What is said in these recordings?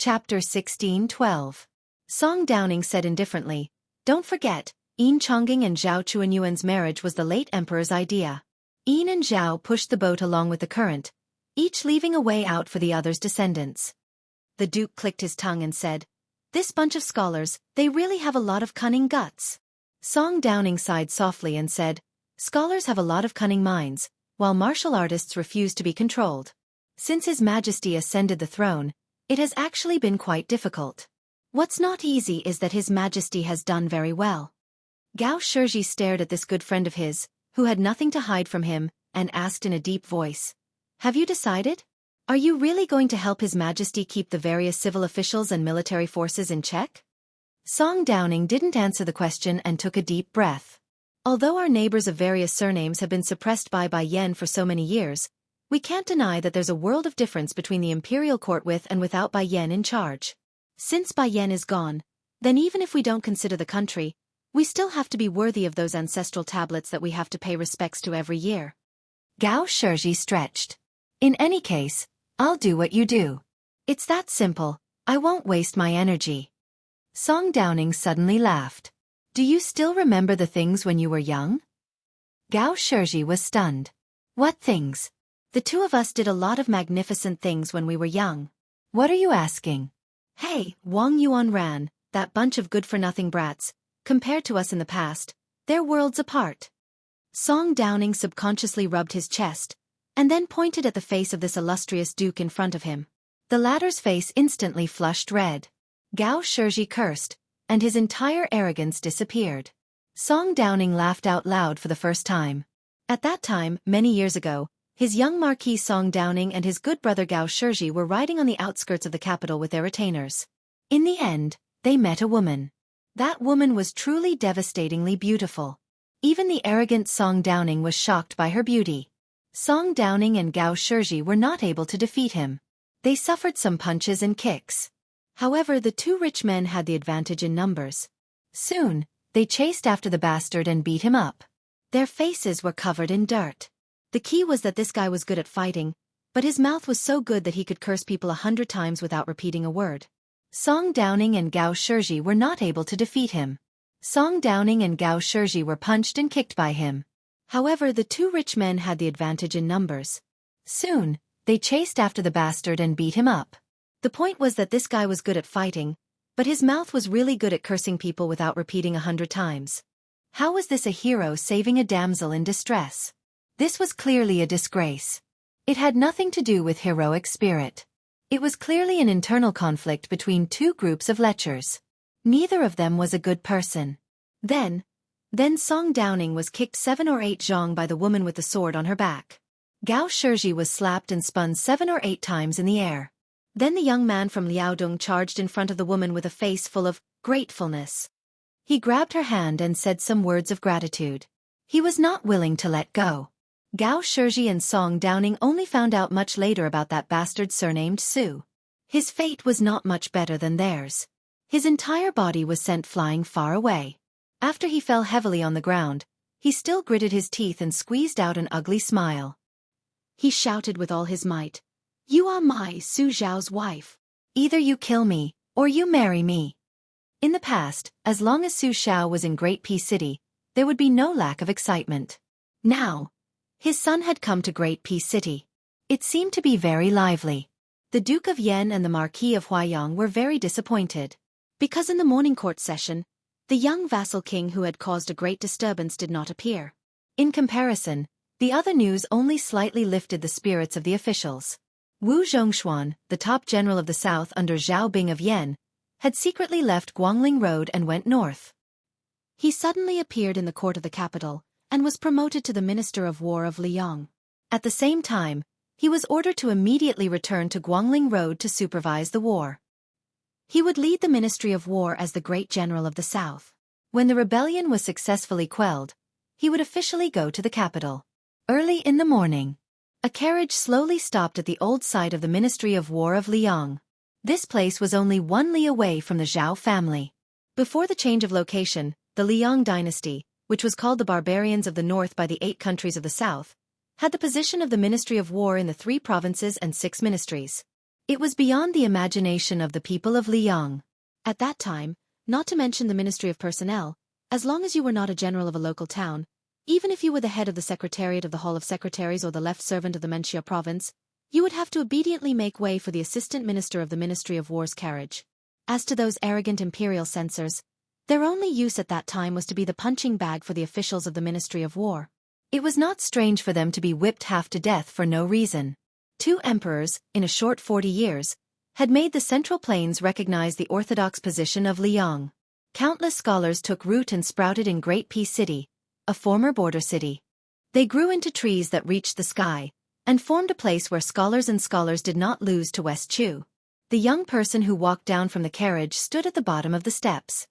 Chapter 16:12. Song Downing said indifferently, "Don't forget, Enchanting and Zhao Chuanyuan's marriage was the late emperor's idea." En and Zhao pushed the boat along with the current, each leaving a way out for the other's descendants. The Duke clicked his tongue and said, "This bunch of scholars, they really have a lot of cunning guts." Song Downing sighed softly and said, "Scholars have a lot of cunning minds, while martial artists refuse to be controlled. Since His Majesty ascended the throne, it has actually been quite difficult. What's not easy is that His Majesty has done very well." Gao Shizhi stared at this good friend of his, who had nothing to hide from him, and asked in a deep voice, "Have you decided? Are you really going to help His Majesty keep the various civil officials and military forces in check?" Song Downing didn't answer the question and took a deep breath. Although our neighbors of various surnames have been suppressed by Yen for so many years, we can't deny that there's a world of difference between the imperial court with and without Yen in charge. Since Yen is gone, then even if we don't consider the country, we still have to be worthy of those ancestral tablets that we have to pay respects to every year. Gao Shizhi stretched. "In any case, I'll do what you do. It's that simple, I won't waste my energy." Song Downing suddenly laughed. "Do you still remember the things when you were young?" Gao Shizhi was stunned. "What things?" "The two of us did a lot of magnificent things when we were young." "What are you asking?" "Hey, Wang Yuan Ran, that bunch of good-for-nothing brats, compared to us in the past, they're worlds apart." Song Downing subconsciously rubbed his chest, and then pointed at the face of this illustrious duke in front of him. The latter's face instantly flushed red. Gao Shizhi cursed, and his entire arrogance disappeared. Song Downing laughed out loud for the first time. At that time, many years ago, his young Marquis Song Downing and his good brother Gao Shizhi were riding on the outskirts of the capital with their retainers. In the end, they met a woman. That woman was truly devastatingly beautiful. Even the arrogant Song Downing was shocked by her beauty. Song Downing and Gao Shizhi were not able to defeat him. They suffered some punches and kicks. However, the two rich men had the advantage in numbers. Soon, they chased after the bastard and beat him up. Their faces were covered in dirt. The key was that this guy was good at fighting, but his mouth was so good that he could curse people 100 times without repeating a word. Song Downing and Gao Shizhi were not able to defeat him. Song Downing and Gao Shizhi were punched and kicked by him. However, the two rich men had the advantage in numbers. Soon, they chased after the bastard and beat him up. The point was that this guy was good at fighting, but his mouth was really good at cursing people without repeating 100 times. How was this a hero saving a damsel in distress? This was clearly a disgrace. It had nothing to do with heroic spirit. It was clearly an internal conflict between two groups of lechers. Neither of them was a good person. Then Song Downing was kicked 7 or 8 zhong by the woman with the sword on her back. Gao Shizhi was slapped and spun 7 or 8 times in the air. Then the young man from Liaodong charged in front of the woman with a face full of gratefulness. He grabbed her hand and said some words of gratitude. He was not willing to let go. Gao Shizhi and Song Downing only found out much later about that bastard surnamed Su. His fate was not much better than theirs. His entire body was sent flying far away. After he fell heavily on the ground, he still gritted his teeth and squeezed out an ugly smile. He shouted with all his might, "You are my Su Zhao's wife. Either you kill me, or you marry me." In the past, as long as Su Zhao was in Great Peace City, there would be no lack of excitement. Now, his son had come to Great Peace City. It seemed to be very lively. The Duke of Yen and the Marquis of Huayang were very disappointed. Because in the morning court session, the young vassal king who had caused a great disturbance did not appear. In comparison, the other news only slightly lifted the spirits of the officials. Wu Zhongshuan, the top general of the south under Zhao Bing of Yen, had secretly left Guangling Road and went north. He suddenly appeared in the court of the capital, and was promoted to the Minister of War of Liang. At the same time, he was ordered to immediately return to Guangling Road to supervise the war. He would lead the Ministry of War as the great general of the south. When the rebellion was successfully quelled, he would officially go to the capital. Early in the morning, a carriage slowly stopped at the old site of the Ministry of War of Liang. This place was only 1 li away from the Zhao family. Before the change of location, the Liang dynasty, which was called the Barbarians of the North by the 8 countries of the South, had the position of the Ministry of War in the 3 provinces and 6 ministries. It was beyond the imagination of the people of Liang. At that time, not to mention the Ministry of Personnel, as long as you were not a general of a local town, even if you were the head of the Secretariat of the Hall of Secretaries or the left servant of the Menxia province, you would have to obediently make way for the assistant minister of the Ministry of War's carriage. As to those arrogant imperial censors, their only use at that time was to be the punching bag for the officials of the Ministry of War. It was not strange for them to be whipped half to death for no reason. 2 emperors, in a short 40 years, had made the Central Plains recognize the orthodox position of Liang. Countless scholars took root and sprouted in Great Peace City, a former border city. They grew into trees that reached the sky, and formed a place where scholars did not lose to West Chu. The young person who walked down from the carriage stood at the bottom of the steps.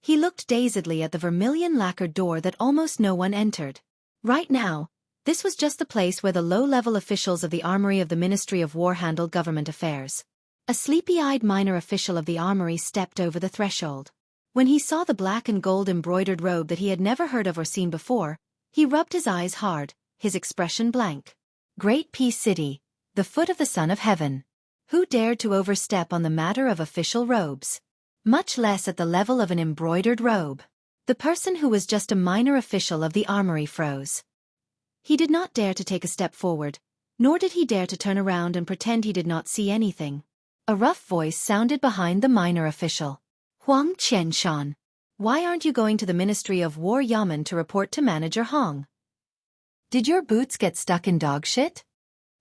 He looked dazedly at the vermilion lacquered door that almost no one entered. Right now, this was just the place where the low-level officials of the armory of the Ministry of War handled government affairs. A sleepy-eyed minor official of the armory stepped over the threshold. When he saw the black and gold embroidered robe that he had never heard of or seen before, he rubbed his eyes hard, his expression blank. Great Peace City, the foot of the Son of Heaven. Who dared to overstep on the matter of official robes? Much less at the level of an embroidered robe. The person who was just a minor official of the armory froze. He did not dare to take a step forward, nor did he dare to turn around and pretend he did not see anything. A rough voice sounded behind the minor official. Huang Qianshan. Why aren't you going to the Ministry of War Yamen to report to Manager Hong? Did your boots get stuck in dog shit?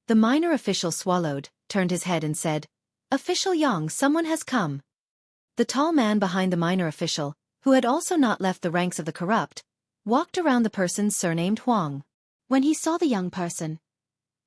The minor official swallowed, turned his head and said, Official Yang, someone has come. The tall man behind the minor official, who had also not left the ranks of the corrupt, walked around the person surnamed Huang. When he saw the young person,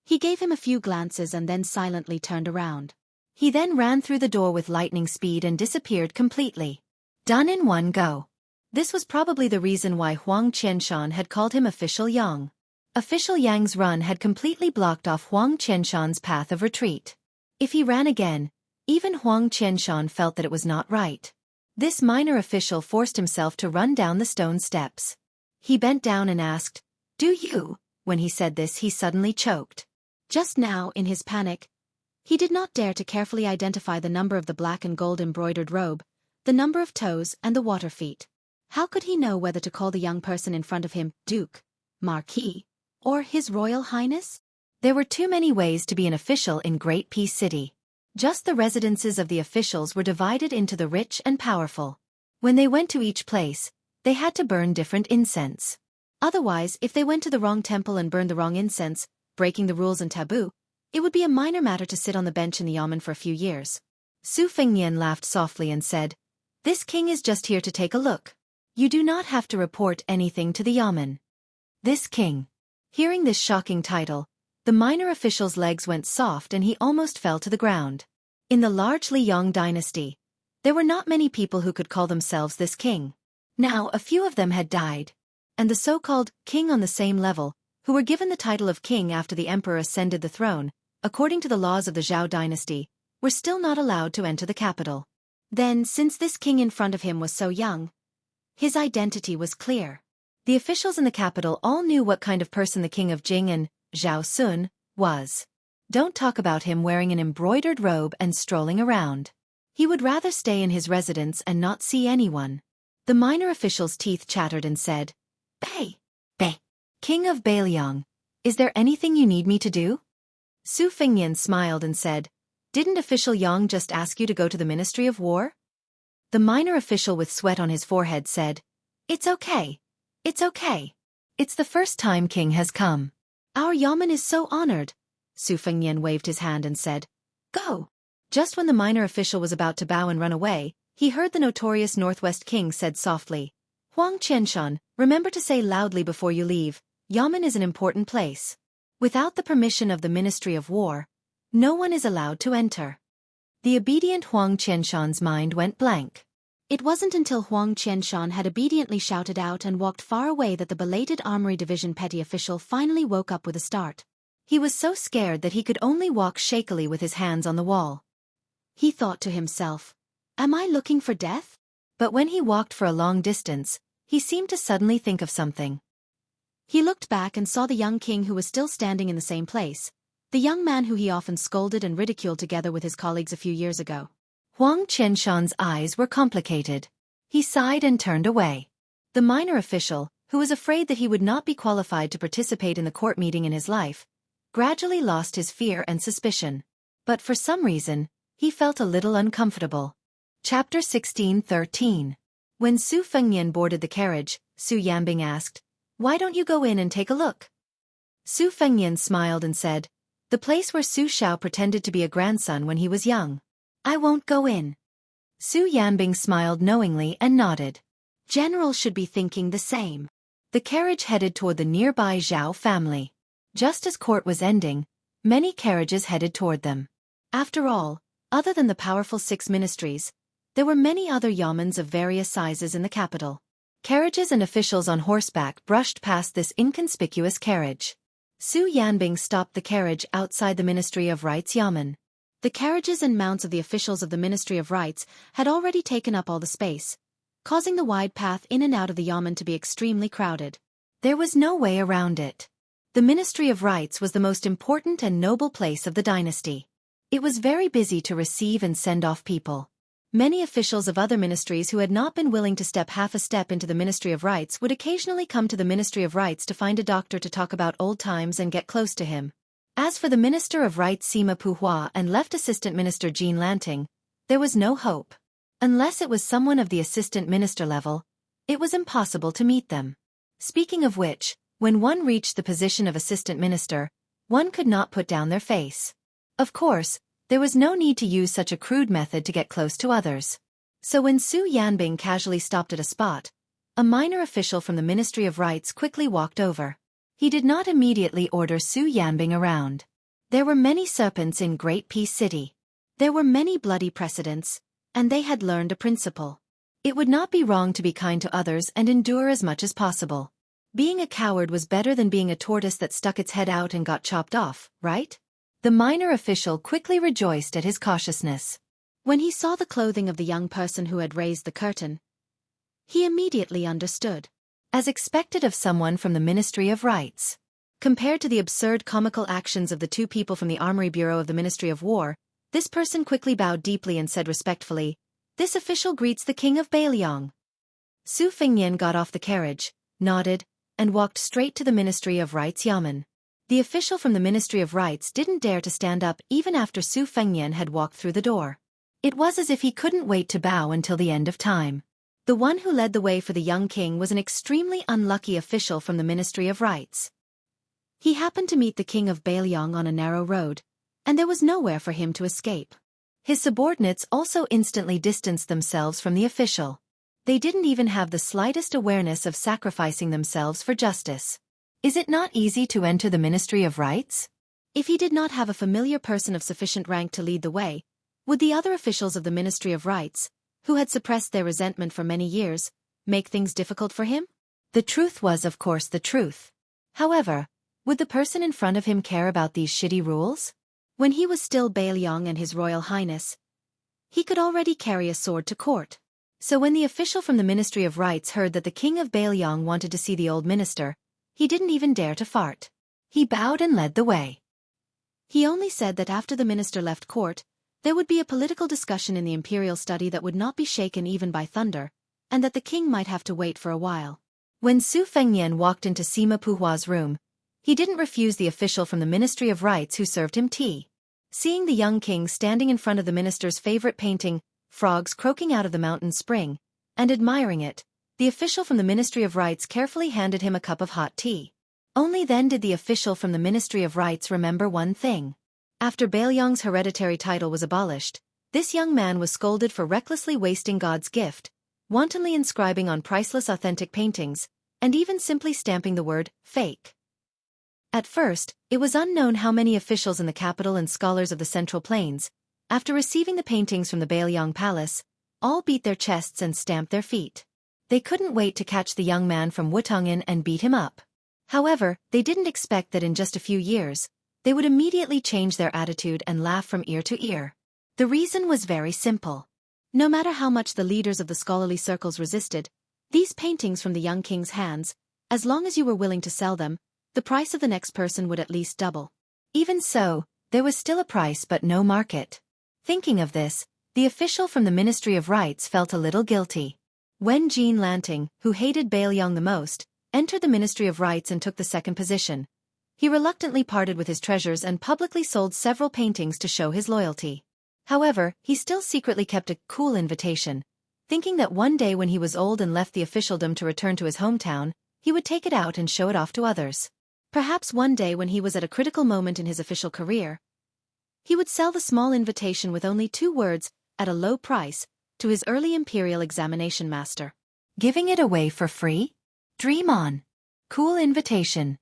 he gave him a few glances and then silently turned around. He then ran through the door with lightning speed and disappeared completely. Done in one go. This was probably the reason why Huang Qianshan had called him Official Yang. Official Yang's run had completely blocked off Huang Qianshan's path of retreat. If he ran again, even Huang Qianshan felt that it was not right. This minor official forced himself to run down the stone steps. He bent down and asked, Do you? When he said this, he suddenly choked. Just now, in his panic, he did not dare to carefully identify the number of the black and gold embroidered robe, the number of toes, and the water feet. How could he know whether to call the young person in front of him Duke, Marquis, or His Royal Highness? There were too many ways to be an official in Great Peace City. Just the residences of the officials were divided into the rich and powerful. When they went to each place, they had to burn different incense. Otherwise, if they went to the wrong temple and burned the wrong incense, breaking the rules and taboo, it would be a minor matter to sit on the bench in the yamen for a few years. Su Fengnian laughed softly and said, This king is just here to take a look. You do not have to report anything to the yamen. This king. Hearing this shocking title, the minor official's legs went soft and he almost fell to the ground. In the large Liang dynasty, there were not many people who could call themselves this king. Now a few of them had died, and the so-called king on the same level, who were given the title of king after the emperor ascended the throne, according to the laws of the Zhao dynasty, were still not allowed to enter the capital. Then, since this king in front of him was so young, his identity was clear. The officials in the capital all knew what kind of person the king of Jing and Zhao Sun was. Don't talk about him wearing an embroidered robe and strolling around. He would rather stay in his residence and not see anyone. The minor official's teeth chattered and said, Bei, King of Beiliang, is there anything you need me to do? Su Fengnian smiled and said, Didn't official Yang just ask you to go to the Ministry of War? The minor official with sweat on his forehead said, It's okay. It's okay. It's the first time King has come. Our yamen is so honored. Su Fengnian waved his hand and said, Go. Just when the minor official was about to bow and run away, he heard the notorious Northwest King said softly, Huang Qianshan, remember to say loudly before you leave, yamen is an important place. Without the permission of the Ministry of War, no one is allowed to enter. The obedient Huang Qianshan's mind went blank. It wasn't until Huang Qianshan had obediently shouted out and walked far away that the belated Armory Division petty official finally woke up with a start. He was so scared that he could only walk shakily with his hands on the wall. He thought to himself, Am I looking for death? But when he walked for a long distance, he seemed to suddenly think of something. He looked back and saw the young king who was still standing in the same place, the young man who he often scolded and ridiculed together with his colleagues a few years ago. Huang Qianshan's eyes were complicated. He sighed and turned away. The minor official, who was afraid that he would not be qualified to participate in the court meeting in his life, gradually lost his fear and suspicion. But for some reason, he felt a little uncomfortable. Chapter 16:13. When Su Fengnian boarded the carriage, Su Yanbing asked, "Why don't you go in and take a look?" Su Fengnian smiled and said, "The place where Su Xiao pretended to be a grandson when he was young. I won't go in." Su Yanbing smiled knowingly and nodded. General should be thinking the same. The carriage headed toward the nearby Zhao family. Just as court was ending, many carriages headed toward them. After all, other than the powerful 6 ministries, there were many other yamens of various sizes in the capital. Carriages and officials on horseback brushed past this inconspicuous carriage. Su Yanbing stopped the carriage outside the Ministry of Rites yamen. The carriages and mounts of the officials of the Ministry of Rites had already taken up all the space, causing the wide path in and out of the yamen to be extremely crowded. There was no way around it. The Ministry of Rites was the most important and noble place of the dynasty. It was very busy to receive and send off people. Many officials of other ministries who had not been willing to step half a step into the Ministry of Rites would occasionally come to the Ministry of Rites to find a doctor to talk about old times and get close to him. As for the Minister of Rites Sima Puhua and Left Assistant Minister Jean Lanting, there was no hope. Unless it was someone of the assistant minister level, it was impossible to meet them. Speaking of which, when one reached the position of assistant minister, one could not put down their face. Of course, there was no need to use such a crude method to get close to others. So when Su Yanbing casually stopped at a spot, a minor official from the Ministry of Rites quickly walked over. He did not immediately order Su Yanbing around. There were many serpents in Great Peace City. There were many bloody precedents, and they had learned a principle. It would not be wrong to be kind to others and endure as much as possible. Being a coward was better than being a tortoise that stuck its head out and got chopped off, right? The minor official quickly rejoiced at his cautiousness. When he saw the clothing of the young person who had raised the curtain, he immediately understood. As expected of someone from the Ministry of Rites. Compared to the absurd comical actions of the 2 people from the Armory Bureau of the Ministry of War, this person quickly bowed deeply and said respectfully, "This official greets the King of Bailiang." Su Fengnian got off the carriage, nodded, and walked straight to the Ministry of Rites yamen. The official from the Ministry of Rites didn't dare to stand up even after Su Fengnian had walked through the door. It was as if he couldn't wait to bow until the end of time. The one who led the way for the young king was an extremely unlucky official from the Ministry of Rites. He happened to meet the King of Bailiang on a narrow road, and there was nowhere for him to escape. His subordinates also instantly distanced themselves from the official. They didn't even have the slightest awareness of sacrificing themselves for justice. Is it not easy to enter the Ministry of Rites? If he did not have a familiar person of sufficient rank to lead the way, would the other officials of the Ministry of Rites, who had suppressed their resentment for many years, make things difficult for him? The truth was of course the truth. However, would the person in front of him care about these shitty rules? When he was still Bailiang and His Royal Highness, he could already carry a sword to court. So when the official from the Ministry of Rites heard that the King of Bailiang wanted to see the old minister, he didn't even dare to fart. He bowed and led the way. He only said that after the minister left court, there would be a political discussion in the imperial study that would not be shaken even by thunder, and that the king might have to wait for a while. When Su Fengnian walked into Sima Puhua's room, he didn't refuse the official from the Ministry of Rites who served him tea. Seeing the young king standing in front of the minister's favorite painting, Frogs Croaking Out of the Mountain Spring, and admiring it, the official from the Ministry of Rites carefully handed him a cup of hot tea. Only then did the official from the Ministry of Rites remember one thing. After Bailiang's hereditary title was abolished, this young man was scolded for recklessly wasting God's gift, wantonly inscribing on priceless authentic paintings, and even simply stamping the word fake. At first, it was unknown how many officials in the capital and scholars of the Central Plains, after receiving the paintings from the Bailiang Palace, all beat their chests and stamped their feet. They couldn't wait to catch the young man from Wutongin and beat him up. However, they didn't expect that in just a few years, they would immediately change their attitude and laugh from ear to ear. The reason was very simple. No matter how much the leaders of the scholarly circles resisted, these paintings from the young king's hands, as long as you were willing to sell them, the price of the next person would at least double. Even so, there was still a price but no market. Thinking of this, the official from the Ministry of Rights felt a little guilty. When Jean Lanting, who hated Baelyong the most, entered the Ministry of Rights and took the second position, he reluctantly parted with his treasures and publicly sold several paintings to show his loyalty. However, he still secretly kept a cool invitation, thinking that one day when he was old and left the officialdom to return to his hometown, he would take it out and show it off to others. Perhaps one day when he was at a critical moment in his official career, he would sell the small invitation with only 2 words, at a low price, to his early imperial examination master. Giving it away for free? Dream on. Cool invitation.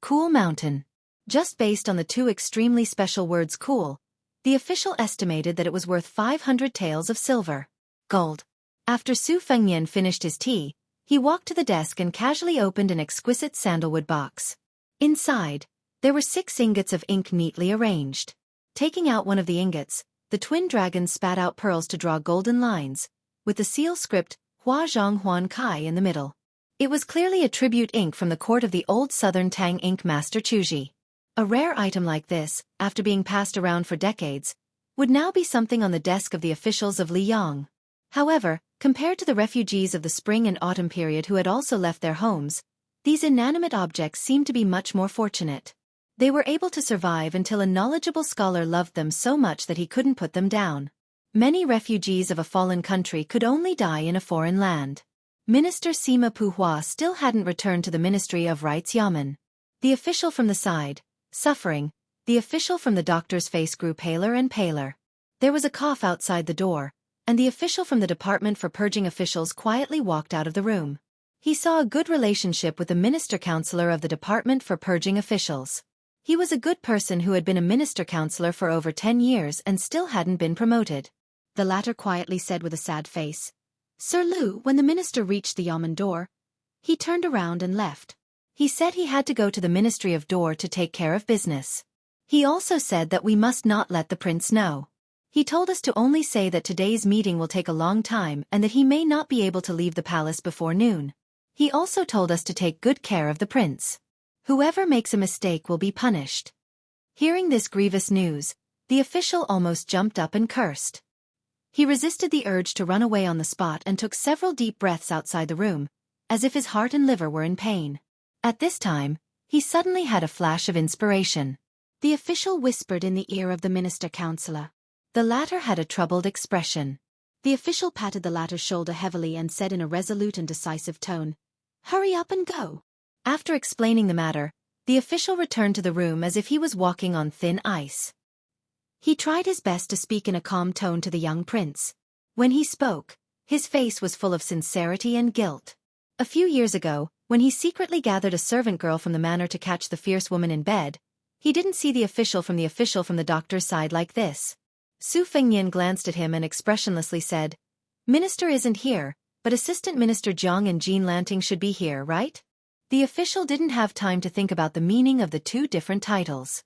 Cool mountain. Just based on the 2 extremely special words cool, the official estimated that it was worth 500 taels of silver. Gold. After Su Fengnian finished his tea, he walked to the desk and casually opened an exquisite sandalwood box. Inside, there were 6 ingots of ink neatly arranged. Taking out one of the ingots, the twin dragons spat out pearls to draw golden lines, with the seal script Hua Zhang Huan Kai in the middle. It was clearly a tribute ink from the court of the old southern Tang ink master Chuji. A rare item like this, after being passed around for decades, would now be something on the desk of the officials of Liyang. However, compared to the refugees of the spring and autumn period who had also left their homes, these inanimate objects seemed to be much more fortunate. They were able to survive until a knowledgeable scholar loved them so much that he couldn't put them down. Many refugees of a fallen country could only die in a foreign land. Minister Sima Puhua still hadn't returned to the Ministry of Rights Yamen. The official from the side, suffering, the official from the doctor's face grew paler and paler. There was a cough outside the door, and the official from the Department for Purging officials quietly walked out of the room. He saw a good relationship with the minister-counselor of the Department for Purging officials. He was a good person who had been a minister-counselor for over 10 years and still hadn't been promoted. The latter quietly said with a sad face, "Sir Lu." When the minister reached the yamen door, he turned around and left. He said he had to go to the Ministry of Door to take care of business. He also said that we must not let the prince know. He told us to only say that today's meeting will take a long time and that he may not be able to leave the palace before noon. He also told us to take good care of the prince. Whoever makes a mistake will be punished. Hearing this grievous news, the official almost jumped up and cursed. He resisted the urge to run away on the spot and took several deep breaths outside the room, as if his heart and liver were in pain. At this time, he suddenly had a flash of inspiration. The official whispered in the ear of the minister-counselor. The latter had a troubled expression. The official patted the latter's shoulder heavily and said in a resolute and decisive tone, "Hurry up and go." After explaining the matter, the official returned to the room as if he was walking on thin ice. He tried his best to speak in a calm tone to the young prince. When he spoke, his face was full of sincerity and guilt. A few years ago, when he secretly gathered a servant girl from the manor to catch the fierce woman in bed, he didn't see the official from the doctor's side like this. Su Fengnian glanced at him and expressionlessly said, "Minister isn't here, but Assistant Minister Jiang and Jean Lanting should be here, right?" The official didn't have time to think about the meaning of the 2 different titles.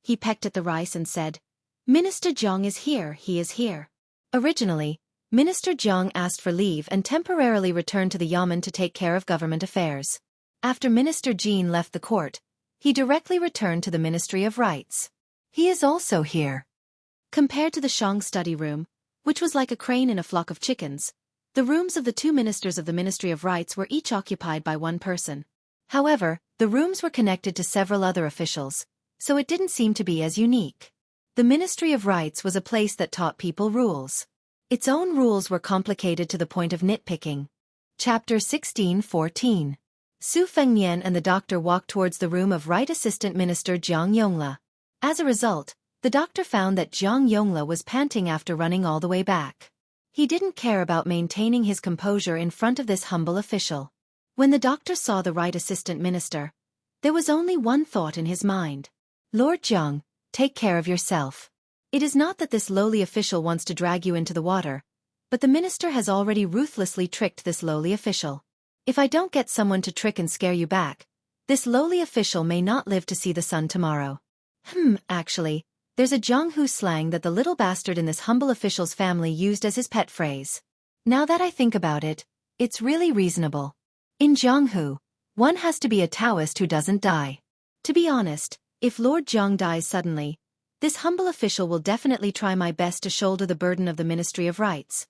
He pecked at the rice and said, "Minister Jiang is here, he is here." Originally, Minister Jiang asked for leave and temporarily returned to the yamen to take care of government affairs. After Minister Jean left the court, he directly returned to the Ministry of Rights. He is also here. Compared to the Shang study room, which was like a crane in a flock of chickens, the rooms of the 2 ministers of the Ministry of Rights were each occupied by one person. However, the rooms were connected to several other officials, so it didn't seem to be as unique. The Ministry of Rights was a place that taught people rules. Its own rules were complicated to the point of nitpicking. Chapter 16:14. Su Fengnian and the doctor walked towards the room of Right Assistant Minister Jiang Yongla. As a result, the doctor found that Jiang Yongla was panting after running all the way back. He didn't care about maintaining his composure in front of this humble official. When the doctor saw the Right Assistant Minister, there was only one thought in his mind. "Lord Jiang, take care of yourself. It is not that this lowly official wants to drag you into the water, but the minister has already ruthlessly tricked this lowly official. If I don't get someone to trick and scare you back, this lowly official may not live to see the sun tomorrow." Actually, there's a Jianghu slang that the little bastard in this humble official's family used as his pet phrase. Now that I think about it, it's really reasonable. In Jianghu, one has to be a Taoist who doesn't die. To be honest, If Lord Jiang dies suddenly, this humble official will definitely try my best to shoulder the burden of the Ministry of Rights.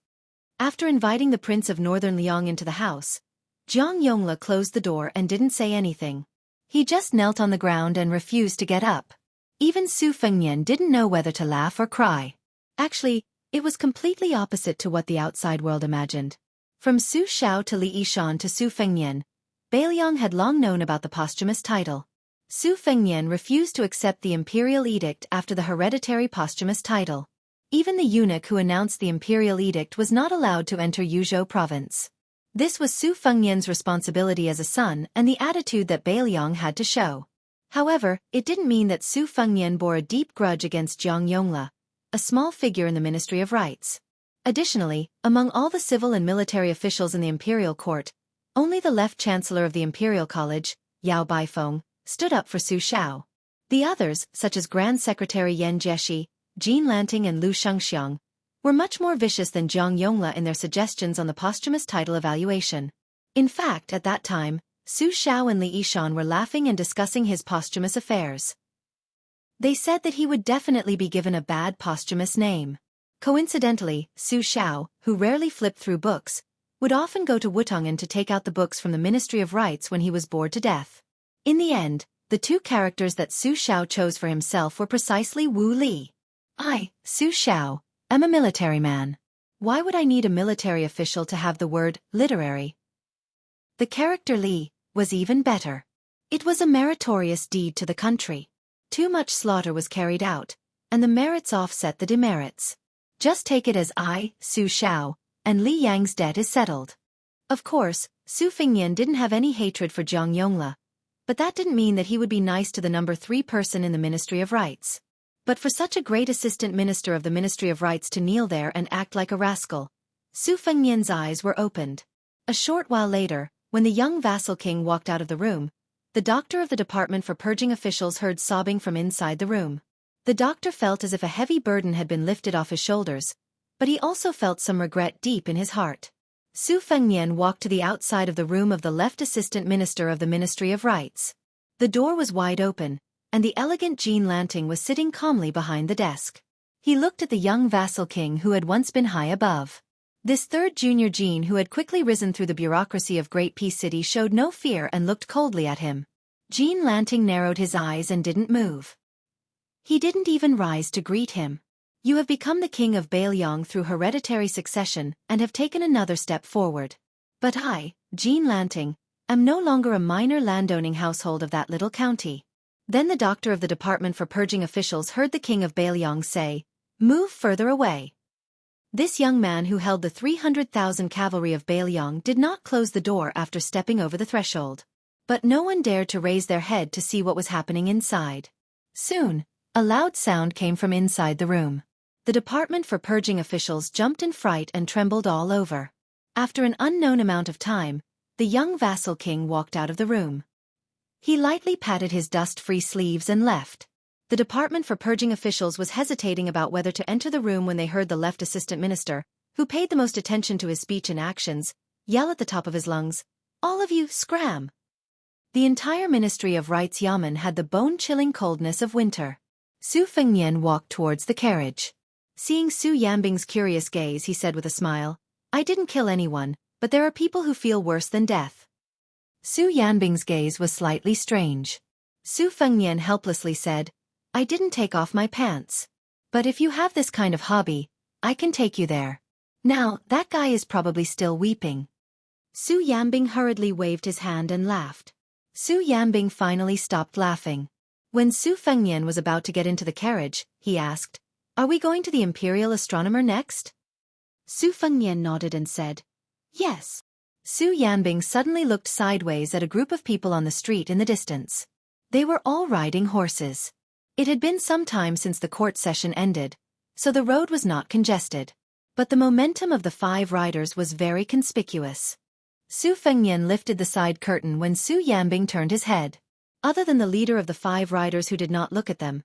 After inviting the Prince of Northern Liang into the house, Jiang Yongla closed the door and didn't say anything. He just knelt on the ground and refused to get up. Even Su Fengnian didn't know whether to laugh or cry. Actually, it was completely opposite to what the outside world imagined. From Su Xiao to Li Yishan to Su Fengnian, Bailiang had long known about the posthumous title. Su Fengnian refused to accept the imperial edict after the hereditary posthumous title. Even the eunuch who announced the imperial edict was not allowed to enter Yuzhou province. This was Su Fengnian's responsibility as a son and the attitude that Bailiang had to show. However, it didn't mean that Su Fengnian bore a deep grudge against Jiang Yongla, a small figure in the Ministry of Rights. Additionally, among all the civil and military officials in the imperial court, only the left chancellor of the imperial college, Yao Baifeng, stood up for Su Xiao. The others, such as Grand Secretary Yan Jieshi, Jin Lanting and Lu Shengxiang, were much more vicious than Jiang Yongla in their suggestions on the posthumous title evaluation. In fact, at that time, Su Xiao and Li Yishan were laughing and discussing his posthumous affairs. They said that he would definitely be given a bad posthumous name. Coincidentally, Su Xiao, who rarely flipped through books, would often go to Wutongan to take out the books from the Ministry of Rights when he was bored to death. In the end, the two characters that Su Xiao chose for himself were precisely Wu Li. I, Su Xiao, am a military man. Why would I need a military official to have the word literary? The character Li was even better. It was a meritorious deed to the country. Too much slaughter was carried out, and the merits offset the demerits. Just take it as I, Su Xiao, and Li Yang's debt is settled. Of course, Su Fengnian didn't have any hatred for Jiang Yongla, but that didn't mean that he would be nice to the number 3 person in the Ministry of Rights. But for such a great assistant minister of the Ministry of Rights to kneel there and act like a rascal, Su Fengnian's eyes were opened. A short while later, when the young vassal king walked out of the room, the doctor of the Department for Purging officials heard sobbing from inside the room. The doctor felt as if a heavy burden had been lifted off his shoulders, but he also felt some regret deep in his heart. Su Fengnian walked to the outside of the room of the left assistant minister of the Ministry of Rights. The door was wide open, and the elegant Jin Lanting was sitting calmly behind the desk. He looked at the young vassal king who had once been high above. This third junior Jin who had quickly risen through the bureaucracy of Great Peace City showed no fear and looked coldly at him. Jin Lanting narrowed his eyes and didn't move. He didn't even rise to greet him. You have become the king of Bailiang through hereditary succession and have taken another step forward. But I, Jin Lanting, am no longer a minor landowning household of that little county. Then the doctor of the Department for Purging officials heard the king of Bailiang say, "Move further away." This young man who held the 300,000 cavalry of Bailiang did not close the door after stepping over the threshold. But no one dared to raise their head to see what was happening inside. Soon, a loud sound came from inside the room. The Department for Purging officials jumped in fright and trembled all over. After an unknown amount of time, the young vassal king walked out of the room. He lightly patted his dust-free sleeves and left. The Department for Purging officials was hesitating about whether to enter the room when they heard the left assistant minister, who paid the most attention to his speech and actions, yell at the top of his lungs, "All of you, scram!" The entire Ministry of Rights Yamen had the bone-chilling coldness of winter. Su Fengnian walked towards the carriage. Seeing Su Yanbing's curious gaze, he said with a smile, "I didn't kill anyone, but there are people who feel worse than death." Su Yanbing's gaze was slightly strange. Su Fengnian helplessly said, "I didn't take off my pants. But if you have this kind of hobby, I can take you there. Now, that guy is probably still weeping." Su Yanbing hurriedly waved his hand and laughed. Su Yanbing finally stopped laughing. When Su Fengnian was about to get into the carriage, he asked, "Are we going to the Imperial Astronomer next?" Su Fengnian nodded and said, "Yes." Su Yanbing suddenly looked sideways at a group of people on the street in the distance. They were all riding horses. It had been some time since the court session ended, so the road was not congested. But the momentum of the 5 riders was very conspicuous. Su Fengnian lifted the side curtain when Su Yanbing turned his head. Other than the leader of the 5 riders who did not look at them,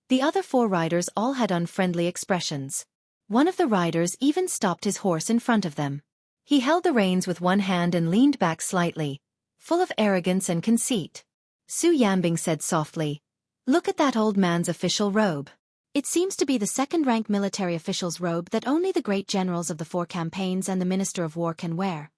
the other 4 riders all had unfriendly expressions. One of the riders even stopped his horse in front of them. He held the reins with one hand and leaned back slightly, full of arrogance and conceit. Su Yanbing said softly, Look at that old man's official robe. It seems to be the second-rank military official's robe that only the great generals of the 4 campaigns and the Minister of War can wear.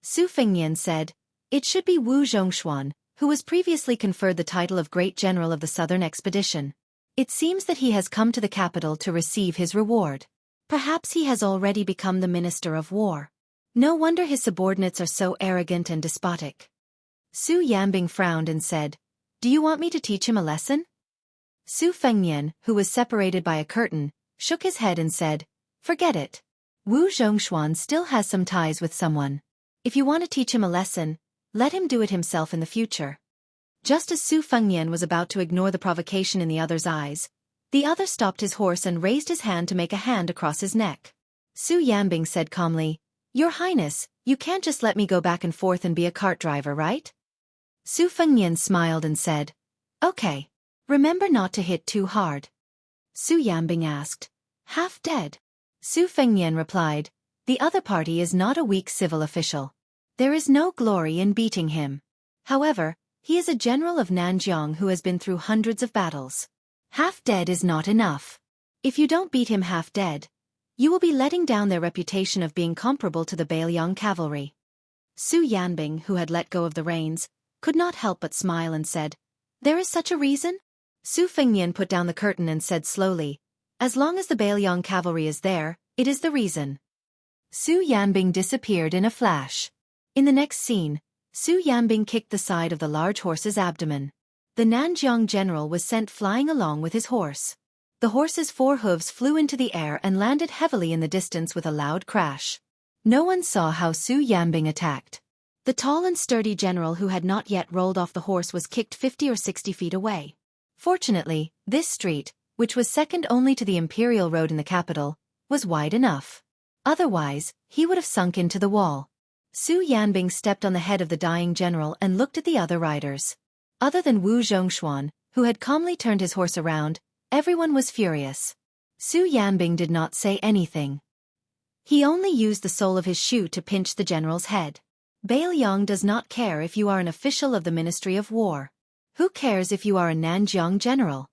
Su Fengnian said, "It should be Wu Zhongshuan, who was previously conferred the title of Great General of the Southern Expedition. It seems that he has come to the capital to receive his reward. Perhaps he has already become the Minister of War. No wonder his subordinates are so arrogant and despotic." Su Yanbing frowned and said, "Do you want me to teach him a lesson?" Su Fengnian, who was separated by a curtain, shook his head and said, "Forget it. Wu Zhongshuan still has some ties with someone. If you want to teach him a lesson, let him do it himself in the future." Just as Su Fengnian was about to ignore the provocation in the other's eyes, the other stopped his horse and raised his hand to make a hand across his neck. Su Yanbing said calmly, "Your Highness, you can't just let me go back and forth and be a cart driver, right?" Su Fengnian smiled and said, "Okay. Remember not to hit too hard." Su Yanbing asked, "Half dead?" Su Fengnian replied, "The other party is not a weak civil official. There is no glory in beating him. However, he is a general of Nanjiang who has been through hundreds of battles. Half dead is not enough. If you don't beat him half dead, you will be letting down their reputation of being comparable to the Bailiang cavalry." Su Yanbing, who had let go of the reins, could not help but smile and said, "There is such a reason?" Su Fengnian put down the curtain and said slowly, "As long as the Bailiang cavalry is there, it is the reason." Su Yanbing disappeared in a flash. In the next scene, Su Yanbing kicked the side of the large horse's abdomen. The Nanjiang general was sent flying along with his horse. The horse's 4 hooves flew into the air and landed heavily in the distance with a loud crash. No one saw how Su Yanbing attacked. The tall and sturdy general who had not yet rolled off the horse was kicked 50 or 60 feet away. Fortunately, this street, which was second only to the Imperial Road in the capital, was wide enough. Otherwise, he would have sunk into the wall. Su Yanbing stepped on the head of the dying general and looked at the other riders. Other than Wu Zhongshuan, who had calmly turned his horse around, everyone was furious. Su Yanbing did not say anything. He only used the sole of his shoe to pinch the general's head. Bailiang does not care if you are an official of the Ministry of War. Who cares if you are a Nanjiang general?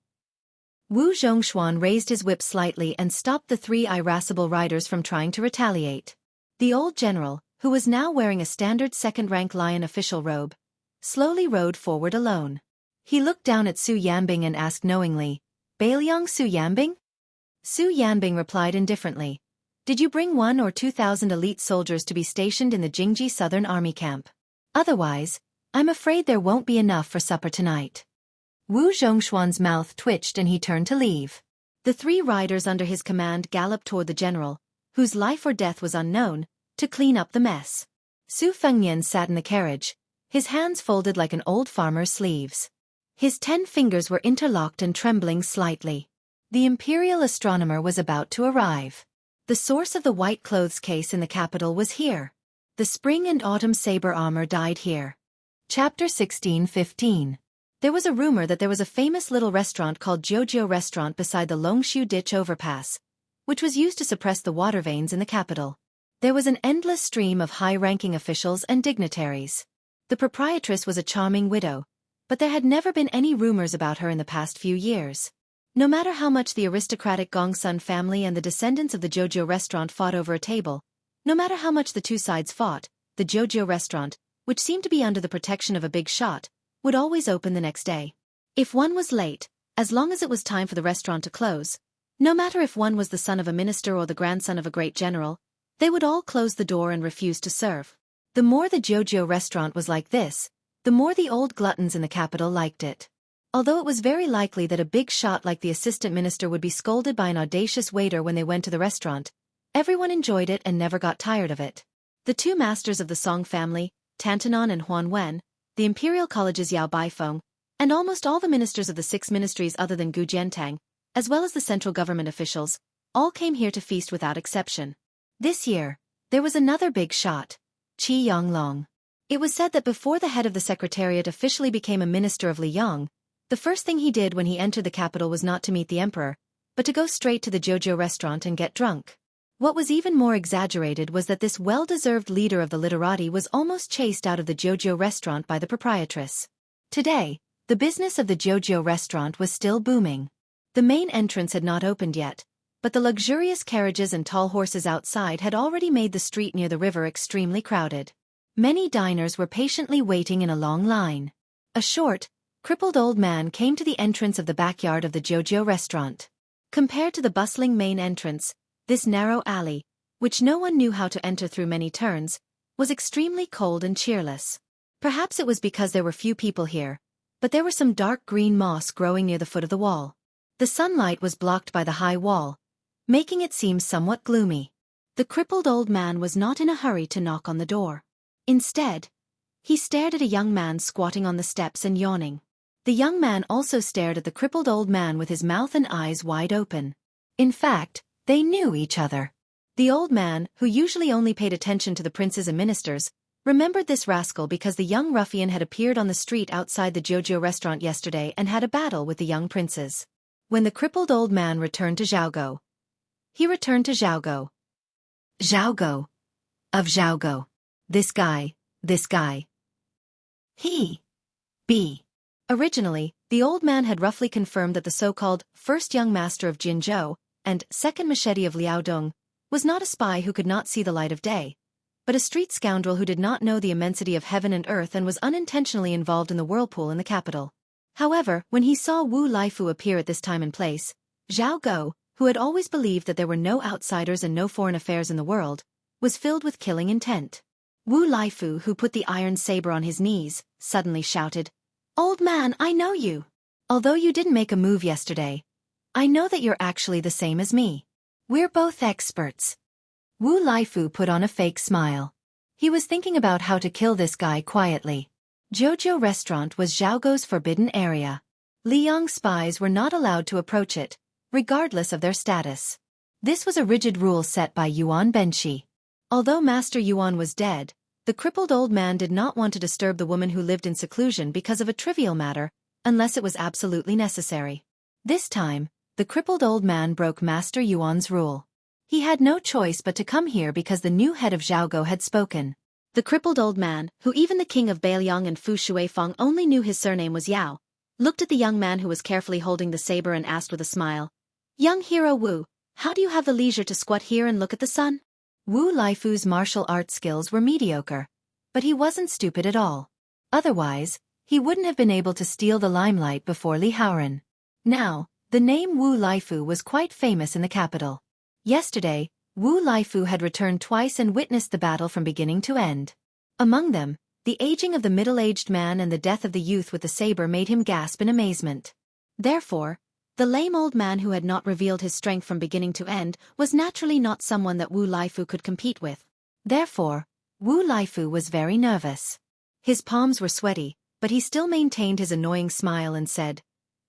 Wu Zhongshuan raised his whip slightly and stopped the 3 irascible riders from trying to retaliate. The old general, who was now wearing a standard second-rank lion official robe, slowly rode forward alone. He looked down at Su Yanbing and asked knowingly, "Bailiang Su Yanbing?" Su Yanbing replied indifferently, "Did you bring 1 or 2,000 elite soldiers to be stationed in the Jingji Southern Army camp? Otherwise, I'm afraid there won't be enough for supper tonight." Wu Zhongshuan's mouth twitched and he turned to leave. The 3 riders under his command galloped toward the general, whose life or death was unknown, to clean up the mess. Su Fengnian sat in the carriage, his hands folded like an old farmer's sleeves. His 10 fingers were interlocked and trembling slightly. The imperial astronomer was about to arrive. The source of the white clothes case in the capital was here. The spring and autumn saber armor died here. Chapter 16:15. There was a rumor that there was a famous little restaurant called Jojo Restaurant beside the Longshu Ditch overpass, which was used to suppress the water veins in the capital. There was an endless stream of high-ranking officials and dignitaries. The proprietress was a charming widow, but there had never been any rumors about her in the past few years. No matter how much the aristocratic Gongsun family and the descendants of the Jojo Restaurant fought over a table, no matter how much the 2 sides fought, the Jojo Restaurant, which seemed to be under the protection of a big shot, would always open the next day. If one was late, as long as it was time for the restaurant to close, no matter if one was the son of a minister or the grandson of a great general, they would all close the door and refuse to serve. The more the Jojo Restaurant was like this, the more the old gluttons in the capital liked it. Although it was very likely that a big shot like the assistant minister would be scolded by an audacious waiter when they went to the restaurant, everyone enjoyed it and never got tired of it. The 2 masters of the Song family, Tantanon and Huan Wen, the imperial college's Yao Baifeng, and almost all the ministers of the 6 ministries other than Gu Jiantang, as well as the central government officials, all came here to feast without exception. This year, there was another big shot, Qi Yonglong. It was said that before the head of the secretariat officially became a minister of Liang, the first thing he did when he entered the capital was not to meet the emperor, but to go straight to the Jojo Restaurant and get drunk. What was even more exaggerated was that this well-deserved leader of the literati was almost chased out of the Jojo Restaurant by the proprietress. Today, the The business of the JoJo restaurant was still booming. The main entrance had not opened yet, but the luxurious carriages and tall horses outside had already made the street near the river extremely crowded. Many diners were patiently waiting in a long line. A short, crippled old man came to the entrance of the backyard of the JoJo restaurant. Compared to the bustling main entrance, this narrow alley, which no one knew how to enter through many turns, was extremely cold and cheerless. Perhaps it was because there were few people here, but there was some dark green moss growing near the foot of the wall. The sunlight was blocked by the high wall, making it seem somewhat gloomy. The crippled old man was not in a hurry to knock on the door. Instead, he stared at a young man squatting on the steps and yawning. The young man also stared at the crippled old man with his mouth and eyes wide open. In fact, they knew each other. The old man, who usually only paid attention to the princes and ministers, remembered this rascal because the young ruffian had appeared on the street outside the JoJo restaurant yesterday and had a battle with the young princes. When the crippled old man returned to Xiaogo, he returned to Xiaogo. Xiaogo. Of Xiaogo. This guy. He. B. Originally, the old man had roughly confirmed that the so-called first young master of Jinzhou and second machete of Liaodong was not a spy who could not see the light of day, but a street scoundrel who did not know the immensity of heaven and earth and was unintentionally involved in the whirlpool in the capital. However, when he saw Wu Laifu appear at this time and place, Zhao Go, who had always believed that there were no outsiders and no foreign affairs in the world, was filled with killing intent. Wu Laifu, who put the iron saber on his knees, suddenly shouted, "Old man, I know you. Although you didn't make a move yesterday, I know that you're actually the same as me. We're both experts." Wu Laifu put on a fake smile. He was thinking about how to kill this guy quietly. JoJo restaurant was Xiaogo's forbidden area. Liang spies were not allowed to approach it, regardless of their status. This was a rigid rule set by Yuan Benshi. Although Master Yuan was dead, the crippled old man did not want to disturb the woman who lived in seclusion because of a trivial matter, unless it was absolutely necessary. This time, the crippled old man broke Master Yuan's rule. He had no choice but to come here because the new head of Xiaogo had spoken. The crippled old man, who even the king of Beiliang and Fu Shuifeng only knew his surname was Yao, looked at the young man who was carefully holding the saber and asked with a smile, "Young hero Wu, how do you have the leisure to squat here and look at the sun?" Wu Laifu's martial arts skills were mediocre, but he wasn't stupid at all. Otherwise, he wouldn't have been able to steal the limelight before Li Haoran. Now, the name Wu Laifu was quite famous in the capital. Yesterday, Wu Laifu had returned twice and witnessed the battle from beginning to end. Among them, the aging of the middle-aged man and the death of the youth with the saber made him gasp in amazement. Therefore, the lame old man who had not revealed his strength from beginning to end was naturally not someone that Wu Laifu could compete with. Therefore, Wu Laifu was very nervous. His palms were sweaty, but he still maintained his annoying smile and said,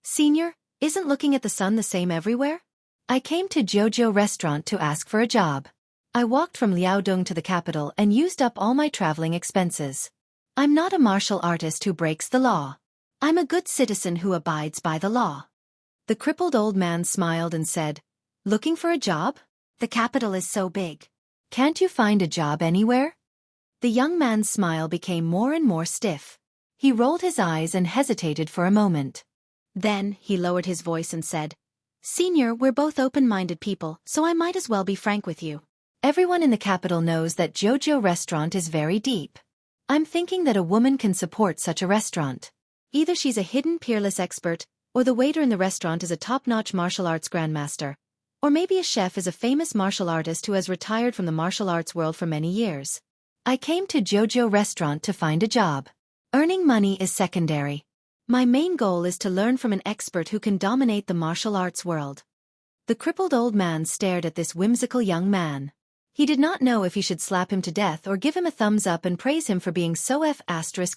"Senior, isn't looking at the sun the same everywhere? I came to JoJo restaurant to ask for a job. I walked from Liaodong to the capital and used up all my traveling expenses. I'm not a martial artist who breaks the law. I'm a good citizen who abides by the law." The crippled old man smiled and said, "Looking for a job? The capital is so big. Can't you find a job anywhere?" The young man's smile became more and more stiff. He rolled his eyes and hesitated for a moment. Then, he lowered his voice and said, "Senior, we're both open-minded people, so I might as well be frank with you. Everyone in the capital knows that JoJo restaurant is very deep. I'm thinking that a woman can support such a restaurant. Either she's a hidden peerless expert, or the waiter in the restaurant is a top-notch martial arts grandmaster, or maybe a chef is a famous martial artist who has retired from the martial arts world for many years. I came to JoJo restaurant to find a job. Earning money is secondary. My main goal is to learn from an expert who can dominate the martial arts world." The crippled old man stared at this whimsical young man. He did not know if he should slap him to death or give him a thumbs up and praise him for being so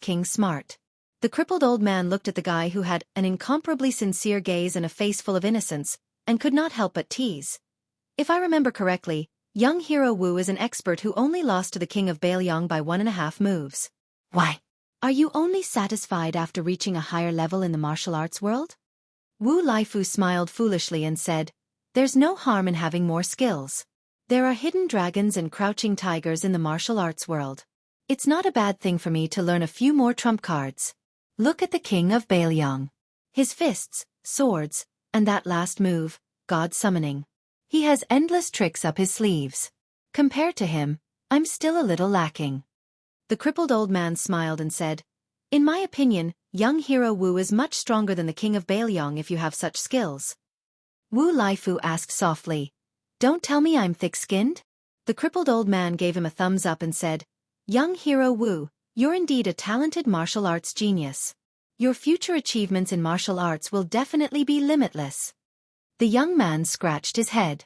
*king smart. The crippled old man looked at the guy who had an incomparably sincere gaze and a face full of innocence, and could not help but tease. "If I remember correctly, young hero Wu is an expert who only lost to the king of Beiliang by 1.5 moves. Why? Are you only satisfied after reaching a higher level in the martial arts world?" Wu Laifu smiled foolishly and said, "There's no harm in having more skills. There are hidden dragons and crouching tigers in the martial arts world. It's not a bad thing for me to learn a few more trump cards. Look at the king of Baelyong. His fists, swords, and that last move, God summoning. He has endless tricks up his sleeves. Compared to him, I'm still a little lacking. The crippled old man smiled and said, "In my opinion, young hero Wu is much stronger than the king of Baelyong if you have such skills." Wu Laifu asked softly, "Don't tell me I'm thick-skinned?" The crippled old man gave him a thumbs up and said, "Young hero Wu, you're indeed a talented martial arts genius. Your future achievements in martial arts will definitely be limitless." The young man scratched his head.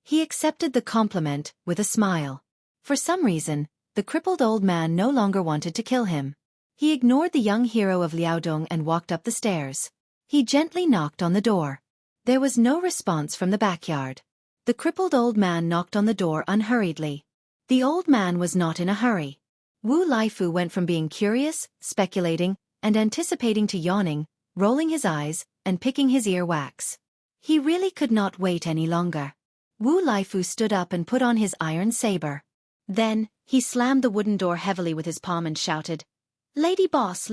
He accepted the compliment with a smile. For some reason, the crippled old man no longer wanted to kill him. He ignored the young hero of Liaodong and walked up the stairs. He gently knocked on the door. There was no response from the backyard. The crippled old man knocked on the door unhurriedly. The old man was not in a hurry. Wu Laifu went from being curious, speculating, and anticipating to yawning, rolling his eyes, and picking his ear wax. He really could not wait any longer. Wu Laifu stood up and put on his iron saber. Then, he slammed the wooden door heavily with his palm and shouted, Lady boss,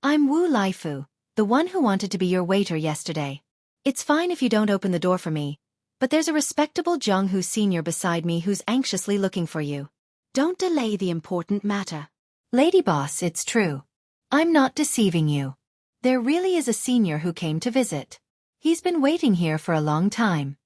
I'm Wu Laifu, the one who wanted to be your waiter yesterday. It's fine if you don't open the door for me, but there's a respectable Zhonghu senior beside me who's anxiously looking for you. Don't delay the important matter." "Lady boss, it's true. I'm not deceiving you. There really is a senior who came to visit. He's been waiting here for a long time.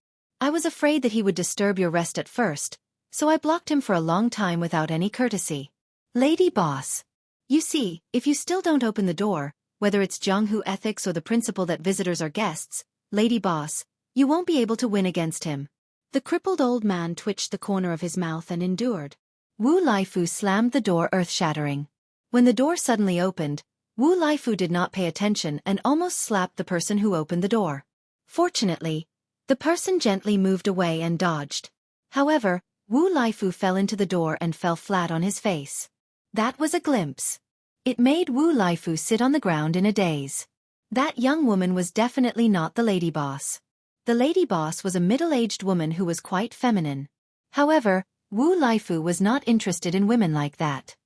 I was afraid that he would disturb your rest at first, so I blocked him for a long time without any courtesy." "Lady boss, You see, if you still don't open the door, whether it's Zhonghu ethics or the principle that visitors are guests, Lady boss, you won't be able to win against him." The crippled old man twitched the corner of his mouth and endured. Wu Laifu slammed the door earth-shattering. When the door suddenly opened, Wu Laifu did not pay attention and almost slapped the person who opened the door. Fortunately, the person gently moved away and dodged. However, Wu Laifu fell into the door and fell flat on his face. That was a glimpse. It made Wu Laifu sit on the ground in a daze. That young woman was definitely not the lady boss. The lady boss was a middle-aged woman who was quite feminine. However, Wu Laifu was not interested in women like that.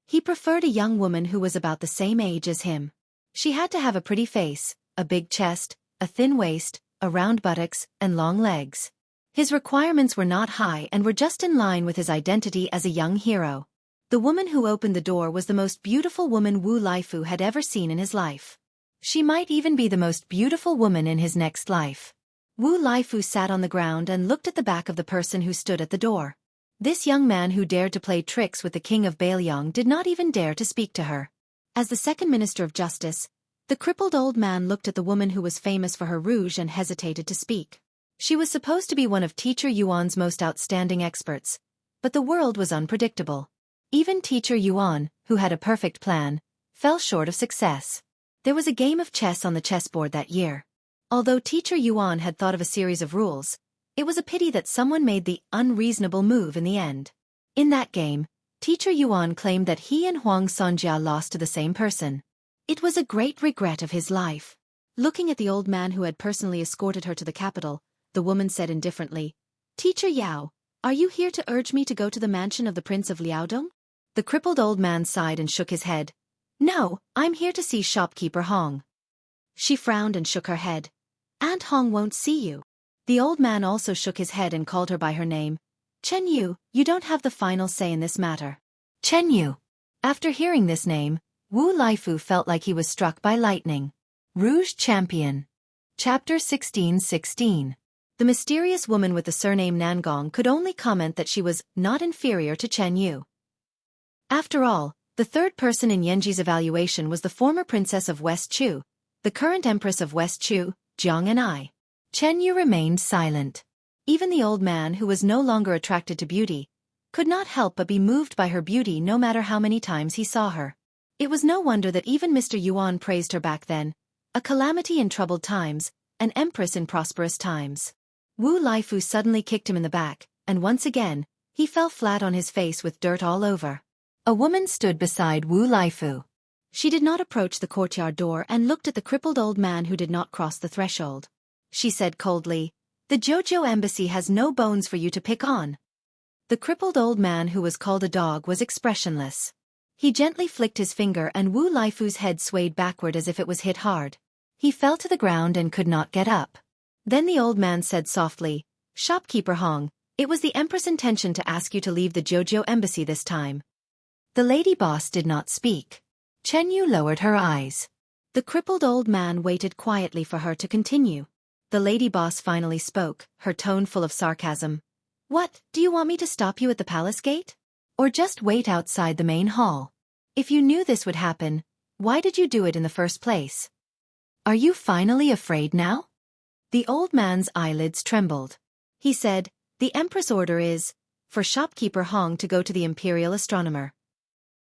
He preferred a young woman who was about the same age as him. She had to have a pretty face, a big chest, a thin waist, a round buttocks, and long legs. His requirements were not high and were just in line with his identity as a young hero. The woman who opened the door was the most beautiful woman Wu Laifu had ever seen in his life. She might even be the most beautiful woman in his next life. Wu Laifu sat on the ground and looked at the back of the person who stood at the door. This young man who dared to play tricks with the king of Baelyong did not even dare to speak to her. As the second Minister of Justice, the crippled old man looked at the woman who was famous for her rouge and hesitated to speak. She was supposed to be one of Teacher Yuan's most outstanding experts, but the world was unpredictable. Even Teacher Yuan, who had a perfect plan, fell short of success. There was a game of chess on the chessboard that year. Although Teacher Yuan had thought of a series of rules, it was a pity that someone made the unreasonable move in the end. In that game, Teacher Yuan claimed that he and Huang Sonjia lost to the same person. It was a great regret of his life. Looking at the old man who had personally escorted her to the capital, the woman said indifferently, "Teacher Yao, are you here to urge me to go to the mansion of the Prince of Liaodong?" The crippled old man sighed and shook his head. "No, I'm here to see shopkeeper Hong." She frowned and shook her head. "Aunt Hong won't see you." The old man also shook his head and called her by her name. "Chen Yu, you don't have the final say in this matter." Chen Yu. After hearing this name, Wu Laifu felt like he was struck by lightning. Rouge Champion. Chapter 16:16. The mysterious woman with the surname Nangong could only comment that she was not inferior to Chen Yu. After all, the third person in Yanji's evaluation was the former princess of West Chu, the current empress of West Chu, Jiang and I. Chen Yu remained silent. Even the old man, who was no longer attracted to beauty, could not help but be moved by her beauty no matter how many times he saw her. It was no wonder that even Mr. Yuan praised her back then, a calamity in troubled times, an empress in prosperous times. Wu Laifu suddenly kicked him in the back, and once again, he fell flat on his face with dirt all over. A woman stood beside Wu Laifu. She did not approach the courtyard door and looked at the crippled old man who did not cross the threshold. She said coldly, "The Jojo embassy has no bones for you to pick on." The crippled old man who was called a dog was expressionless. He gently flicked his finger and Wu Laifu's head swayed backward as if it was hit hard. He fell to the ground and could not get up. Then the old man said softly, "Shopkeeper Hong, it was the Empress' intention to ask you to leave the Jojo embassy this time." The lady boss did not speak. Chen Yu lowered her eyes. The crippled old man waited quietly for her to continue. The lady boss finally spoke, her tone full of sarcasm. "What, do you want me to stop you at the palace gate? Or just wait outside the main hall? If you knew this would happen, why did you do it in the first place? Are you finally afraid now?" The old man's eyelids trembled. He said, "The Empress' order is for shopkeeper Hong to go to the Imperial Astronomer."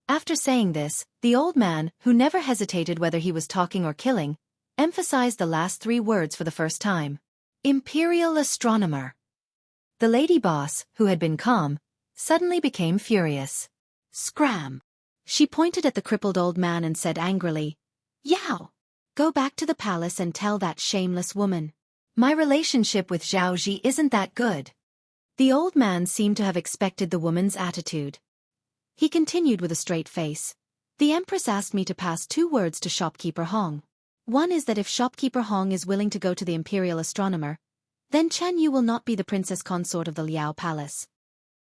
After saying this, the old man, who never hesitated whether he was talking or killing, emphasized the last 3 words for the first time. Imperial Astronomer. The lady boss, who had been calm, suddenly became furious. Scram! She pointed at the crippled old man and said angrily, "Yao! Go back to the palace and tell that shameless woman. My relationship with Zhao Ji isn't that good." The old man seemed to have expected the woman's attitude. He continued with a straight face. "The Empress asked me to pass 2 words to shopkeeper Hong. One is that if shopkeeper Hong is willing to go to the Imperial Astronomer, then Chen Yu will not be the princess consort of the Liao Palace."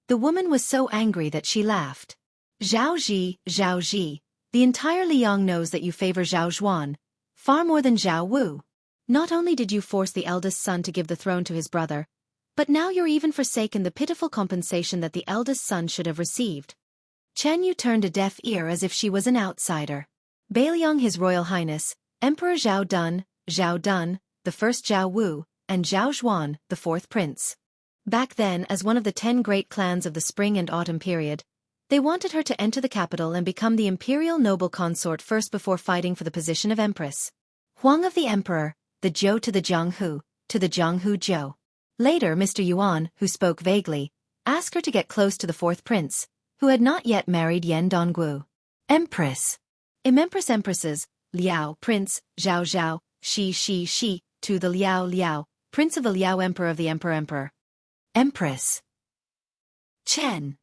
The woman was so angry that she laughed. Zhao Ji, the entire Liang knows that you favor Zhao Zhuan, far more than Zhao Wu. Not only did you force the eldest son to give the throne to his brother, but now you're even forsaken the pitiful compensation that the eldest son should have received. Chen Yu turned a deaf ear as if she was an outsider. Bailiang His Royal Highness, Emperor Zhao Dun, the first Zhao Wu, and Zhao Zhuan, the 4th prince. Back then, as one of the 10 great clans of the spring and autumn period, they wanted her to enter the capital and become the imperial noble consort first before fighting for the position of empress. Huang of the emperor, the Zhou to the Jianghu Zhou. Later Mr. Yuan, who spoke vaguely, asked her to get close to the 4th prince, who had not yet married Yan Donggu. Empress. Empresses, Liao, Prince, Zhao, Shi, to the Liao, Prince of the Liao Emperor of the Emperor. Empress. Chen.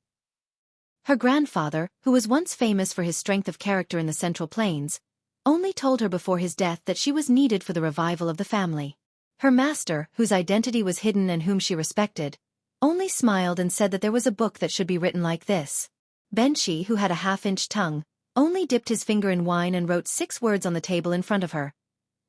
Her grandfather, who was once famous for his strength of character in the Central Plains, only told her before his death that she was needed for the revival of the family. Her master, whose identity was hidden and whom she respected, only smiled and said that there was a book that should be written like this. Benchi, who had a half-inch tongue, only dipped his finger in wine and wrote 6 words on the table in front of her.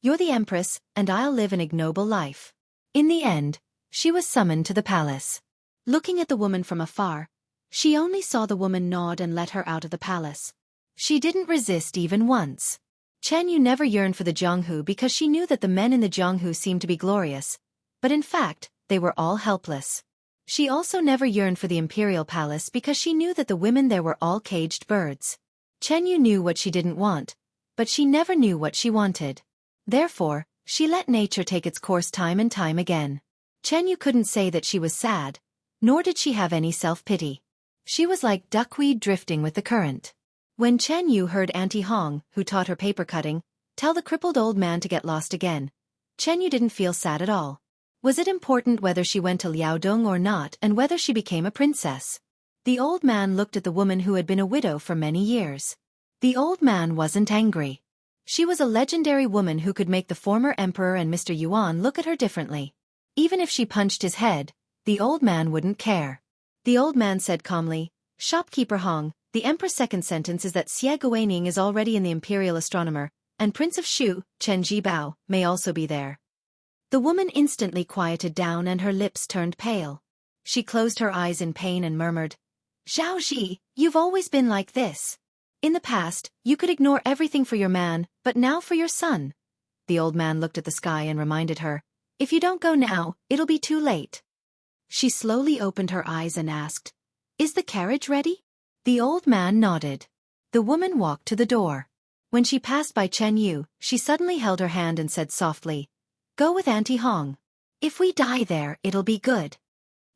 "You're the empress, and I'll live an ignoble life." In the end, she was summoned to the palace. Looking at the woman from afar, she only saw the woman nod and let her out of the palace. She didn't resist even once. Chen Yu never yearned for the Jianghu because she knew that the men in the Jianghu seemed to be glorious, but in fact, they were all helpless. She also never yearned for the imperial palace because she knew that the women there were all caged birds. Chen Yu knew what she didn't want, but she never knew what she wanted. Therefore, she let nature take its course time and time again. Chen Yu couldn't say that she was sad, nor did she have any self-pity. She was like duckweed drifting with the current. When Chen Yu heard Auntie Hong, who taught her paper cutting, tell the crippled old man to get lost again, Chen Yu didn't feel sad at all. Was it important whether she went to Liaodong or not and whether she became a princess? The old man looked at the woman who had been a widow for many years. The old man wasn't angry. She was a legendary woman who could make the former emperor and Mr. Yuan look at her differently. Even if she punched his head, the old man wouldn't care. The old man said calmly, "Shopkeeper Hong, the emperor's second sentence is that Xie Guining is already in the Imperial Astronomer, and Prince of Shu, Chen Jibao, may also be there." The woman instantly quieted down and her lips turned pale. She closed her eyes in pain and murmured, "Zhao Ji, you've always been like this. In the past, you could ignore everything for your man, but now for your son." The old man looked at the sky and reminded her, "If you don't go now, it'll be too late." She slowly opened her eyes and asked, "Is the carriage ready?" The old man nodded. The woman walked to the door. When she passed by Chen Yu, she suddenly held her hand and said softly, "Go with Auntie Hong. If we die there, it'll be good."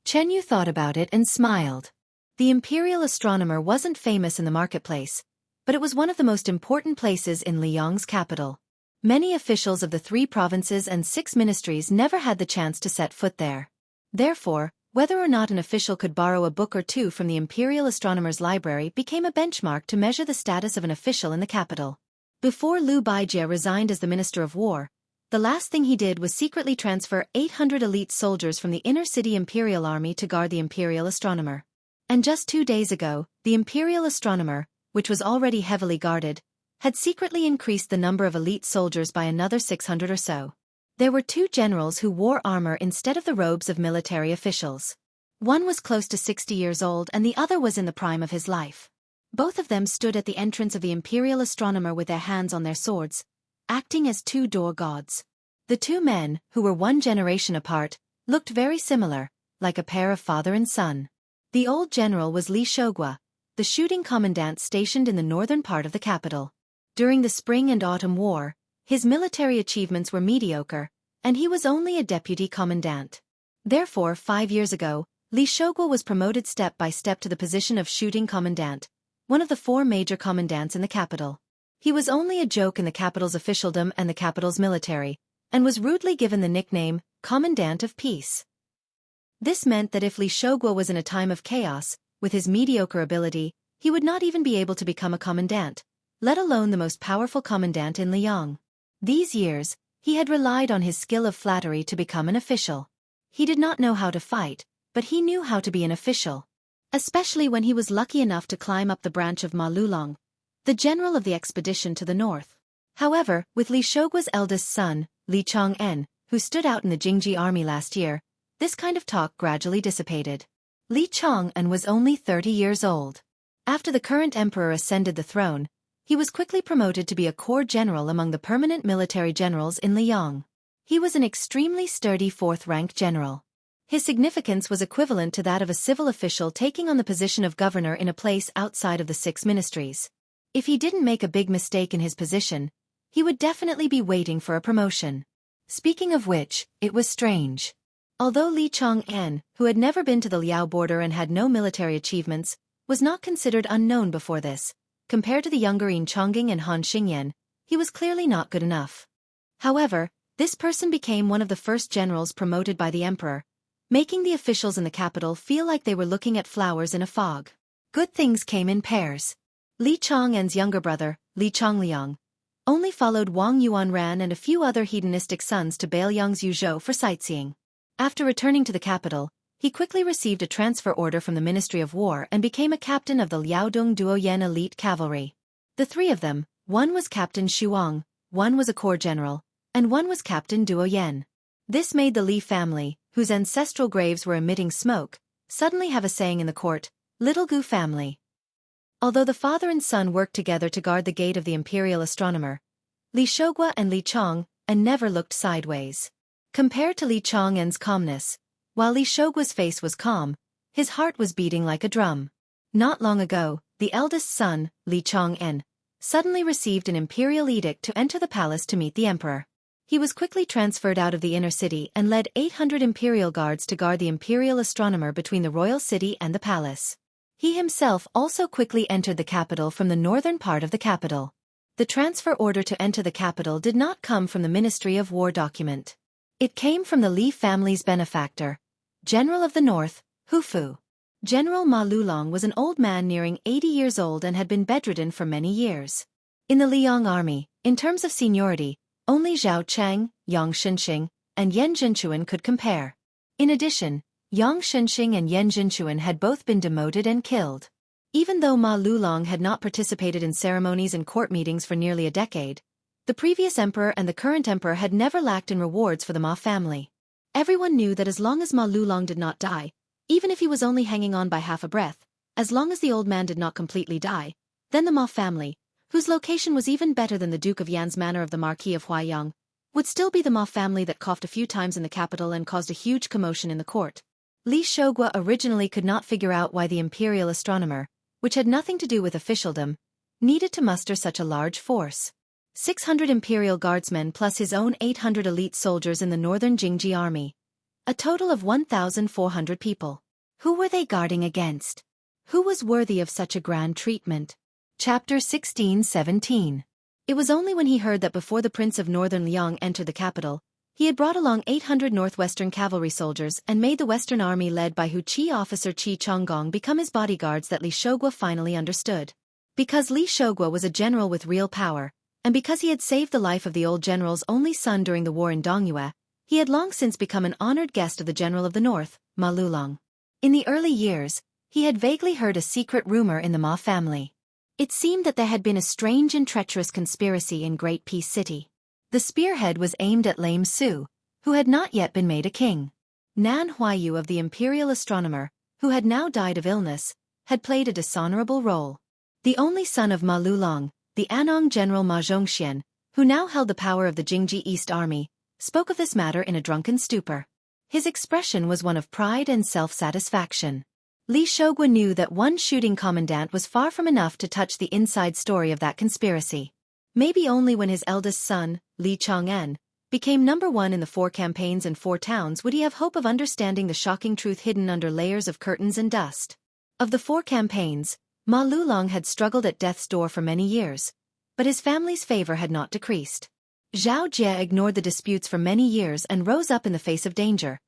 Chen Yu thought about it and smiled. The Imperial Astronomer wasn't famous in the marketplace, but it was one of the most important places in Liang's capital. Many officials of the 3 provinces and 6 ministries never had the chance to set foot there. Therefore, Whether or not an official could borrow a book or two from the Imperial Astronomer's library became a benchmark to measure the status of an official in the capital. Before Liu Baijie resigned as the Minister of War, the last thing he did was secretly transfer 800 elite soldiers from the inner-city Imperial Army to guard the Imperial Astronomer. And just 2 days ago, the Imperial Astronomer, which was already heavily guarded, had secretly increased the number of elite soldiers by another 600 or so. There were 2 generals who wore armor instead of the robes of military officials. One was close to 60 years old and the other was in the prime of his life. Both of them stood at the entrance of the Imperial Astronomer with their hands on their swords, acting as 2 door gods. The 2 men, who were 1 generation apart, looked very similar, like a pair of father and son. The old general was Li Shogua, the shooting commandant stationed in the northern part of the capital. During the Spring and Autumn War, his military achievements were mediocre, and he was only a deputy commandant. Therefore, 5 years ago, Li Shogua was promoted step by step to the position of shooting commandant, one of the 4 major commandants in the capital. He was only a joke in the capital's officialdom and the capital's military, and was rudely given the nickname, Commandant of Peace. This meant that if Li Shogua was in a time of chaos, with his mediocre ability, he would not even be able to become a commandant, let alone the most powerful commandant in Liang. These years, he had relied on his skill of flattery to become an official. He did not know how to fight, but he knew how to be an official. Especially when he was lucky enough to climb up the branch of Ma Lulong, the general of the expedition to the north. However, with Li Shogua's eldest son, Li Chang'en, who stood out in the Jingji army last year, this kind of talk gradually dissipated. Li Chang'en was only 30 years old. After the current emperor ascended the throne, he was quickly promoted to be a corps general among the permanent military generals in Liang. He was an extremely sturdy 4th-rank general. His significance was equivalent to that of a civil official taking on the position of governor in a place outside of the 6 ministries. If he didn't make a big mistake in his position, he would definitely be waiting for a promotion. Speaking of which, it was strange. Although Li Chang'en, who had never been to the Liao border and had no military achievements, was not considered unknown before this, compared to the younger Enchanting and Han Xingyan, he was clearly not good enough. However, this person became one of the first generals promoted by the emperor, making the officials in the capital feel like they were looking at flowers in a fog. Good things came in pairs. Li Chang'en's younger brother, Li Changliang, only followed Wang Yuanran and a few other hedonistic sons to Bailiang's Yuzhou for sightseeing. After returning to the capital, he quickly received a transfer order from the Ministry of War and became a captain of the Liaodong Duoyen elite cavalry. The 3 of them, one was Captain Shuang, one was a corps general, and one was Captain Duoyen. This made the Li family, whose ancestral graves were emitting smoke, suddenly have a saying in the court, Little Gu family. Although the father and son worked together to guard the gate of the Imperial Astronomer, Li Shogua and Li Chang'en never looked sideways. Compared to Li Chang'en's calmness, while Li Shogua's face was calm, his heart was beating like a drum. Not long ago, the eldest son, Li Chang'en, suddenly received an imperial edict to enter the palace to meet the emperor. He was quickly transferred out of the inner city and led 800 imperial guards to guard the Imperial Astronomer between the royal city and the palace. He himself also quickly entered the capital from the northern part of the capital. The transfer order to enter the capital did not come from the Ministry of War document. It came from the Li family's benefactor, General of the North, Hufu. General Ma Lulong was an old man nearing 80 years old and had been bedridden for many years. In the Liang army, in terms of seniority, only Zhao Cheng, Yang Shenxing, and Yan Zhenchuan could compare. In addition, Yang Shenxing and Yan Zhenchuan had both been demoted and killed. Even though Ma Lulong had not participated in ceremonies and court meetings for nearly a decade, the previous emperor and the current emperor had never lacked in rewards for the Ma family. Everyone knew that as long as Ma Lulong did not die, even if he was only hanging on by half a breath, as long as the old man did not completely die, then the Ma family, whose location was even better than the Duke of Yan's manor of the Marquis of Huaiyang, would still be the Ma family that coughed a few times in the capital and caused a huge commotion in the court. Li Shogua originally could not figure out why the Imperial Astronomer, which had nothing to do with officialdom, needed to muster such a large force. 600 Imperial Guardsmen plus his own 800 elite soldiers in the northern Jingji army. A total of 1,400 people. Who were they guarding against? Who was worthy of such a grand treatment? Chapter 16-17. It was only when he heard that before the Prince of Northern Liang entered the capital, He had brought along 800 northwestern cavalry soldiers and made the western army led by Hu Qi officer Qi Chonggong become his bodyguards that Li Shogua finally understood. Because Li Shogua was a general with real power, and because he had saved the life of the old general's only son during the war in Dongyue, he had long since become an honored guest of the general of the north, Ma Lulong. In the early years, he had vaguely heard a secret rumor in the Ma family. It seemed that there had been a strange and treacherous conspiracy in Great Peace City. The spearhead was aimed at Lame Su, who had not yet been made a king. Nan Huayu of the imperial astronomer, who had now died of illness, had played a dishonorable role. The only son of Ma Lulong, the Anong general Ma Zhongxian, who now held the power of the Jingji East Army, spoke of this matter in a drunken stupor. His expression was one of pride and self-satisfaction. Li Shogua knew that one shooting commandant was far from enough to touch the inside story of that conspiracy. Maybe only when his eldest son, Li Chang'an, became number one in the 4 campaigns and 4 towns would he have hope of understanding the shocking truth hidden under layers of curtains and dust. Of the 4 campaigns, Ma Lulong had struggled at death's door for many years, but his family's favor had not decreased. Zhao Jie ignored the disputes for many years and rose up in the face of danger,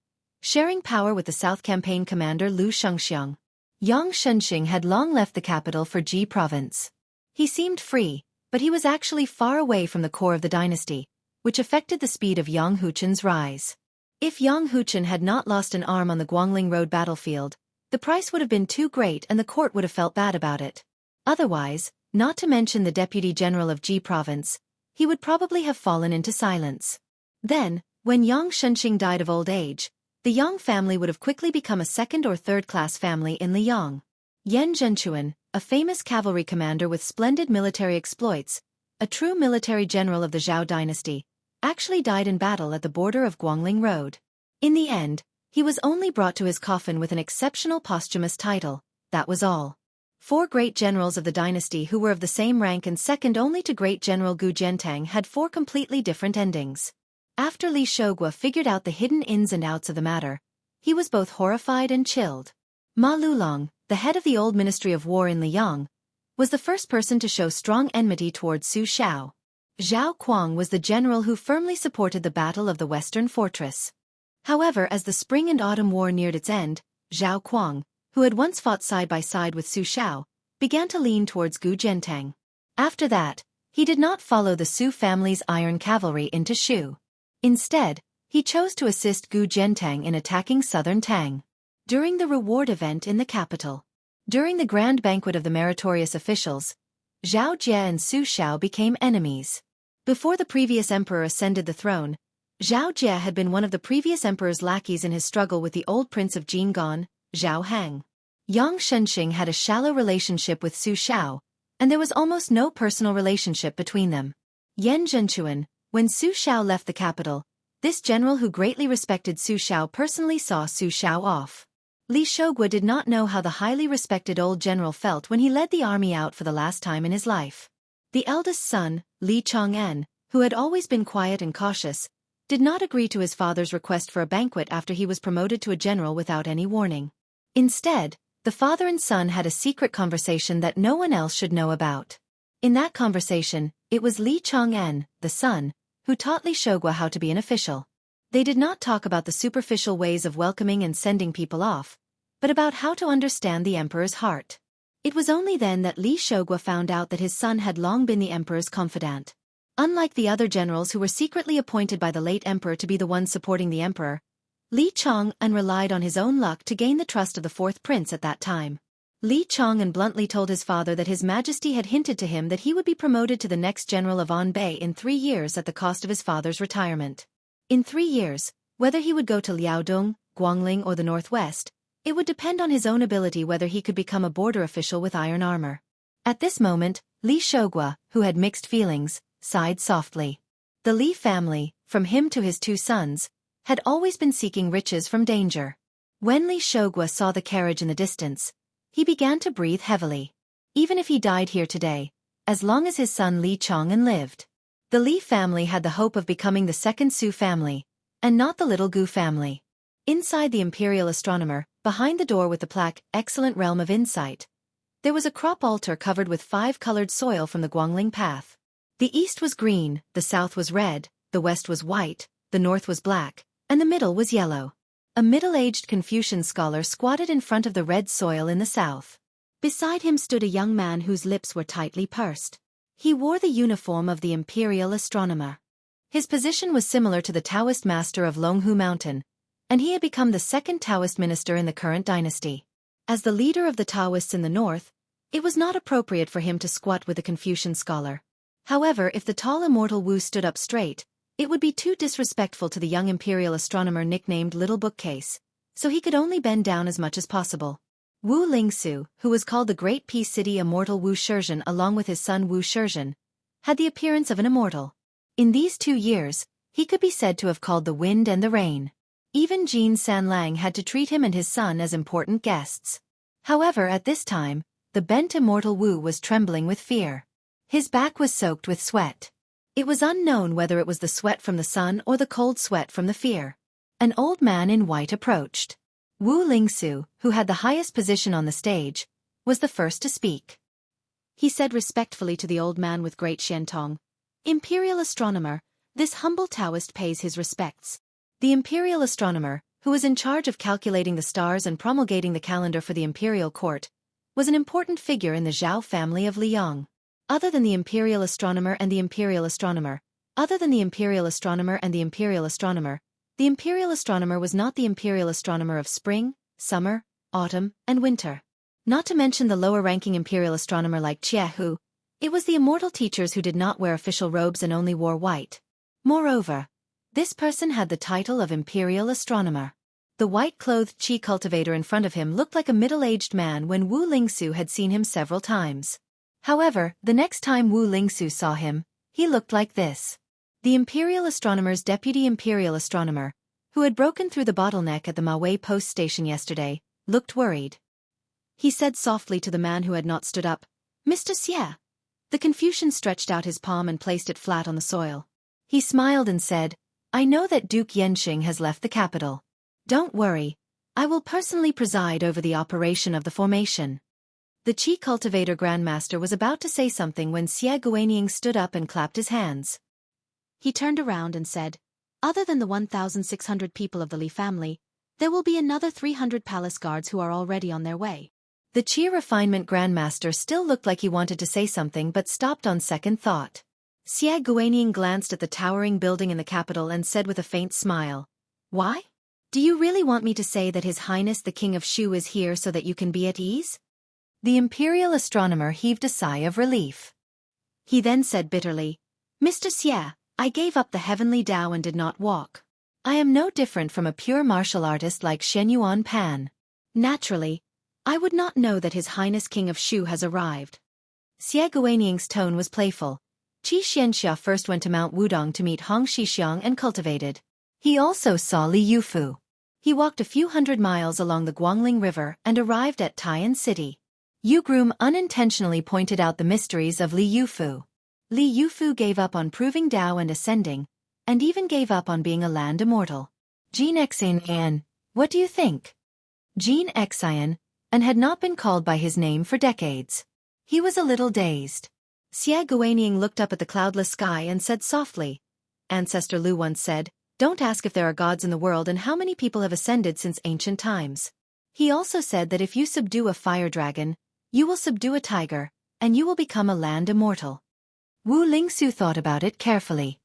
sharing power with the South Campaign commander Lu Shengxiang. Yang Shenxing had long left the capital for Ji province. He seemed free, but he was actually far away from the core of the dynasty, which affected the speed of Yang Huchen's rise. If Yang Huchen had not lost an arm on the Guangling Road battlefield, the price would have been too great and the court would have felt bad about it. Otherwise, not to mention the deputy general of Ji province, he would probably have fallen into silence. Then, when Yang Shenxing died of old age, the Yang family would have quickly become a second- or third-class family in Liang. Yan Zhenchuan, a famous cavalry commander with splendid military exploits, a true military general of the Zhao dynasty, actually died in battle at the border of Guangling Road. In the end, he was only brought to his coffin with an exceptional posthumous title, that was all. 4 great generals of the dynasty who were of the same rank and second only to great General Gu Jiantang had 4 completely different endings. After Li Shogua figured out the hidden ins and outs of the matter, he was both horrified and chilled. Ma Lulong, the head of the old Ministry of War in Liang, was the first person to show strong enmity towards Su Xiao. Zhao Kuang was the general who firmly supported the Battle of the Western Fortress. However, as the Spring and Autumn War neared its end, Zhao Kuang, who had once fought side by side with Su Xiao, began to lean towards Gu Jiantang. After that, he did not follow the Su family's iron cavalry into Shu. Instead, he chose to assist Gu Jiantang in attacking southern Tang. During the reward event in the capital, during the grand banquet of the meritorious officials, Zhao Jie and Su Xiao became enemies. Before the previous emperor ascended the throne, Zhao Jie had been one of the previous emperor's lackeys in his struggle with the old prince of Jinggan, Zhao Hang. Yang Shenxing had a shallow relationship with Su Xiao, and there was almost no personal relationship between them. Yan Zhenchuan, when Su Xiao left the capital, this general who greatly respected Su Xiao personally saw Su Xiao off. Li Shogua did not know how the highly respected old general felt when he led the army out for the last time in his life. The eldest son, Li Chang'an, who had always been quiet and cautious, did not agree to his father's request for a banquet after he was promoted to a general without any warning. Instead, the father and son had a secret conversation that no one else should know about. In that conversation, it was Li Chang'an, the son, who taught Li Shogua how to be an official. They did not talk about the superficial ways of welcoming and sending people off, but about how to understand the emperor's heart. It was only then that Li Shogua found out that his son had long been the emperor's confidant. Unlike the other generals who were secretly appointed by the late emperor to be the ones supporting the emperor, Li Chang'an relied on his own luck to gain the trust of the 4th prince at that time. Li Chang'an bluntly told his father that His Majesty had hinted to him that he would be promoted to the next general of Anbei in 3 years at the cost of his father's retirement. In 3 years, whether he would go to Liaodong, Guangling or the northwest, it would depend on his own ability whether he could become a border official with iron armor. At this moment, Li Shogua, who had mixed feelings, sighed softly. The Li family, from him to his 2 sons, had always been seeking riches from danger. When Li Shogua saw the carriage in the distance, he began to breathe heavily. Even if he died here today, as long as his son Li Chang'an lived, the Li family had the hope of becoming the second Su family, and not the little Gu family. Inside the imperial astronomer, behind the door with the plaque, Excellent Realm of Insight, there was a crop altar covered with 5-colored soil from the Guangling path. The east was green, the south was red, the west was white, the north was black, and the middle was yellow. A middle-aged Confucian scholar squatted in front of the red soil in the south. Beside him stood a young man whose lips were tightly pursed. He wore the uniform of the imperial astronomer. His position was similar to the Taoist master of Longhu Mountain, and he had become the second Taoist minister in the current dynasty. As the leader of the Taoists in the north, it was not appropriate for him to squat with a Confucian scholar. However, if the tall immortal Wu stood up straight, it would be too disrespectful to the young imperial astronomer nicknamed Little Bookcase, so he could only bend down as much as possible. Wu Lingsu, who was called the Great Peace City Immortal Wu Shizhen along with his son Wu Shizhen, had the appearance of an immortal. In these 2 years, he could be said to have called the wind and the rain. Even Jin Sanlang had to treat him and his son as important guests. However, at this time, the bent immortal Wu was trembling with fear. His back was soaked with sweat. It was unknown whether it was the sweat from the sun or the cold sweat from the fear. An old man in white approached. Wu Lingsu, who had the highest position on the stage, was the first to speak. He said respectfully to the old man with great Xiantong, "Imperial astronomer, this humble Taoist pays his respects." The imperial astronomer, who was in charge of calculating the stars and promulgating the calendar for the imperial court, was an important figure in the Zhao family of Liang. Other than the imperial astronomer and the imperial astronomer, the imperial astronomer was not the imperial astronomer of spring, summer, autumn, and winter. Not to mention the lower-ranking imperial astronomer like Jie Hu, it was the immortal teachers who did not wear official robes and only wore white. Moreover, this person had the title of imperial astronomer. The white-clothed qi cultivator in front of him looked like a middle-aged man when Wu Lingsu had seen him several times. However, the next time Wu Lingsu saw him, he looked like this. The imperial astronomer's deputy imperial astronomer, who had broken through the bottleneck at the Mawei post station yesterday, looked worried. He said softly to the man who had not stood up, "Mr. Xie." The Confucian stretched out his palm and placed it flat on the soil. He smiled and said, "I know that Duke Yenxing has left the capital. Don't worry, I will personally preside over the operation of the formation." The Qi cultivator grandmaster was about to say something when Xie Guanying stood up and clapped his hands. He turned around and said, "Other than the 1,600 people of the Li family, there will be another 300 palace guards who are already on their way." The Qi refinement grandmaster still looked like he wanted to say something but stopped on second thought. Xie Guanying glanced at the towering building in the capital and said with a faint smile, "Why? Do you really want me to say that His Highness the King of Shu is here so that you can be at ease?" The imperial astronomer heaved a sigh of relief. He then said bitterly, "Mr. Xie, I gave up the heavenly Tao and did not walk. I am no different from a pure martial artist like Shen Yuan Pan. Naturally, I would not know that His Highness King of Shu has arrived." Xie Guanying's tone was playful. Qi Xianxia first went to Mount Wudong to meet Hong Shixiang and cultivated. He also saw Li Yufu. He walked a few hundred miles along the Guangling River and arrived at Taiyan City. Yu Groom unintentionally pointed out the mysteries of Li Yufu. Li Yufu gave up on proving Tao and ascending, and even gave up on being a land immortal. Jin Xian, what do you think? Jin Xian, and had not been called by his name for decades. He was a little dazed. Xie Guanying looked up at the cloudless sky and said softly, "Ancestor Lu once said, don't ask if there are gods in the world and how many people have ascended since ancient times. He also said that if you subdue a fire dragon, you will subdue a tiger, and you will become a land immortal." Wu Lingsu thought about it carefully.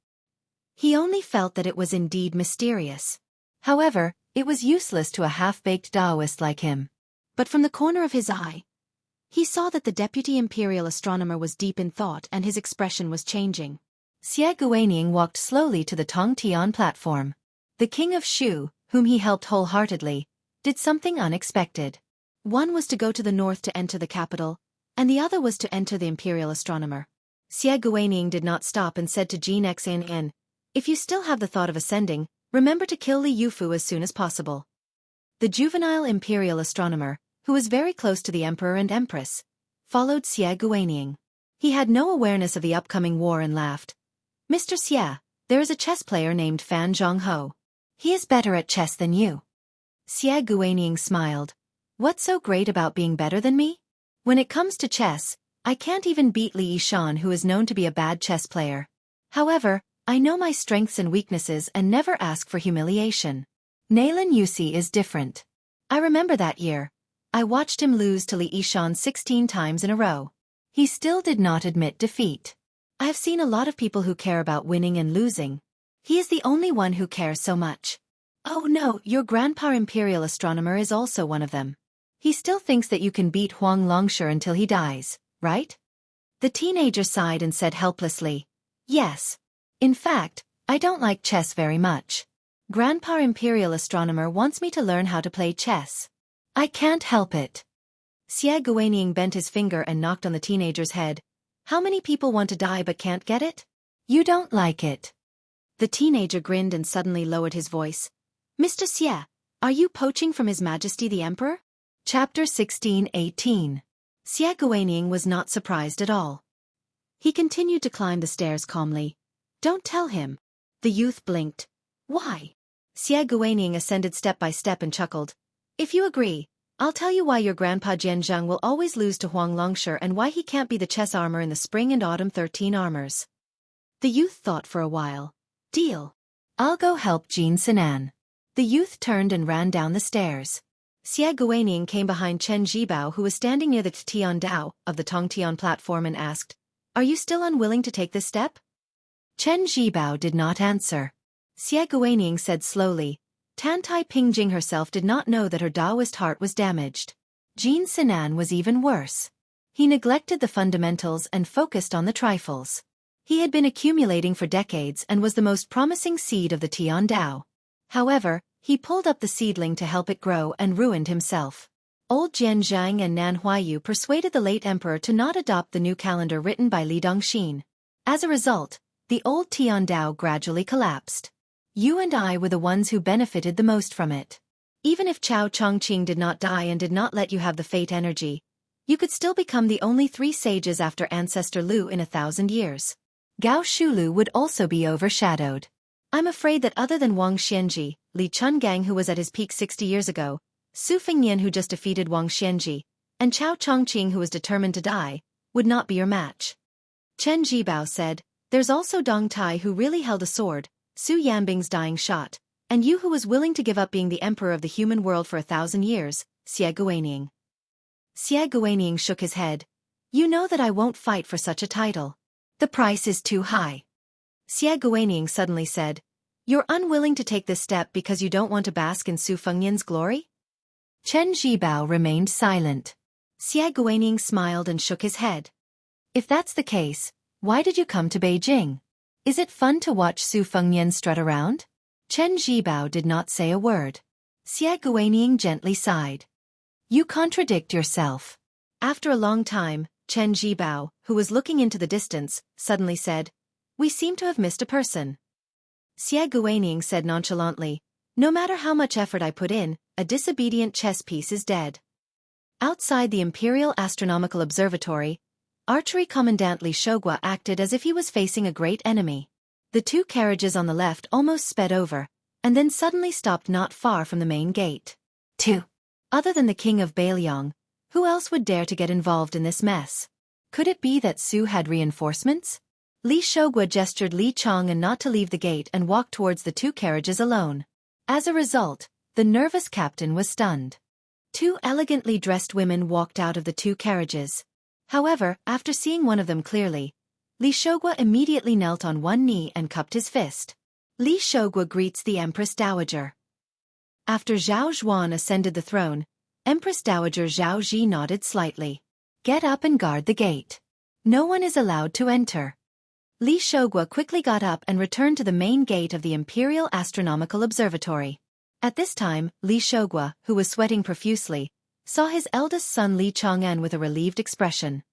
He only felt that it was indeed mysterious. However, it was useless to a half-baked Taoist like him. But from the corner of his eye, he saw that the deputy imperial astronomer was deep in thought and his expression was changing. Xie Guanying walked slowly to the Tongtian platform. The king of Shu, whom he helped wholeheartedly, did something unexpected. One was to go to the north to enter the capital, and the other was to enter the imperial astronomer. Xie Guanying did not stop and said to Jin Xian, "If you still have the thought of ascending, remember to kill Li Yufu as soon as possible." The juvenile imperial astronomer, who was very close to the emperor and empress, followed Xie Guanying. He had no awareness of the upcoming war and laughed. "Mr. Xie, there is a chess player named Fan Zhongho. He is better at chess than you." Xie Guanying smiled. "What's so great about being better than me? When it comes to chess, I can't even beat Li Yishan, who is known to be a bad chess player. However, I know my strengths and weaknesses and never ask for humiliation. Nalan Yusi is different. I remember that year. I watched him lose to Li Yishan 16 times in a row. He still did not admit defeat. I've seen a lot of people who care about winning and losing. He is the only one who cares so much. Oh no, your grandpa Imperial Astronomer is also one of them. He still thinks that you can beat Huang Longsher until he dies, right? The teenager sighed and said helplessly, yes. In fact, I don't like chess very much. Grandpa Imperial Astronomer wants me to learn how to play chess. I can't help it. Xie Guaniying bent his finger and knocked on the teenager's head. How many people want to die but can't get it? You don't like it. The teenager grinned and suddenly lowered his voice. Mr. Xie, are you poaching from His Majesty the Emperor? Chapter 16:18. Xie Guaniying was not surprised at all. He continued to climb the stairs calmly. Don't tell him. The youth blinked. Why? Xie Guaniying ascended step by step and chuckled. If you agree, I'll tell you why your grandpa Jianzheng will always lose to Huang Longsher and why he can't be the chess armor in the spring and autumn 13 armors. The youth thought for a while. Deal. I'll go help Jin Sinan. The youth turned and ran down the stairs. Xie Guaniying came behind Chen Zhibao, who was standing near the Tiandao of the Tongtian platform, and asked, Are you still unwilling to take this step? Chen Zhibao did not answer. Xie Guaniying said slowly, Tantai Pingjing herself did not know that her Taoist heart was damaged. Jin Sinan was even worse. He neglected the fundamentals and focused on the trifles. He had been accumulating for decades and was the most promising seed of the Tiandao. However, he pulled up the seedling to help it grow and ruined himself. Old Jianzhang and Nan Huayu persuaded the late emperor to not adopt the new calendar written by Li Dongxin. As a result, the old Tiandao gradually collapsed. You and I were the ones who benefited the most from it. Even if Chao Chongqing did not die and did not let you have the fate energy, you could still become the only 3 sages after Ancestor Lu in 1,000 years. Gao Shulu would also be overshadowed. I'm afraid that other than Wang Xianji, Li Chungang, who was at his peak 60 years ago, Su Fengnian, who just defeated Wang Xianji, and Chao Chongqing, who was determined to die, would not be your match. Chen Zhibao said, There's also Dong Tai, who really held a sword, Su Yanbing's dying shot, and you, who was willing to give up being the emperor of the human world for 1,000 years, Xie Guaniying. Xie Guaniying shook his head. You know that I won't fight for such a title. The price is too high. Xie Guaniying suddenly said, You're unwilling to take this step because you don't want to bask in Su Fengnian's glory? Chen Zhibao remained silent. Xie Guaniying smiled and shook his head. If that's the case, why did you come to Beijing? Is it fun to watch Su Fengnian strut around? Chen Zhibao did not say a word. Xie Guaniying gently sighed. You contradict yourself. After a long time, Chen Zhibao, who was looking into the distance, suddenly said, We seem to have missed a person. Xie Guaniying said nonchalantly, No matter how much effort I put in, a disobedient chess piece is dead. Outside the Imperial Astronomical Observatory, Archery Commandant Li Shogua acted as if he was facing a great enemy. The 2 carriages on the left almost sped over, and then suddenly stopped not far from the main gate. 2. Other than the king of Bailiang, who else would dare to get involved in this mess? Could it be that Su had reinforcements? Li Shogua gestured Li Chang'an not to leave the gate and walked towards the 2 carriages alone. As a result, the nervous captain was stunned. 2 elegantly dressed women walked out of the 2 carriages. However, after seeing one of them clearly, Li Shogua immediately knelt on one knee and cupped his fist. Li Shogua greets the Empress Dowager. After Zhao Zhuan ascended the throne, Empress Dowager Zhao Ji nodded slightly. Get up and guard the gate. No one is allowed to enter. Li Shogua quickly got up and returned to the main gate of the Imperial Astronomical Observatory. At this time, Li Shogua, who was sweating profusely, saw his eldest son Li Chang'an with a relieved expression.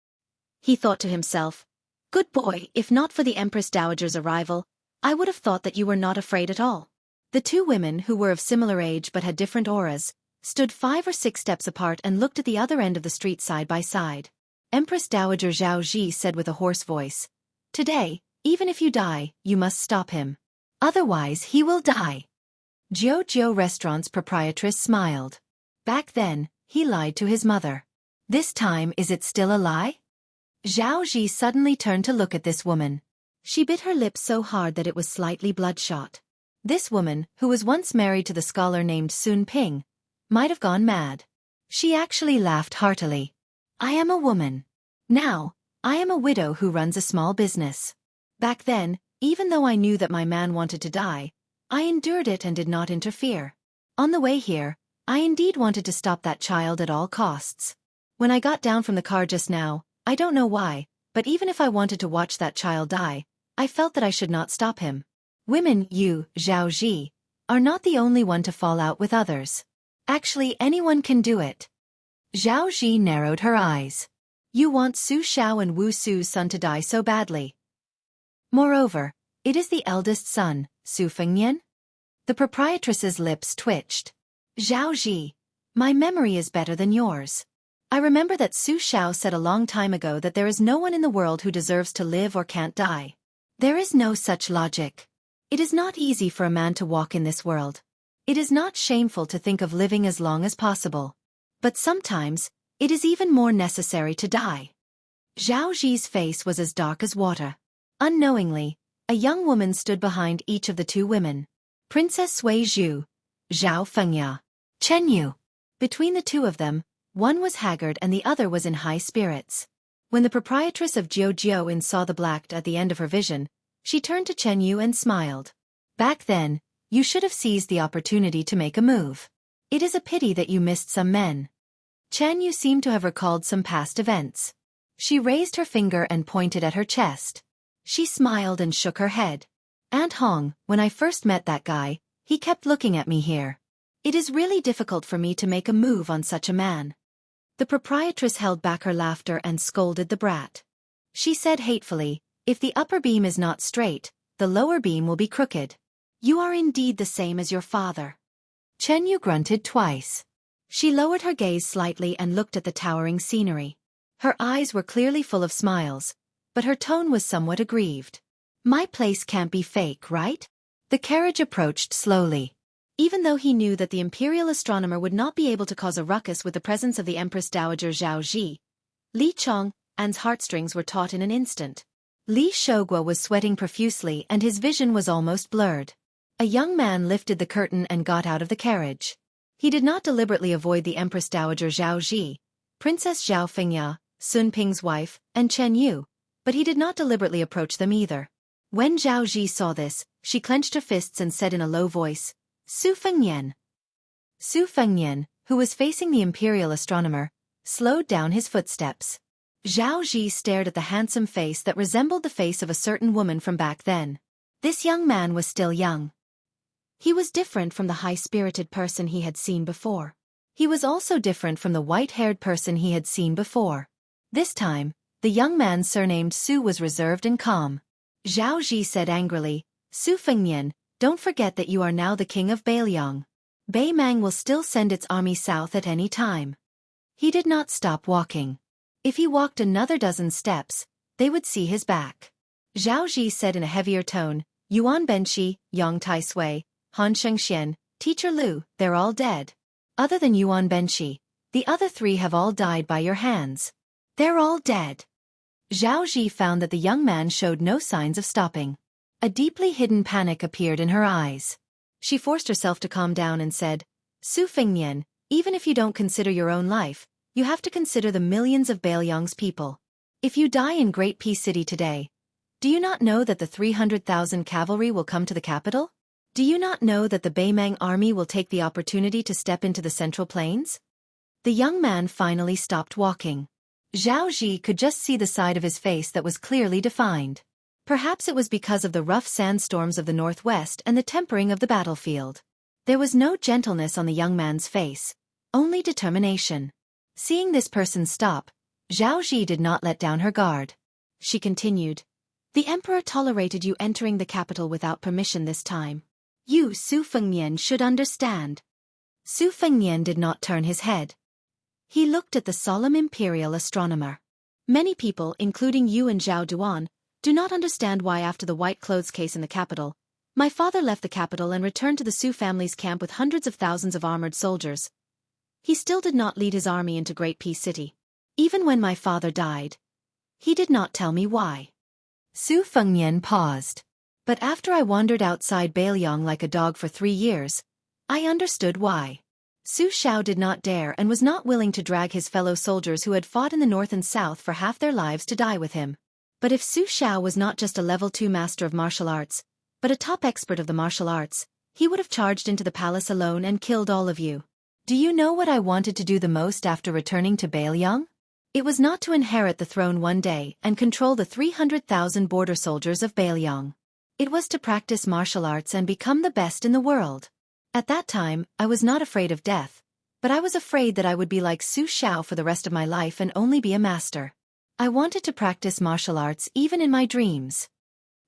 He thought to himself, Good boy, if not for the Empress Dowager's arrival, I would have thought that you were not afraid at all. The 2 women, who were of similar age but had different auras, stood 5 or 6 steps apart and looked at the other end of the street side by side. Empress Dowager Zhao Ji said with a hoarse voice, Today, even if you die, you must stop him. Otherwise he will die. Jiu Jiu Restaurant's proprietress smiled. Back then, he lied to his mother. This time, is it still a lie? Zhao Ji suddenly turned to look at this woman. She bit her lips so hard that it was slightly bloodshot. This woman, who was once married to the scholar named Sun Ping, might have gone mad. She actually laughed heartily. I am a woman. Now, I am a widow who runs a small business. Back then, even though I knew that my man wanted to die, I endured it and did not interfere. On the way here, I indeed wanted to stop that child at all costs. When I got down from the car just now, I don't know why, but even if I wanted to watch that child die, I felt that I should not stop him. Women, you, Zhao Ji, are not the only one to fall out with others. Actually, anyone can do it. Zhao Ji narrowed her eyes. You want Su Xiao and Wu Su's son to die so badly. Moreover, it is the eldest son, Su Fengnian? The proprietress's lips twitched. Zhao Ji, my memory is better than yours. I remember that Su Xiao said a long time ago that there is no one in the world who deserves to live or can't die. There is no such logic. It is not easy for a man to walk in this world. It is not shameful to think of living as long as possible. But sometimes, it is even more necessary to die. Zhao Ji's face was as dark as water. Unknowingly, a young woman stood behind each of the two women. Princess Sui Zhu, Zhao Fengya, Chen Yu. Between the two of them, one was haggard and the other was in high spirits. When the proprietress of Jiu saw the black at the end of her vision, she turned to Chen Yu and smiled. Back then, you should have seized the opportunity to make a move. It is a pity that you missed some men. Chen Yu seemed to have recalled some past events. She raised her finger and pointed at her chest. She smiled and shook her head. Aunt Hong, when I first met that guy, he kept looking at me here. It is really difficult for me to make a move on such a man. The proprietress held back her laughter and scolded the brat. She said hatefully, if the upper beam is not straight, the lower beam will be crooked. You are indeed the same as your father. Chen Yu grunted twice. She lowered her gaze slightly and looked at the towering scenery. Her eyes were clearly full of smiles, but her tone was somewhat aggrieved. My place can't be fake, right? The carriage approached slowly. Even though he knew that the imperial astronomer would not be able to cause a ruckus with the presence of the Empress Dowager Zhao Ji, Li Chong'an's heartstrings were taut in an instant. Li Shogua was sweating profusely and his vision was almost blurred. A young man lifted the curtain and got out of the carriage. He did not deliberately avoid the Empress Dowager Zhao Ji, Princess Zhao Fengya, Sun Ping's wife, and Chen Yu, but he did not deliberately approach them either. When Zhao Ji saw this, she clenched her fists and said in a low voice, Su Fengnian. Su Fengnian, who was facing the imperial astronomer, slowed down his footsteps. Zhao Ji stared at the handsome face that resembled the face of a certain woman from back then. This young man was still young. He was different from the high-spirited person he had seen before. He was also different from the white-haired person he had seen before. This time, the young man surnamed Su was reserved and calm. Zhao Ji said angrily, Su Fengnian, don't forget that you are now the king of Beiliang. Beimang will still send its army south at any time. He did not stop walking. If he walked another dozen steps, they would see his back. Zhao Ji said in a heavier tone, Yuan Benshi, Yang Tai Sui, Han Shengxian, Teacher Lu, they're all dead. Other than Yuan Benshi, the other three have all died by your hands. They're all dead. Zhao Ji found that the young man showed no signs of stopping. A deeply hidden panic appeared in her eyes. She forced herself to calm down and said, Su Fengnian, even if you don't consider your own life, you have to consider the millions of Beiliang's people. If you die in Great Peace City today, do you not know that the 300,000 cavalry will come to the capital? Do you not know that the Beimang army will take the opportunity to step into the Central Plains? The young man finally stopped walking. Zhao Ji could just see the side of his face that was clearly defined. Perhaps it was because of the rough sandstorms of the northwest and the tempering of the battlefield. There was no gentleness on the young man's face, only determination. Seeing this person stop, Zhao Ji did not let down her guard. She continued, The emperor tolerated you entering the capital without permission this time. You, Su Fengnian, should understand. Su Fengnian did not turn his head. He looked at the solemn imperial astronomer. Many people, including you and Zhao Duan, do not understand why after the white clothes case in the capital, my father left the capital and returned to the Su family's camp with hundreds of thousands of armored soldiers. He still did not lead his army into Great Peace City. Even when my father died, he did not tell me why. Su Fengnian paused. But after I wandered outside Bailiang like a dog for 3 years, I understood why. Su Xiao did not dare and was not willing to drag his fellow soldiers who had fought in the north and south for half their lives to die with him. But if Su Xiao was not just a level 2 master of martial arts, but a top expert of the martial arts, he would have charged into the palace alone and killed all of you. Do you know what I wanted to do the most after returning to Bailiang? It was not to inherit the throne one day and control the 300,000 border soldiers of Bailiang. It was to practice martial arts and become the best in the world. At that time, I was not afraid of death, but I was afraid that I would be like Su Xiao for the rest of my life and only be a master. I wanted to practice martial arts even in my dreams.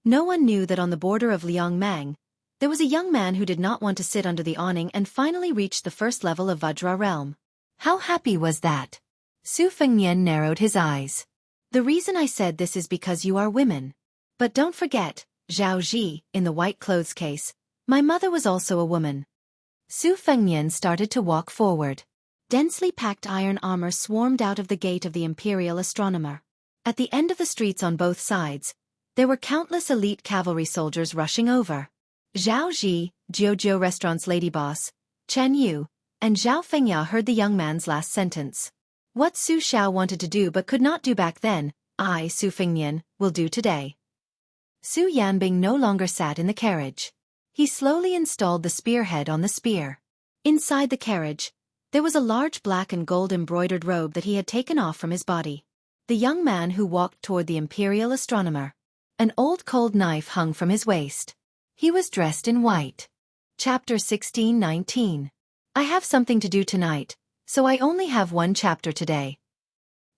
No one knew that on the border of Liangmang, there was a young man who did not want to sit under the awning and finally reached the first level of Vajra realm. How happy was that? Su Fengnian narrowed his eyes. The reason I said this is because you are women. But don't forget, Zhao Ji, in the white clothes case, my mother was also a woman. Su Fengnian started to walk forward. Densely packed iron armor swarmed out of the gate of the Imperial Astronomer. At the end of the streets on both sides, there were countless elite cavalry soldiers rushing over. Zhao Ji, Jiujiu Restaurant's lady boss, Chen Yu, and Zhao Fengya heard the young man's last sentence. What Su Xiao wanted to do but could not do back then, I, Su Fengnian, will do today. Su Yanbing no longer sat in the carriage. He slowly installed the spearhead on the spear. Inside the carriage, there was a large black and gold embroidered robe that he had taken off from his body. The young man who walked toward the Imperial Astronomer. An old cold knife hung from his waist. He was dressed in white. Chapter 16:19. I have something to do tonight, so I only have one chapter today.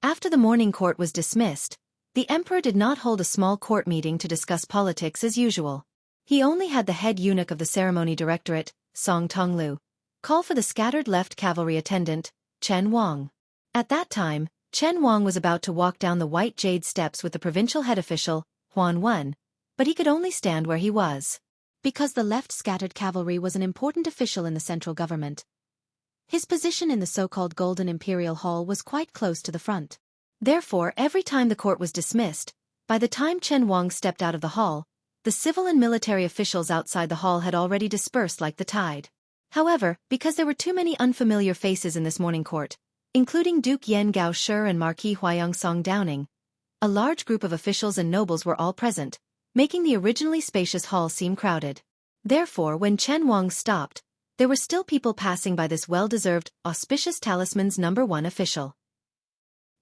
After the morning court was dismissed, the emperor did not hold a small court meeting to discuss politics as usual. He only had the head eunuch of the ceremony directorate, Song Tonglu, call for the scattered left cavalry attendant, Chen Wang. At that time, Chen Wang was about to walk down the white jade steps with the provincial head official, Huan Wen, but he could only stand where he was. Because the left scattered cavalry was an important official in the central government, his position in the so-called Golden Imperial Hall was quite close to the front. Therefore, every time the court was dismissed, by the time Chen Wang stepped out of the hall, the civil and military officials outside the hall had already dispersed like the tide. However, because there were too many unfamiliar faces in this morning court, including Duke Yen Gao Shi and Marquis Huayang Song Downing, a large group of officials and nobles were all present, making the originally spacious hall seem crowded. Therefore, when Chen Wang stopped, there were still people passing by this well-deserved, auspicious talisman's #1 official.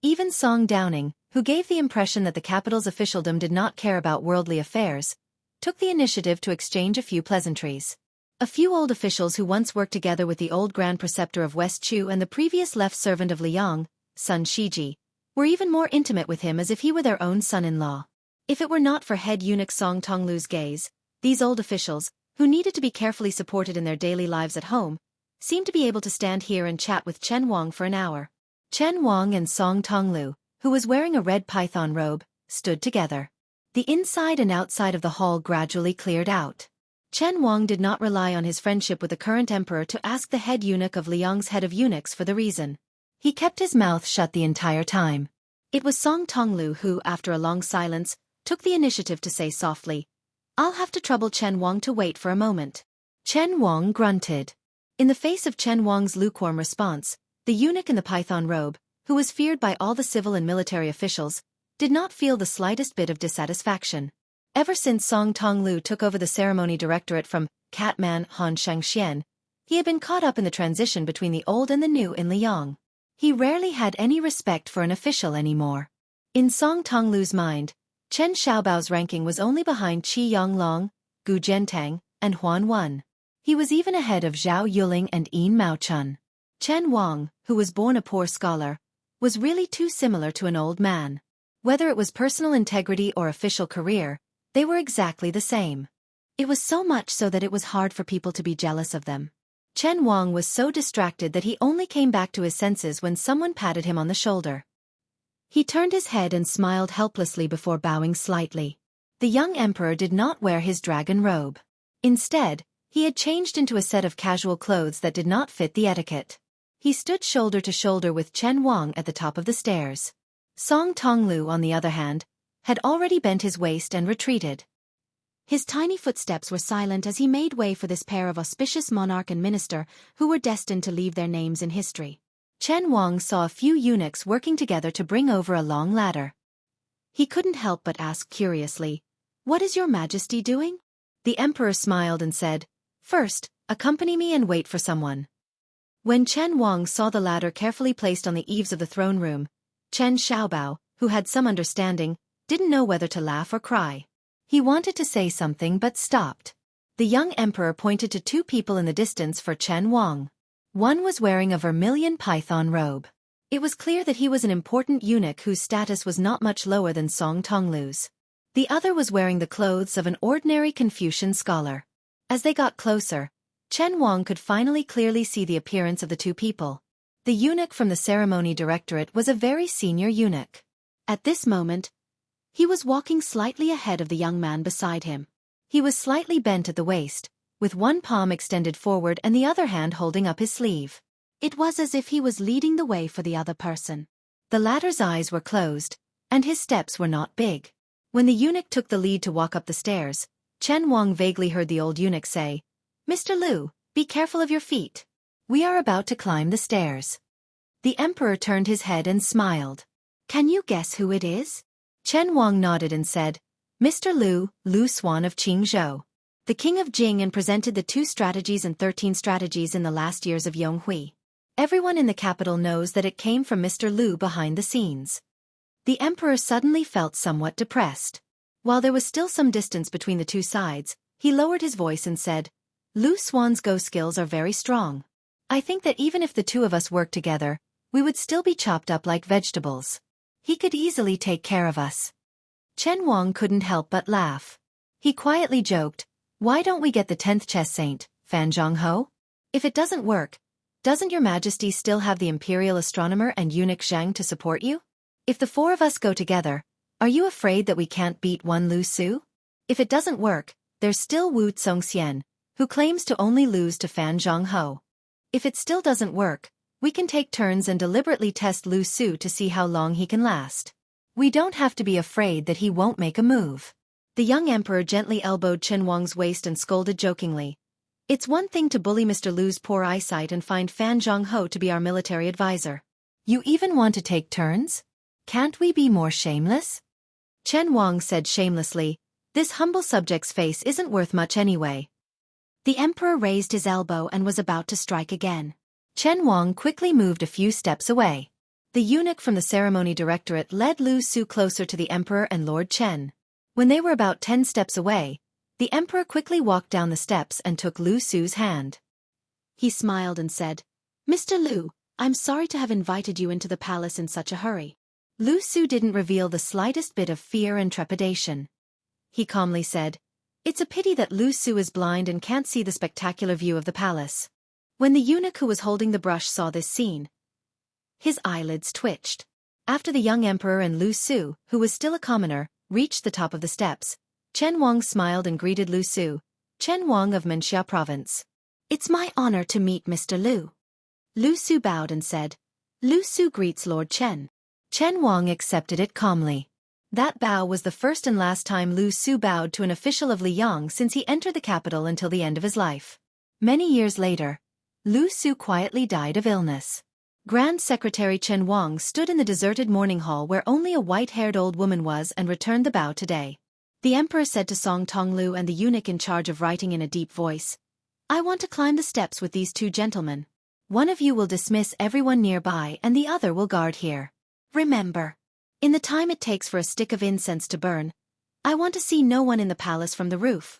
Even Song Downing, who gave the impression that the capital's officialdom did not care about worldly affairs, took the initiative to exchange a few pleasantries. A few old officials who once worked together with the old Grand Preceptor of West Chu and the previous left servant of Liang, Sun Shiji, were even more intimate with him as if he were their own son-in-law. If it were not for head eunuch Song Tonglu's gaze, these old officials, who needed to be carefully supported in their daily lives at home, seemed to be able to stand here and chat with Chen Wang for an hour. Chen Wang and Song Tonglu, who was wearing a red python robe, stood together. The inside and outside of the hall gradually cleared out. Chen Wang did not rely on his friendship with the current emperor to ask the head eunuch of Liang's head of eunuchs for the reason. He kept his mouth shut the entire time. It was Song Tonglu who, after a long silence, took the initiative to say softly, I'll have to trouble Chen Wang to wait for a moment. Chen Wang grunted. In the face of Chen Wang's lukewarm response, the eunuch in the python robe, who was feared by all the civil and military officials, did not feel the slightest bit of dissatisfaction. Ever since Song Tonglu took over the ceremony directorate from Catman Han Shangxian, he had been caught up in the transition between the old and the new in Liang. He rarely had any respect for an official anymore. In Song Tonglu's mind, Chen Xiaobao's ranking was only behind Qi Yonglong, Gu Zhentang, and Huan Wen. He was even ahead of Zhao Yuling and Yin Maochun. Chen Wang, who was born a poor scholar, was really too similar to an old man. Whether it was personal integrity or official career, they were exactly the same. It was so much so that it was hard for people to be jealous of them. Chen Wang was so distracted that he only came back to his senses when someone patted him on the shoulder. He turned his head and smiled helplessly before bowing slightly. The young emperor did not wear his dragon robe. Instead, he had changed into a set of casual clothes that did not fit the etiquette. He stood shoulder to shoulder with Chen Wang at the top of the stairs. Song Tonglu, on the other hand, had already bent his waist and retreated. His tiny footsteps were silent as he made way for this pair of auspicious monarch and minister who were destined to leave their names in history. Chen Wang saw a few eunuchs working together to bring over a long ladder. He couldn't help but ask curiously, "What is your majesty doing?" The emperor smiled and said, "First, accompany me and wait for someone." When Chen Wang saw the ladder carefully placed on the eaves of the throne room, Chen Xiaobao, who had some understanding, didn't know whether to laugh or cry. He wanted to say something but stopped. The young emperor pointed to two people in the distance for Chen Wang. One was wearing a vermilion python robe. It was clear that he was an important eunuch whose status was not much lower than Song Tonglu's. The other was wearing the clothes of an ordinary Confucian scholar. As they got closer, Chen Wang could finally clearly see the appearance of the two people. The eunuch from the ceremony directorate was a very senior eunuch. At this moment, he was walking slightly ahead of the young man beside him. He was slightly bent at the waist, with one palm extended forward and the other hand holding up his sleeve. It was as if he was leading the way for the other person. The latter's eyes were closed, and his steps were not big. When the eunuch took the lead to walk up the stairs, Chen Wang vaguely heard the old eunuch say, "Mr. Liu, be careful of your feet. We are about to climb the stairs." The emperor turned his head and smiled. "Can you guess who it is?" Chen Wang nodded and said, "Mr. Liu Swan of Qingzhou, the king of Jing, and presented the 2 strategies and 13 strategies in the last years of Yonghui. Everyone in the capital knows that it came from Mr. Liu behind the scenes." The emperor suddenly felt somewhat depressed. While there was still some distance between the two sides, he lowered his voice and said, "Liu Swan's go skills are very strong. I think that even if the two of us worked together, we would still be chopped up like vegetables. He could easily take care of us." Chen Wang couldn't help but laugh. He quietly joked, "Why don't we get the 10th chess saint, Fan Zhongho? If it doesn't work, doesn't your majesty still have the imperial astronomer and eunuch Zhang to support you? If the 4 of us go together, are you afraid that we can't beat one Lu Su? If it doesn't work, there's still Wu Congxian, who claims to only lose to Fan Zhongho. If it still doesn't work, we can take turns and deliberately test Lu Su to see how long he can last. We don't have to be afraid that he won't make a move." The young emperor gently elbowed Chen Wang's waist and scolded jokingly, "It's one thing to bully Mr. Liu's poor eyesight and find Fan Zhongho to be our military advisor. You even want to take turns? Can't we be more shameless?" Chen Wang said shamelessly, "This humble subject's face isn't worth much anyway." The emperor raised his elbow and was about to strike again. Chen Wang quickly moved a few steps away. The eunuch from the ceremony directorate led Lu Su closer to the emperor and Lord Chen. When they were about 10 steps away, the emperor quickly walked down the steps and took Lu Su's hand. He smiled and said, "Mr. Liu, I'm sorry to have invited you into the palace in such a hurry." Lu Su didn't reveal the slightest bit of fear and trepidation. He calmly said, "It's a pity that Lu Su is blind and can't see the spectacular view of the palace." When the eunuch who was holding the brush saw this scene, his eyelids twitched. After the young emperor and Lu Su, who was still a commoner, reached the top of the steps, Chen Wang smiled and greeted Lu Su, Chen Wang of Menxia province. "It's my honor to meet Mr. Liu." Lu Su bowed and said, "Lu Su greets Lord Chen." Chen Wang accepted it calmly. That bow was the first and last time Lu Su bowed to an official of Liyang since he entered the capital until the end of his life. Many years later, Lu Su quietly died of illness. Grand Secretary Chen Wang stood in the deserted morning hall where only a white-haired old woman was and returned the bow today. The emperor said to Song Tonglu and the eunuch in charge of writing in a deep voice, "I want to climb the steps with these 2 gentlemen. One of you will dismiss everyone nearby and the other will guard here. Remember, in the time it takes for a stick of incense to burn, I want to see no one in the palace from the roof."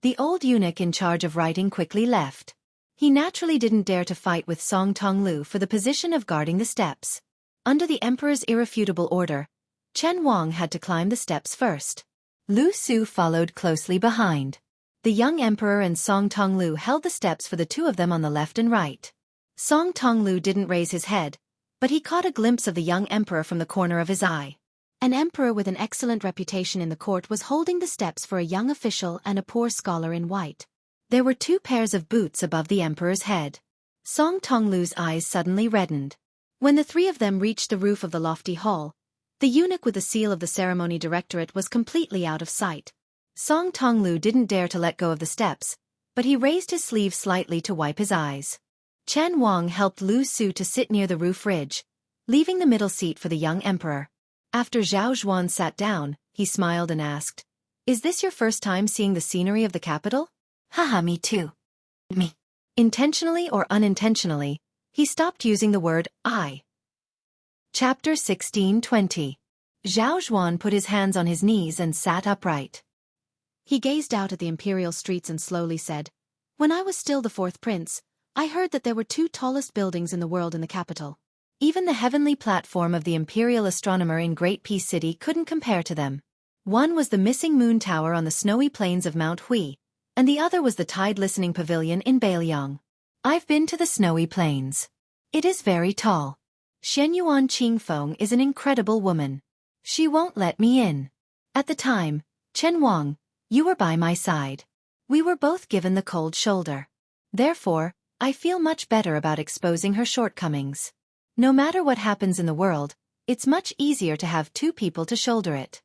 The old eunuch in charge of writing quickly left. He naturally didn't dare to fight with Song Tonglu for the position of guarding the steps. Under the emperor's irrefutable order, Chen Wang had to climb the steps first. Lu Su followed closely behind. The young emperor and Song Tonglu held the steps for the 2 of them on the left and right. Song Tonglu didn't raise his head, but he caught a glimpse of the young emperor from the corner of his eye. An emperor with an excellent reputation in the court was holding the steps for a young official and a poor scholar in white. There were 2 pairs of boots above the emperor's head. Song Tonglu's eyes suddenly reddened. When the 3 of them reached the roof of the lofty hall, The eunuch with the seal of the ceremony directorate was completely out of sight. Song Tonglu didn't dare to let go of the steps, but he raised his sleeve slightly to wipe his eyes. Chen Wang helped Lu Su to sit near the roof ridge, leaving the middle seat for the young emperor. After Zhao Zhuan sat down, he smiled and asked, "Is this your first time seeing the scenery of the capital?" Haha, me too. Me. Intentionally or unintentionally, he stopped using the word I. Chapter 1620. Zhao Zhuan put his hands on his knees and sat upright. He gazed out at the imperial streets and slowly said, "When I was still the fourth prince, I heard that there were two tallest buildings in the world in the capital. Even the heavenly platform of the imperial astronomer in Great Peace City couldn't compare to them. One was the missing moon tower on the snowy plains of Mount Hui, and the other was the tide listening pavilion in Bailiang. I've been to the snowy plains. It is very tall. Shenyuan Qingfeng is an incredible woman. She won't let me in. At the time, Chen Wang, you were by my side. We were both given the cold shoulder. Therefore, I feel much better about exposing her shortcomings. No matter what happens in the world, it's much easier to have two people to shoulder it."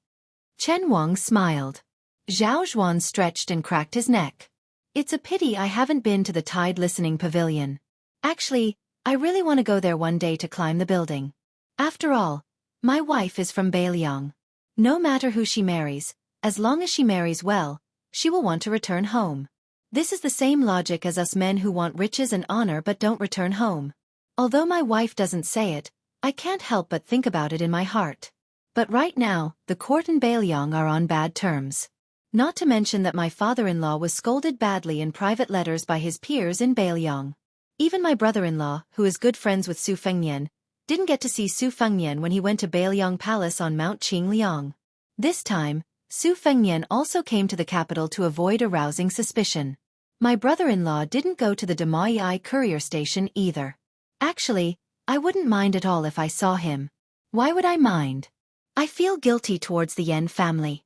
Chen Wang smiled. Zhao Zhuan stretched and cracked his neck. "It's a pity I haven't been to the tide listening pavilion. Actually, I really want to go there one day to climb the building. After all, my wife is from Bailiang. No matter who she marries, as long as she marries well, she will want to return home. This is the same logic as us men who want riches and honor but don't return home. Although my wife doesn't say it, I can't help but think about it in my heart. But right now, the court and Bailiang are on bad terms. Not to mention that my father-in-law was scolded badly in private letters by his peers in Bailiang. Even my brother-in-law, who is good friends with Su Fengnian, didn't get to see Su Fengnian when he went to Bailiang Palace on Mount Qingliang. This time, Su Fengnian also came to the capital to avoid arousing suspicion. My brother-in-law didn't go to the Demayi courier station either. Actually, I wouldn't mind at all if I saw him. Why would I mind? I feel guilty towards the Yan family."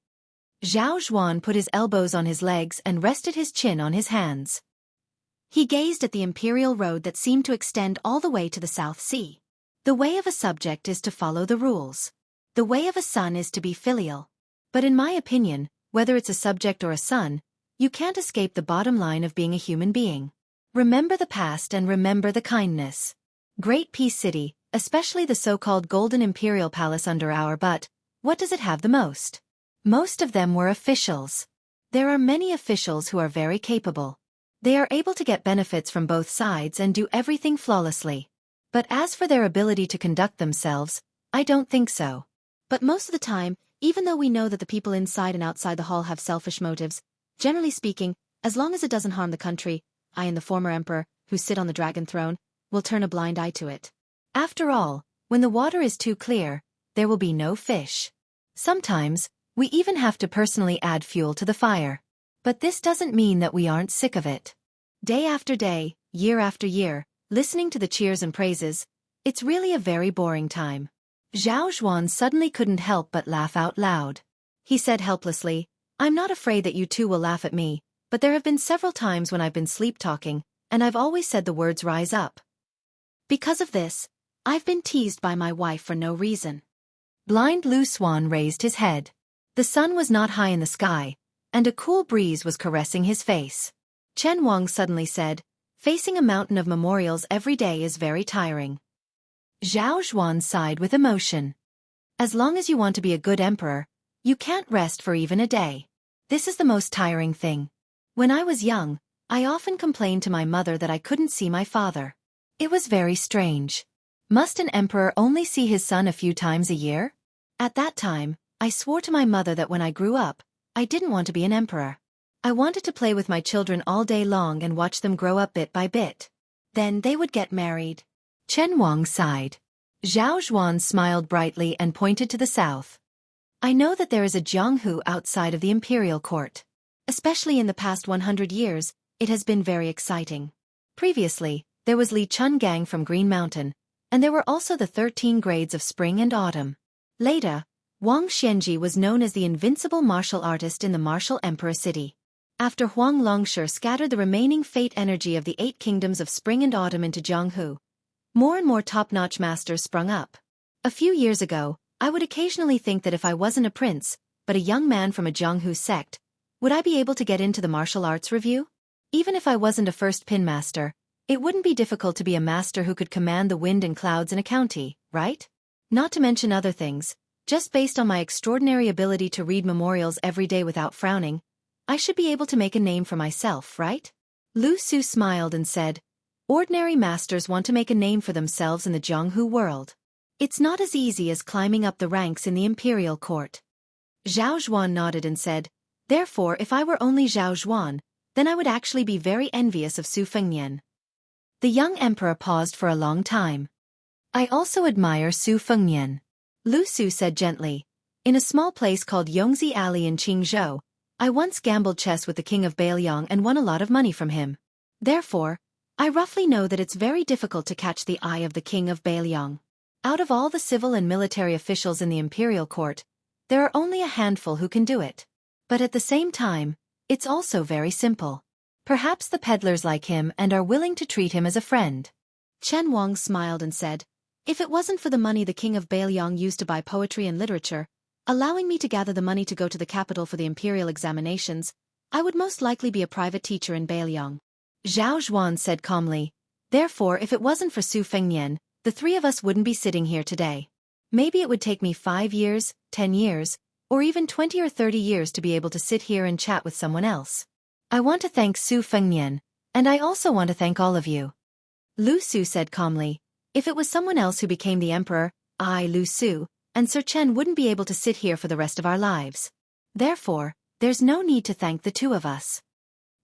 Zhao Zhuan put his elbows on his legs and rested his chin on his hands. He gazed at the imperial road that seemed to extend all the way to the South Sea. The way of a subject is to follow the rules. The way of a son is to be filial. But in my opinion, whether it's a subject or a son, you can't escape the bottom line of being a human being. Remember the past and remember the kindness. Great Peace City, especially the so-called Golden Imperial Palace under our but, what does it have the most? Most of them were officials. There are many officials who are very capable. They are able to get benefits from both sides and do everything flawlessly. But as for their ability to conduct themselves, I don't think so. But most of the time, even though we know that the people inside and outside the hall have selfish motives, generally speaking, as long as it doesn't harm the country, I and the former emperor, who sit on the dragon throne, will turn a blind eye to it. After all, when the water is too clear, there will be no fish. Sometimes, we even have to personally add fuel to the fire. But this doesn't mean that we aren't sick of it. Day after day, year after year, listening to the cheers and praises, it's really a very boring time. Zhao Zhuan suddenly couldn't help but laugh out loud. He said helplessly, "I'm not afraid that you two will laugh at me, but there have been several times when I've been sleep-talking, and I've always said the words rise up. Because of this, I've been teased by my wife for no reason." Blind Lu Swan raised his head. The sun was not high in the sky, and a cool breeze was caressing his face. Chen Wang suddenly said, "Facing a mountain of memorials every day is very tiring." Zhao Zhuan sighed with emotion. "As long as you want to be a good emperor, you can't rest for even a day. This is the most tiring thing. When I was young, I often complained to my mother that I couldn't see my father. It was very strange. Must an emperor only see his son a few times a year? At that time, I swore to my mother that when I grew up, I didn't want to be an emperor. I wanted to play with my children all day long and watch them grow up bit by bit. Then they would get married." Chen Wang sighed. Zhao Zhuan smiled brightly and pointed to the south. "I know that there is a Jianghu outside of the imperial court. Especially in the past 100 years, it has been very exciting. Previously, there was Li Chungang from Green Mountain, and there were also the 13 grades of spring and autumn. Later, Wang Xianji was known as the invincible martial artist in the martial emperor city. After Huang Longshe scattered the remaining fate energy of the 8 kingdoms of spring and autumn into Jianghu, more and more top-notch masters sprung up. A few years ago, I would occasionally think that if I wasn't a prince, but a young man from a Jianghu sect, would I be able to get into the martial arts review? Even if I wasn't a first pin master, it wouldn't be difficult to be a master who could command the wind and clouds in a county, right? Not to mention other things, just based on my extraordinary ability to read memorials every day without frowning, I should be able to make a name for myself, right? Lu Su smiled and said, ordinary masters want to make a name for themselves in the Jianghu world. It's not as easy as climbing up the ranks in the imperial court. Zhao Zhuan nodded and said, therefore if I were only Zhao Zhuan, then I would actually be very envious of Su Fengnian. The young emperor paused for a long time. I also admire Su Fengnian. Lu Su said gently, in a small place called Yongzi Alley in Qingzhou, I once gambled chess with the king of Bailiang and won a lot of money from him. Therefore, I roughly know that it's very difficult to catch the eye of the king of Bailiang. Out of all the civil and military officials in the imperial court, there are only a handful who can do it. But at the same time, it's also very simple. Perhaps the peddlers like him and are willing to treat him as a friend. Chen Wang smiled and said, if it wasn't for the money the king of Bailiang used to buy poetry and literature, allowing me to gather the money to go to the capital for the imperial examinations, I would most likely be a private teacher in Bailiang. Zhao Zhuan said calmly, therefore if it wasn't for Su Fengnian, the three of us wouldn't be sitting here today. Maybe it would take me 5 years, 10 years, or even 20 or 30 years to be able to sit here and chat with someone else. I want to thank Su Fengnian, and I also want to thank all of you. Lu Su said calmly, if it was someone else who became the emperor, I, Lu Su, and Sir Chen wouldn't be able to sit here for the rest of our lives. Therefore, there's no need to thank the two of us.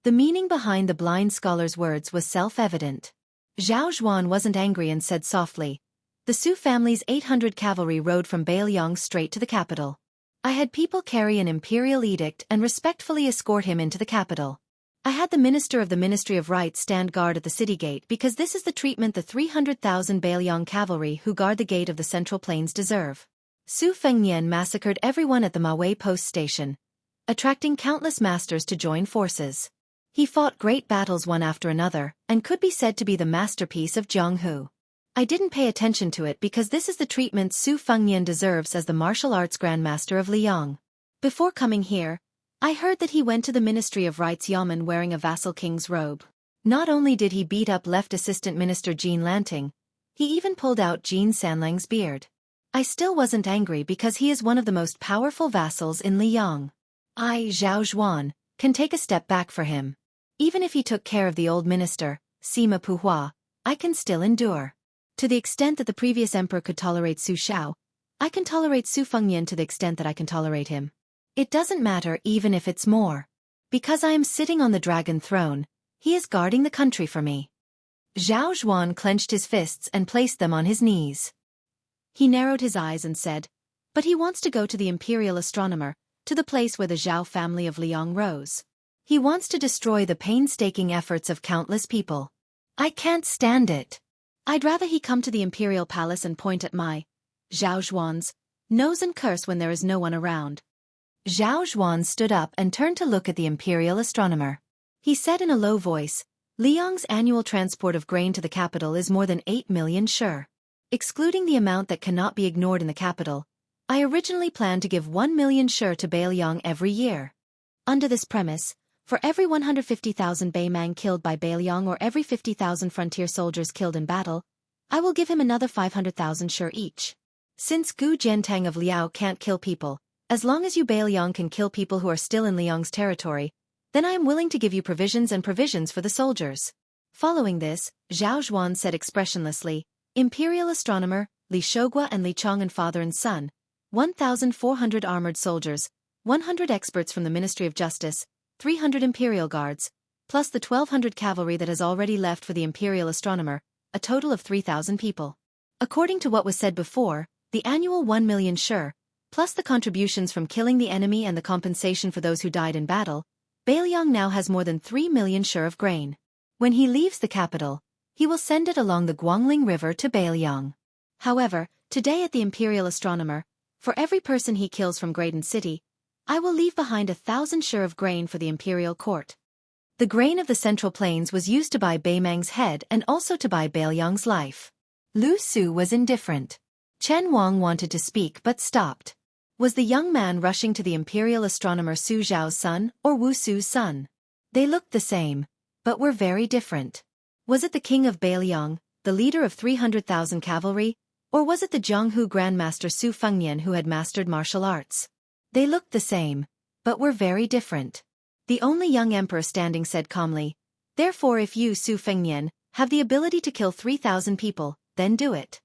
The meaning behind the blind scholar's words was self-evident. Zhao Zhuan wasn't angry and said softly, the Su family's 800 cavalry rode from Bailiang straight to the capital. I had people carry an imperial edict and respectfully escort him into the capital. I had the minister of the Ministry of Rights stand guard at the city gate because this is the treatment the 300,000 Bailiang cavalry who guard the gate of the Central Plains deserve. Su Fengnian massacred everyone at the Mawei post station, attracting countless masters to join forces. He fought great battles one after another, and could be said to be the masterpiece of Jianghu. I didn't pay attention to it because this is the treatment Su Fengnian deserves as the martial arts grandmaster of Liang. Before coming here, I heard that he went to the Ministry of Rights Yamen wearing a vassal king's robe. Not only did he beat up left assistant minister Jean Lanting, he even pulled out Jean Sanlang's beard. I still wasn't angry because he is one of the most powerful vassals in Liang. I, Zhao Zhuan, can take a step back for him. Even if he took care of the old minister, Sima Puhua, I can still endure. To the extent that the previous emperor could tolerate Su Shao, I can tolerate Su Fengnian to the extent that I can tolerate him. It doesn't matter even if it's more. Because I am sitting on the dragon throne, he is guarding the country for me. Zhao Zhuan clenched his fists and placed them on his knees. He narrowed his eyes and said, but he wants to go to the imperial astronomer, to the place where the Zhao family of Liang rose. He wants to destroy the painstaking efforts of countless people. I can't stand it. I'd rather he come to the imperial palace and point at my, Zhao Zhuan's, nose and curse when there is no one around. Zhao Zhuan stood up and turned to look at the imperial astronomer. He said in a low voice, Liang's annual transport of grain to the capital is more than 8 million sure. Excluding the amount that cannot be ignored in the capital, I originally planned to give 1 million sure to Bailiang every year. Under this premise, for every 150,000 Baimang killed by Bailiang or every 50,000 frontier soldiers killed in battle, I will give him another 500,000 sure each. Since Gu Jiantang of Liao can't kill people, as long as you Bailiang can kill people who are still in Liang's territory, then I am willing to give you provisions for the soldiers. Following this, Zhao Zhuan said expressionlessly, Imperial astronomer, Li Shogua and Li Chong and father and son, 1,400 armored soldiers, 100 experts from the Ministry of Justice, 300 imperial guards, plus the 1,200 cavalry that has already left for the imperial astronomer, a total of 3,000 people. According to what was said before, the annual 1 million sure, plus the contributions from killing the enemy and the compensation for those who died in battle, Bailiang now has more than 3 million sure of grain. When he leaves the capital, he will send it along the Guangling River to Bailiang. However, today at the imperial astronomer, for every person he kills from Graydon City, I will leave behind 1,000 sure of grain for the imperial court. The grain of the Central Plains was used to buy Baimang's head and also to buy Bailiang's life. Lu Su was indifferent. Chen Wang wanted to speak but stopped. Was the young man rushing to the imperial astronomer Su Zhao's son or Wu Su's son? They looked the same, but were very different. Was it the king of Bailiang, the leader of 300,000 cavalry, or was it the Jianghu Grandmaster Su Fengnian who had mastered martial arts? They looked the same, but were very different. The only young emperor standing said calmly, "Therefore if you, Su Fengnian, have the ability to kill 3,000 people, then do it."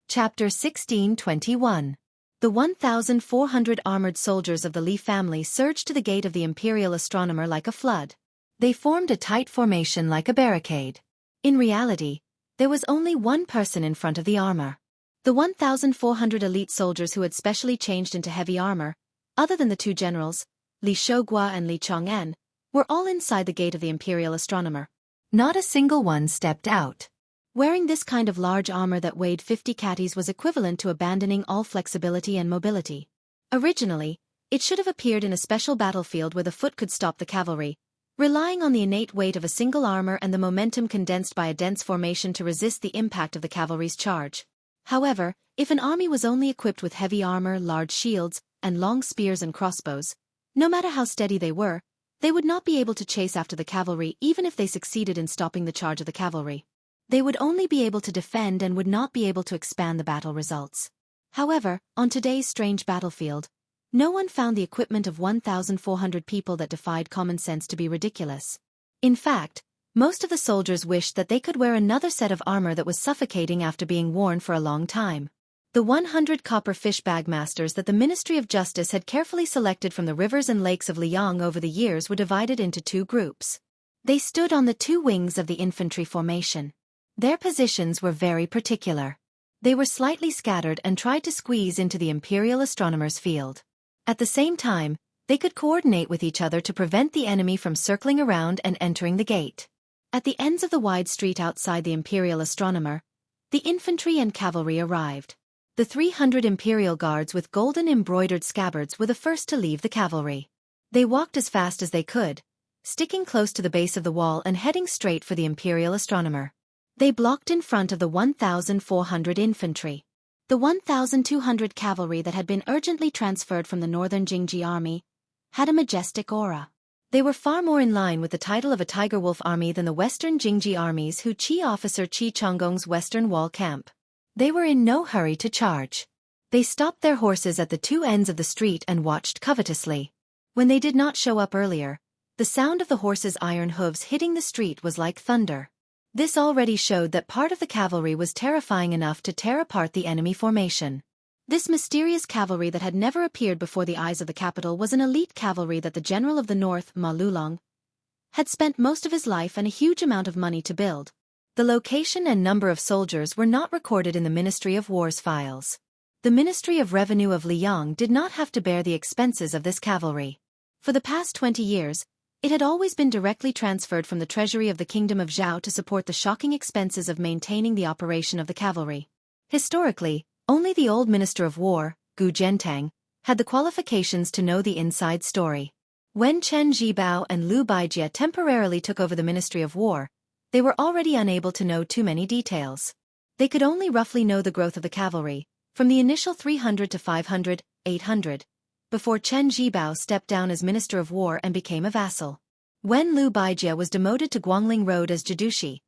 Chapter 1621. The 1,400 armored soldiers of the Li family surged to the gate of the imperial astronomer like a flood. They formed a tight formation like a barricade. In reality, there was only one person in front of the armor. The 1,400 elite soldiers who had specially changed into heavy armor, other than the two generals, Li Shougua and Li Chong'an, were all inside the gate of the imperial astronomer. Not a single one stepped out. Wearing this kind of large armor that weighed 50 catties was equivalent to abandoning all flexibility and mobility. Originally, it should have appeared in a special battlefield where the foot could stop the cavalry, relying on the innate weight of a single armor and the momentum condensed by a dense formation to resist the impact of the cavalry's charge. However, if an army was only equipped with heavy armor, large shields, and long spears and crossbows, no matter how steady they were, they would not be able to chase after the cavalry even if they succeeded in stopping the charge of the cavalry. They would only be able to defend and would not be able to expand the battle results. However, on today's strange battlefield, no one found the equipment of 1,400 people that defied common sense to be ridiculous. In fact, most of the soldiers wished that they could wear another set of armor that was suffocating after being worn for a long time. The 100 copper fish bag masters that the Ministry of Justice had carefully selected from the rivers and lakes of Liang over the years were divided into two groups. They stood on the two wings of the infantry formation. Their positions were very particular. They were slightly scattered and tried to squeeze into the imperial astronomer's field. At the same time, they could coordinate with each other to prevent the enemy from circling around and entering the gate. At the ends of the wide street outside the imperial astronomer, the infantry and cavalry arrived. The 300 imperial guards with golden embroidered scabbards were the first to leave the cavalry. They walked as fast as they could, sticking close to the base of the wall and heading straight for the imperial astronomer. They blocked in front of the 1,400 infantry. The 1,200 cavalry that had been urgently transferred from the northern Jingji army had a majestic aura. They were far more in line with the title of a Tiger Wolf army than the western Jingji armies who Qi officer Qi Chonggong's western wall camp. They were in no hurry to charge. They stopped their horses at the two ends of the street and watched covetously. When they did not show up earlier, the sound of the horses' iron hooves hitting the street was like thunder. This already showed that part of the cavalry was terrifying enough to tear apart the enemy formation. This mysterious cavalry that had never appeared before the eyes of the capital was an elite cavalry that the general of the north, Ma Lulong, had spent most of his life and a huge amount of money to build. The location and number of soldiers were not recorded in the Ministry of War's files. The Ministry of Revenue of Liang did not have to bear the expenses of this cavalry. For the past 20 years, it had always been directly transferred from the treasury of the Kingdom of Zhao to support the shocking expenses of maintaining the operation of the cavalry. Historically, only the old Minister of War, Gu Zhentang, had the qualifications to know the inside story. When Chen Zhibao and Lu Baijie temporarily took over the Ministry of War, they were already unable to know too many details. They could only roughly know the growth of the cavalry, from the initial 300 to 500, 800, before Chen Zhibao stepped down as Minister of War and became a vassal. When Lu Baijie was demoted to Guangling Road as Jidushi,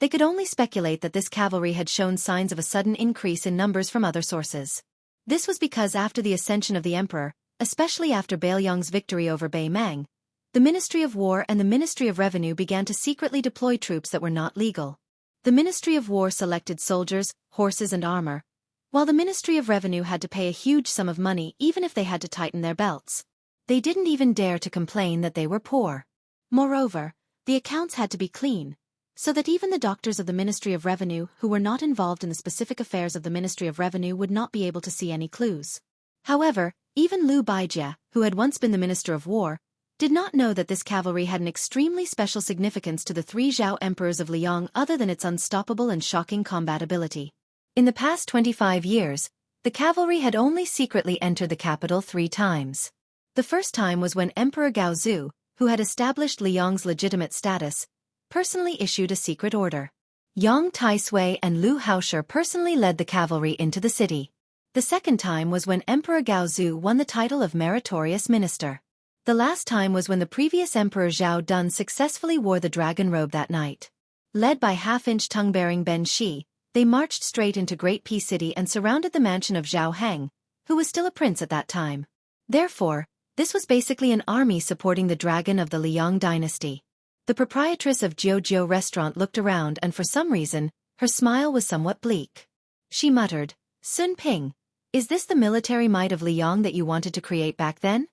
they could only speculate that this cavalry had shown signs of a sudden increase in numbers from other sources. This was because after the ascension of the emperor, especially after Bailiang's victory over Bei Mang, the Ministry of War and the Ministry of Revenue began to secretly deploy troops that were not legal. The Ministry of War selected soldiers, horses and armor, while the Ministry of Revenue had to pay a huge sum of money even if they had to tighten their belts. They didn't even dare to complain that they were poor. Moreover, the accounts had to be clean, so that even the doctors of the Ministry of Revenue who were not involved in the specific affairs of the Ministry of Revenue would not be able to see any clues. However, even Lu Baijie, who had once been the Minister of War, did not know that this cavalry had an extremely special significance to the three Zhao emperors of Liang other than its unstoppable and shocking combat ability. In the past 25 years, the cavalry had only secretly entered the capital 3 times. The first time was when Emperor Gaozu, who had established Liang's legitimate status, personally issued a secret order. Yang Taisui and Lu Haosher personally led the cavalry into the city. The second time was when Emperor Gaozu won the title of Meritorious Minister. The last time was when the previous Emperor Zhao Dun successfully wore the dragon robe that night. Led by half-inch tongue-bearing Ben Shi, they marched straight into Great Pea City and surrounded the mansion of Zhao Heng, who was still a prince at that time. Therefore, this was basically an army supporting the dragon of the Liang dynasty. The proprietress of Jiu restaurant looked around and for some reason, her smile was somewhat bleak. She muttered, "Sun Ping, is this the military might of Liang that you wanted to create back then?"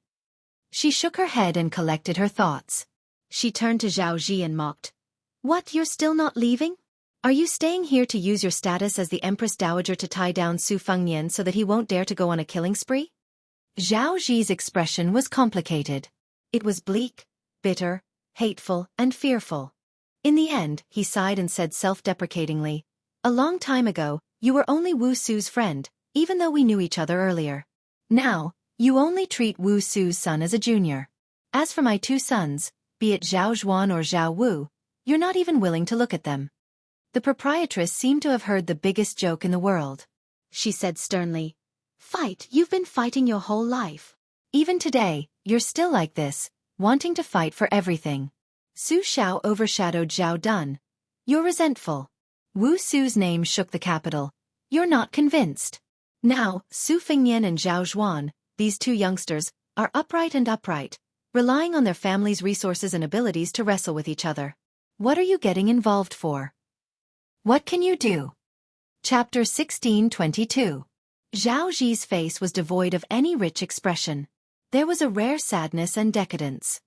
She shook her head and collected her thoughts. She turned to Zhao Ji and mocked. "What, you're still not leaving? Are you staying here to use your status as the Empress Dowager to tie down Su Fengnian so that he won't dare to go on a killing spree?" Zhao Ji's expression was complicated. It was bleak, bitter, hateful, and fearful. In the end, he sighed and said self-deprecatingly, "A long time ago, you were only Wu Su's friend, even though we knew each other earlier. Now, you only treat Wu Su's son as a junior. As for my two sons, be it Zhao Zhuan or Zhao Wu, you're not even willing to look at them." The proprietress seemed to have heard the biggest joke in the world. She said sternly, "Fight, you've been fighting your whole life. Even today, you're still like this, wanting to fight for everything. Su Xiao overshadowed Zhao Dun. You're resentful. Wu Su's name shook the capital. You're not convinced. Now, Su Fengnian and Zhao Zhuan, these two youngsters, are upright, relying on their family's resources and abilities to wrestle with each other. What are you getting involved for? What can you do?" Chapter 1622. Zhao Ji's face was devoid of any rich expression. There was a rare sadness and decadence.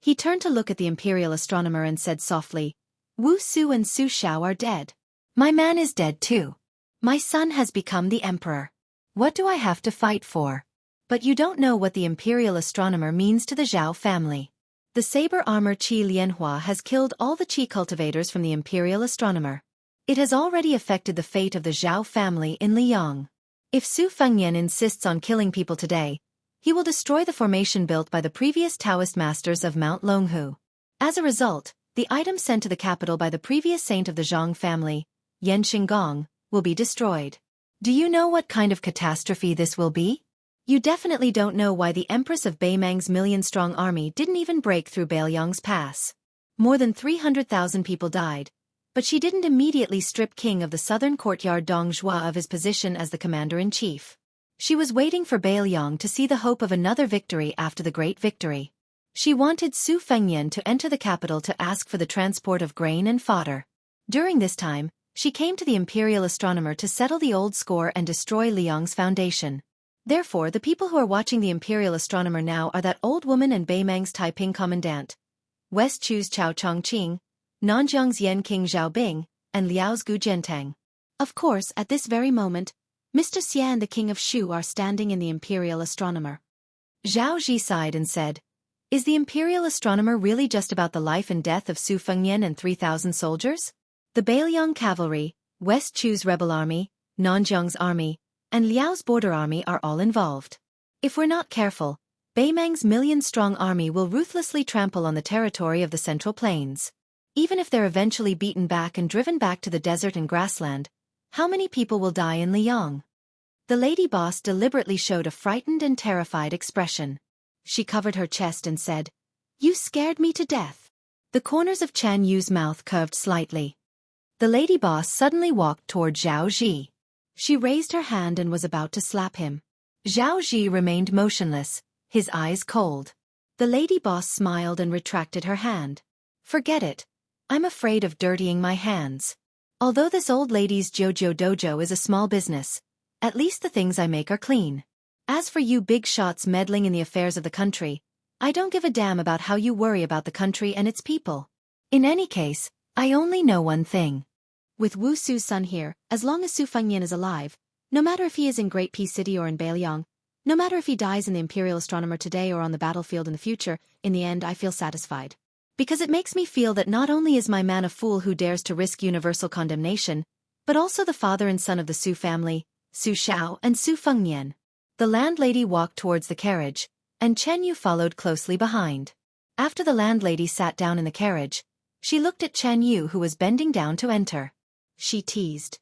He turned to look at the imperial astronomer and said softly, "Wu Su and Su Xiao are dead. My man is dead too. My son has become the emperor. What do I have to fight for? But you don't know what the imperial astronomer means to the Zhao family. The saber armor Qi Lianhua has killed all the Qi cultivators from the imperial astronomer. It has already affected the fate of the Zhao family in Liang. If Su Fengnian insists on killing people today, he will destroy the formation built by the previous Taoist masters of Mount Longhu. As a result, the items sent to the capital by the previous saint of the Zhang family, Yan Xinggong, will be destroyed. Do you know what kind of catastrophe this will be? You definitely don't know why the Empress of Beimang's million-strong army didn't even break through Beiliang's pass. More than 300,000 people died, but she didn't immediately strip King of the Southern Courtyard Dong Zhuo of his position as the commander-in-chief. She was waiting for Beiliang to see the hope of another victory after the great victory. She wanted Su Fengnian to enter the capital to ask for the transport of grain and fodder. During this time, she came to the imperial astronomer to settle the old score and destroy Liang's foundation. Therefore, the people who are watching the imperial astronomer now are that old woman and Beimang's Taiping commandant, West Chu's Chao Chongqing, Nanjiang's Yan King Zhaobing, and Liao's Gu Jiantang. Of course, at this very moment, Mr. Xie and the King of Shu are standing in the imperial astronomer. Zhao Ji sighed and said, "Is the imperial astronomer really just about the life and death of Su Fengnian and 3,000 soldiers? The Beiliang cavalry, West Chu's rebel army, Nanjiang's army, and Liao's border army are all involved. If we're not careful, Beimang's million-strong army will ruthlessly trample on the territory of the Central Plains. Even if they're eventually beaten back and driven back to the desert and grassland, how many people will die in Liang?" The lady boss deliberately showed a frightened and terrified expression. She covered her chest and said, "You scared me to death." The corners of Chan Yu's mouth curved slightly. The lady boss suddenly walked toward Zhao Ji. She raised her hand and was about to slap him. Zhao Ji remained motionless, his eyes cold. The lady boss smiled and retracted her hand. "Forget it. I'm afraid of dirtying my hands. Although this old lady's Jojo dojo is a small business, at least the things I make are clean. As for you big shots meddling in the affairs of the country, I don't give a damn about how you worry about the country and its people. In any case, I only know one thing. With Wu Su's son here, as long as Su Fengnian is alive, no matter if he is in Great Pea City or in Beiliang, no matter if he dies in the Imperial Astronomer today or on the battlefield in the future, in the end I feel satisfied. Because it makes me feel that not only is my man a fool who dares to risk universal condemnation, but also the father and son of the Su family, Su Xiao and Su Fengnian." The landlady walked towards the carriage, and Chen Yu followed closely behind. After the landlady sat down in the carriage, She looked at Chen Yu, who was bending down to enter. She teased.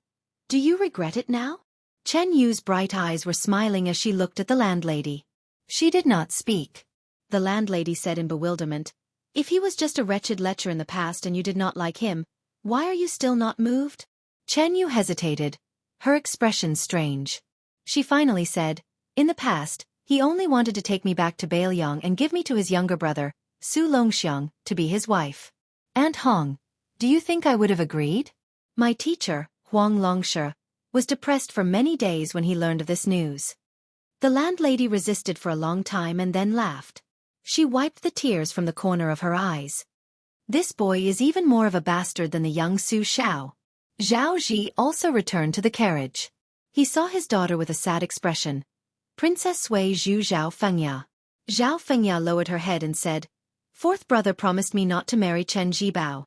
"Do you regret it now?" Chen Yu's bright eyes were smiling as she looked at the landlady. She did not speak. The landlady said in bewilderment, "If he was just a wretched lecher in the past and you did not like him, why are you still not moved?" Chen Yu hesitated, her expression strange. She finally said, "In the past, he only wanted to take me back to Bailiang and give me to his younger brother, Su Longxiang, to be his wife. Aunt Hong, do you think I would have agreed?" My teacher, Huang Longshi, was depressed for many days when he learned of this news. The landlady resisted for a long time and then laughed. She wiped the tears from the corner of her eyes. "This boy is even more of a bastard than the young Su Xiao." Zhao Ji also returned to the carriage. He saw his daughter with a sad expression. Princess Sui Zhu Zhao Fengya. Zhao Fengya lowered her head and said, "Fourth brother promised me not to marry Chen Jibao."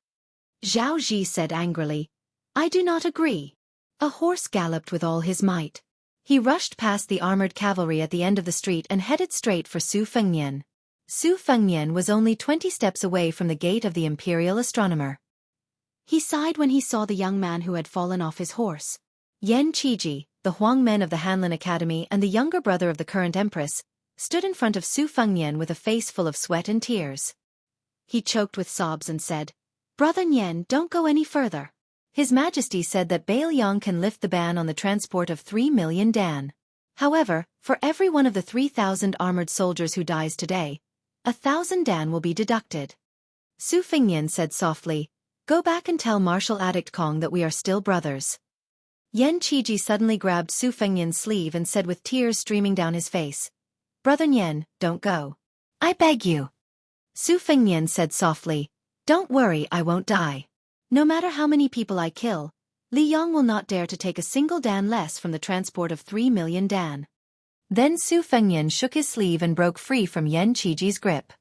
Zhao Ji said angrily, "I do not agree." A horse galloped with all his might. He rushed past the armored cavalry at the end of the street and headed straight for Su Fengnian. Su Fengnian was only 20 steps away from the gate of the imperial astronomer. He sighed when he saw the young man who had fallen off his horse. Yan Qiji, the Huang men of the Hanlin Academy and the younger brother of the current empress, stood in front of Su Fengnian with a face full of sweat and tears. He choked with sobs and said, "Brother Nian, don't go any further. His Majesty said that Bailiang can lift the ban on the transport of 3 million dan. However, for every one of the 3,000 armored soldiers who dies today, 1,000 dan will be deducted." Su Fengnian said softly, "Go back and tell Marshal Addict Kong that we are still brothers." Yan Qiji suddenly grabbed Su Fengnian's sleeve and said with tears streaming down his face, "Brother Nian, don't go. I beg you." Su Fengnian said softly, "Don't worry, I won't die. No matter how many people I kill, Li Yong will not dare to take a single dan less from the transport of 3 million dan." Then Su Fengnian shook his sleeve and broke free from Yan Qiji's grip.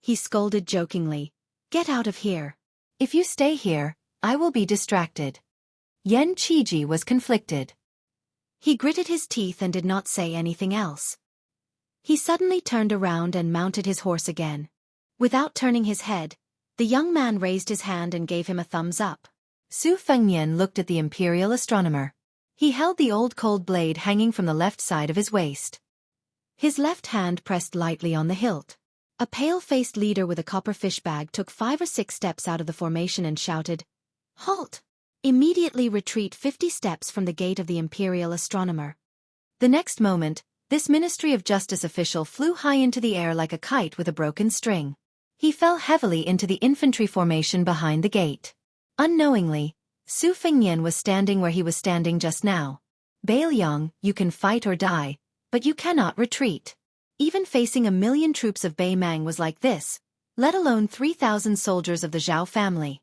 He scolded jokingly, "Get out of here. If you stay here, I will be distracted." Yan Qiji was conflicted. He gritted his teeth and did not say anything else. He suddenly turned around and mounted his horse again. Without turning his head, the young man raised his hand and gave him a thumbs up. Su Fengnian looked at the imperial astronomer. He held the old cold blade hanging from the left side of his waist. His left hand pressed lightly on the hilt. A pale-faced leader with a copper fish bag took 5 or 6 steps out of the formation and shouted, "Halt! Immediately retreat 50 steps from the gate of the imperial astronomer." The next moment, this Ministry of Justice official flew high into the air like a kite with a broken string. He fell heavily into the infantry formation behind the gate. Unknowingly, Su Fengnian was standing where he was standing just now. "Bailiang, you can fight or die, but you cannot retreat." Even facing 1,000,000 troops of Bei Mang was like this, let alone 3,000 soldiers of the Zhao family.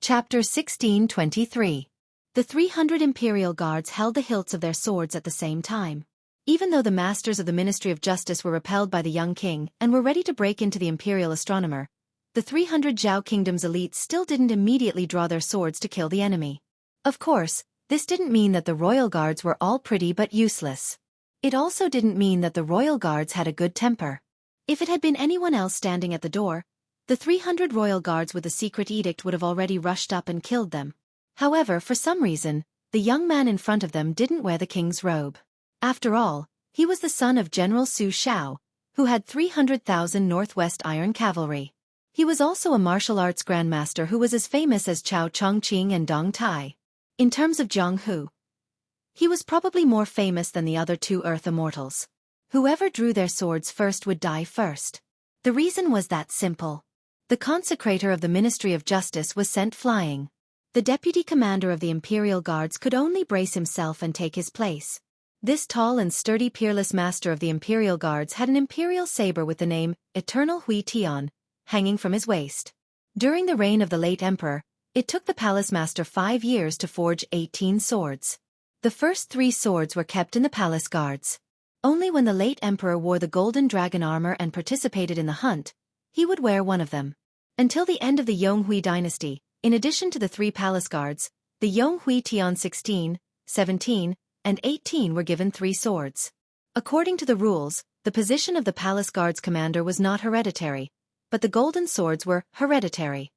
Chapter 1623. The 300 imperial guards held the hilts of their swords at the same time. Even though the masters of the Ministry of Justice were repelled by the young king and were ready to break into the imperial astronomer, the 300 Zhao kingdom's elites still didn't immediately draw their swords to kill the enemy. Of course, this didn't mean that the royal guards were all pretty but useless. It also didn't mean that the royal guards had a good temper. If it had been anyone else standing at the door, the 300 royal guards with the secret edict would have already rushed up and killed them. However, for some reason, the young man in front of them didn't wear the king's robe. After all, he was the son of General Su Xiao, who had 300,000 Northwest Iron Cavalry. He was also a martial arts grandmaster who was as famous as Chao Chongqing and Dong Tai. In terms of Zhang Hu, he was probably more famous than the other 2 Earth Immortals. Whoever drew their swords first would die first. The reason was that simple. The consecrator of the Ministry of Justice was sent flying. The deputy commander of the Imperial Guards could only brace himself and take his place. This tall and sturdy peerless master of the Imperial Guards had an imperial saber with the name, Eternal Hui Tian, hanging from his waist. During the reign of the late emperor, it took the palace master 5 years to forge 18 swords. The first 3 swords were kept in the palace guards. Only when the late emperor wore the golden dragon armor and participated in the hunt, he would wear one of them. Until the end of the Yonghui dynasty, in addition to the 3 palace guards, the Yonghui Tian 16, 17, and 18 were given 3 swords. According to the rules, the position of the palace guards commander was not hereditary, but the golden swords were hereditary.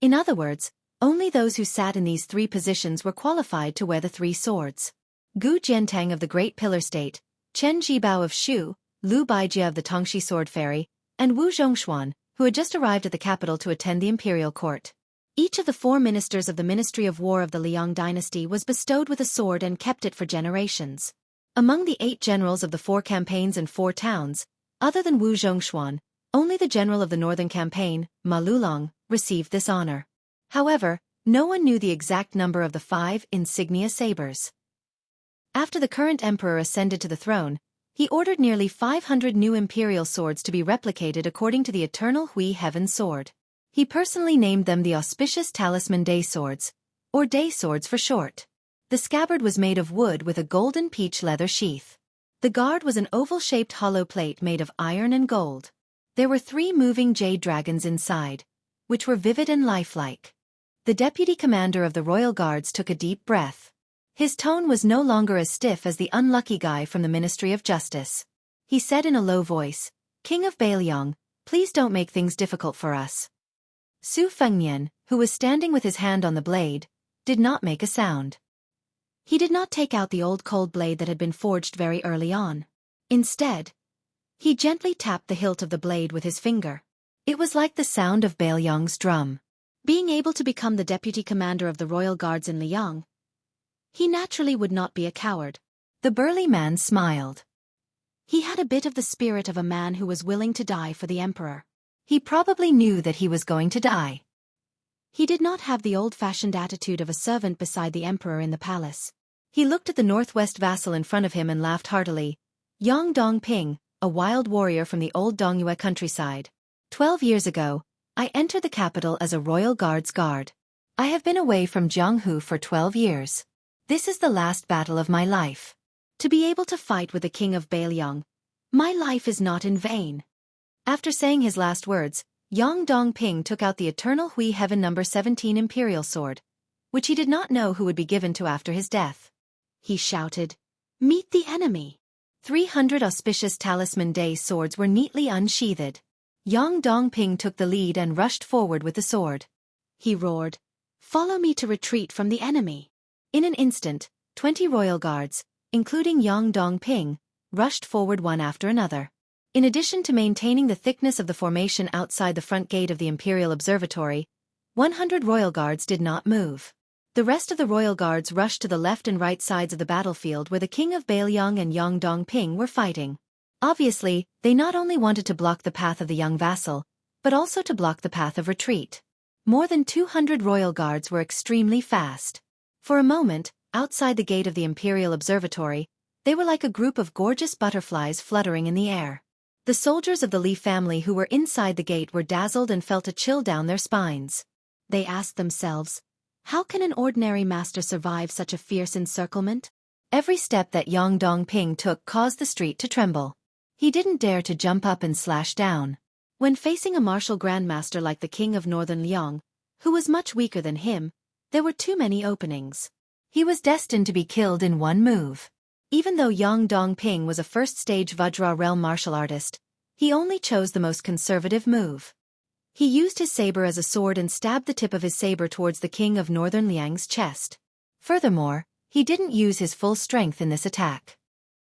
In other words, only those who sat in these 3 positions were qualified to wear the 3 swords. Gu Jiantang of the Great Pillar State, Chen Jibao of Shu, Lu Baijia of the Tongxi Sword Ferry, and Wu Zhongshuan, who had just arrived at the capital to attend the imperial court. Each of the 4 ministers of the Ministry of War of the Liang dynasty was bestowed with a sword and kept it for generations. Among the 8 generals of the 4 campaigns and 4 towns, other than Wu Zhongshuan, only the general of the northern campaign, Ma Lulong, received this honor. However, no one knew the exact number of the 5 insignia sabers. After the current emperor ascended to the throne, he ordered nearly 500 new imperial swords to be replicated according to the eternal Hui Heaven Sword. He personally named them the auspicious talisman day swords, or day swords for short. The scabbard was made of wood with a golden peach leather sheath. The guard was an oval-shaped hollow plate made of iron and gold. There were 3 moving jade dragons inside, which were vivid and lifelike. The deputy commander of the royal guards took a deep breath. His tone was no longer as stiff as the unlucky guy from the Ministry of Justice. He said in a low voice, "King of Bailiang, please don't make things difficult for us." Su Fengnian, who was standing with his hand on the blade, did not make a sound. He did not take out the old cold blade that had been forged very early on. Instead, he gently tapped the hilt of the blade with his finger. It was like the sound of Bailiang's drum. Being able to become the deputy commander of the royal guards in Liang, he naturally would not be a coward. The burly man smiled. He had a bit of the spirit of a man who was willing to die for the emperor. He probably knew that he was going to die. He did not have the old-fashioned attitude of a servant beside the emperor in the palace. He looked at the northwest vassal in front of him and laughed heartily. Yang Dongping, a wild warrior from the old Dongyue countryside. 12 years ago, I entered the capital as a royal guard's guard. I have been away from Jianghu for 12 years. This is the last battle of my life. To be able to fight with the king of Bailiang, my life is not in vain. After saying his last words, Yang Dongping took out the eternal Hui Heaven No. 17 imperial sword, which he did not know who would be given to after his death. He shouted, "Meet the enemy!" 300 auspicious talisman day swords were neatly unsheathed. Yang Dongping took the lead and rushed forward with the sword. He roared, "Follow me to retreat from the enemy." In an instant, 20 royal guards, including Yang Dongping, rushed forward one after another. In addition to maintaining the thickness of the formation outside the front gate of the Imperial Observatory, 100 royal guards did not move. The rest of the royal guards rushed to the left and right sides of the battlefield where the king of Bailiang and Yang Dongping were fighting. Obviously, they not only wanted to block the path of the young vassal, but also to block the path of retreat. More than 200 royal guards were extremely fast. For a moment, outside the gate of the Imperial Observatory, they were like a group of gorgeous butterflies fluttering in the air. The soldiers of the Li family who were inside the gate were dazzled and felt a chill down their spines. They asked themselves, how can an ordinary master survive such a fierce encirclement? Every step that Yang Dongping took caused the street to tremble. He didn't dare to jump up and slash down. When facing a martial grandmaster like the king of northern Liang, who was much weaker than him, there were too many openings. He was destined to be killed in one move. Even though Yang Dongping was a first-stage Vajra realm martial artist, he only chose the most conservative move. He used his saber as a sword and stabbed the tip of his saber towards the king of northern Liang's chest. Furthermore, he didn't use his full strength in this attack.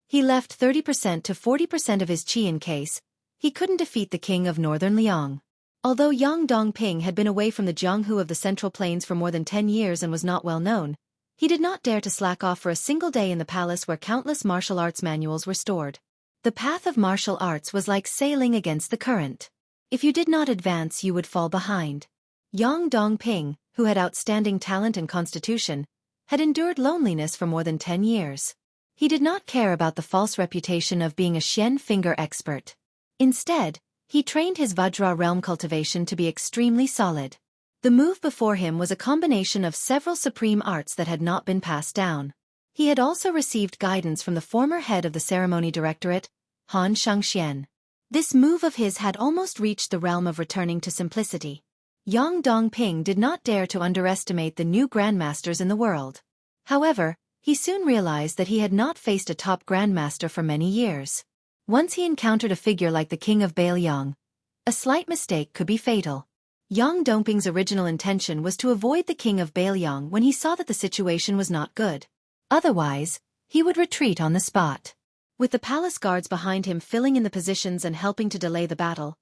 He left 30% to 40% of his chi in case he couldn't defeat the king of northern Liang. Although Yang Dongping had been away from the Jianghu of the Central Plains for more than 10 years and was not well known, he did not dare to slack off for a single day in the palace where countless martial arts manuals were stored. The path of martial arts was like sailing against the current. If you did not advance, you would fall behind. Yang Dongping, who had outstanding talent and constitution, had endured loneliness for more than 10 years. He did not care about the false reputation of being a Xian finger expert. Instead, he trained his Vajra realm cultivation to be extremely solid. The move before him was a combination of several supreme arts that had not been passed down. He had also received guidance from the former head of the ceremony directorate, Han Shangxian. This move of his had almost reached the realm of returning to simplicity. Yang Dongping did not dare to underestimate the new grandmasters in the world. However, he soon realized that he had not faced a top grandmaster for many years. Once he encountered a figure like the king of Bailiang, a slight mistake could be fatal. Yang Dongping's original intention was to avoid the king of Bailiang when he saw that the situation was not good. Otherwise, he would retreat on the spot. With the palace guards behind him filling in the positions and helping to delay the battle,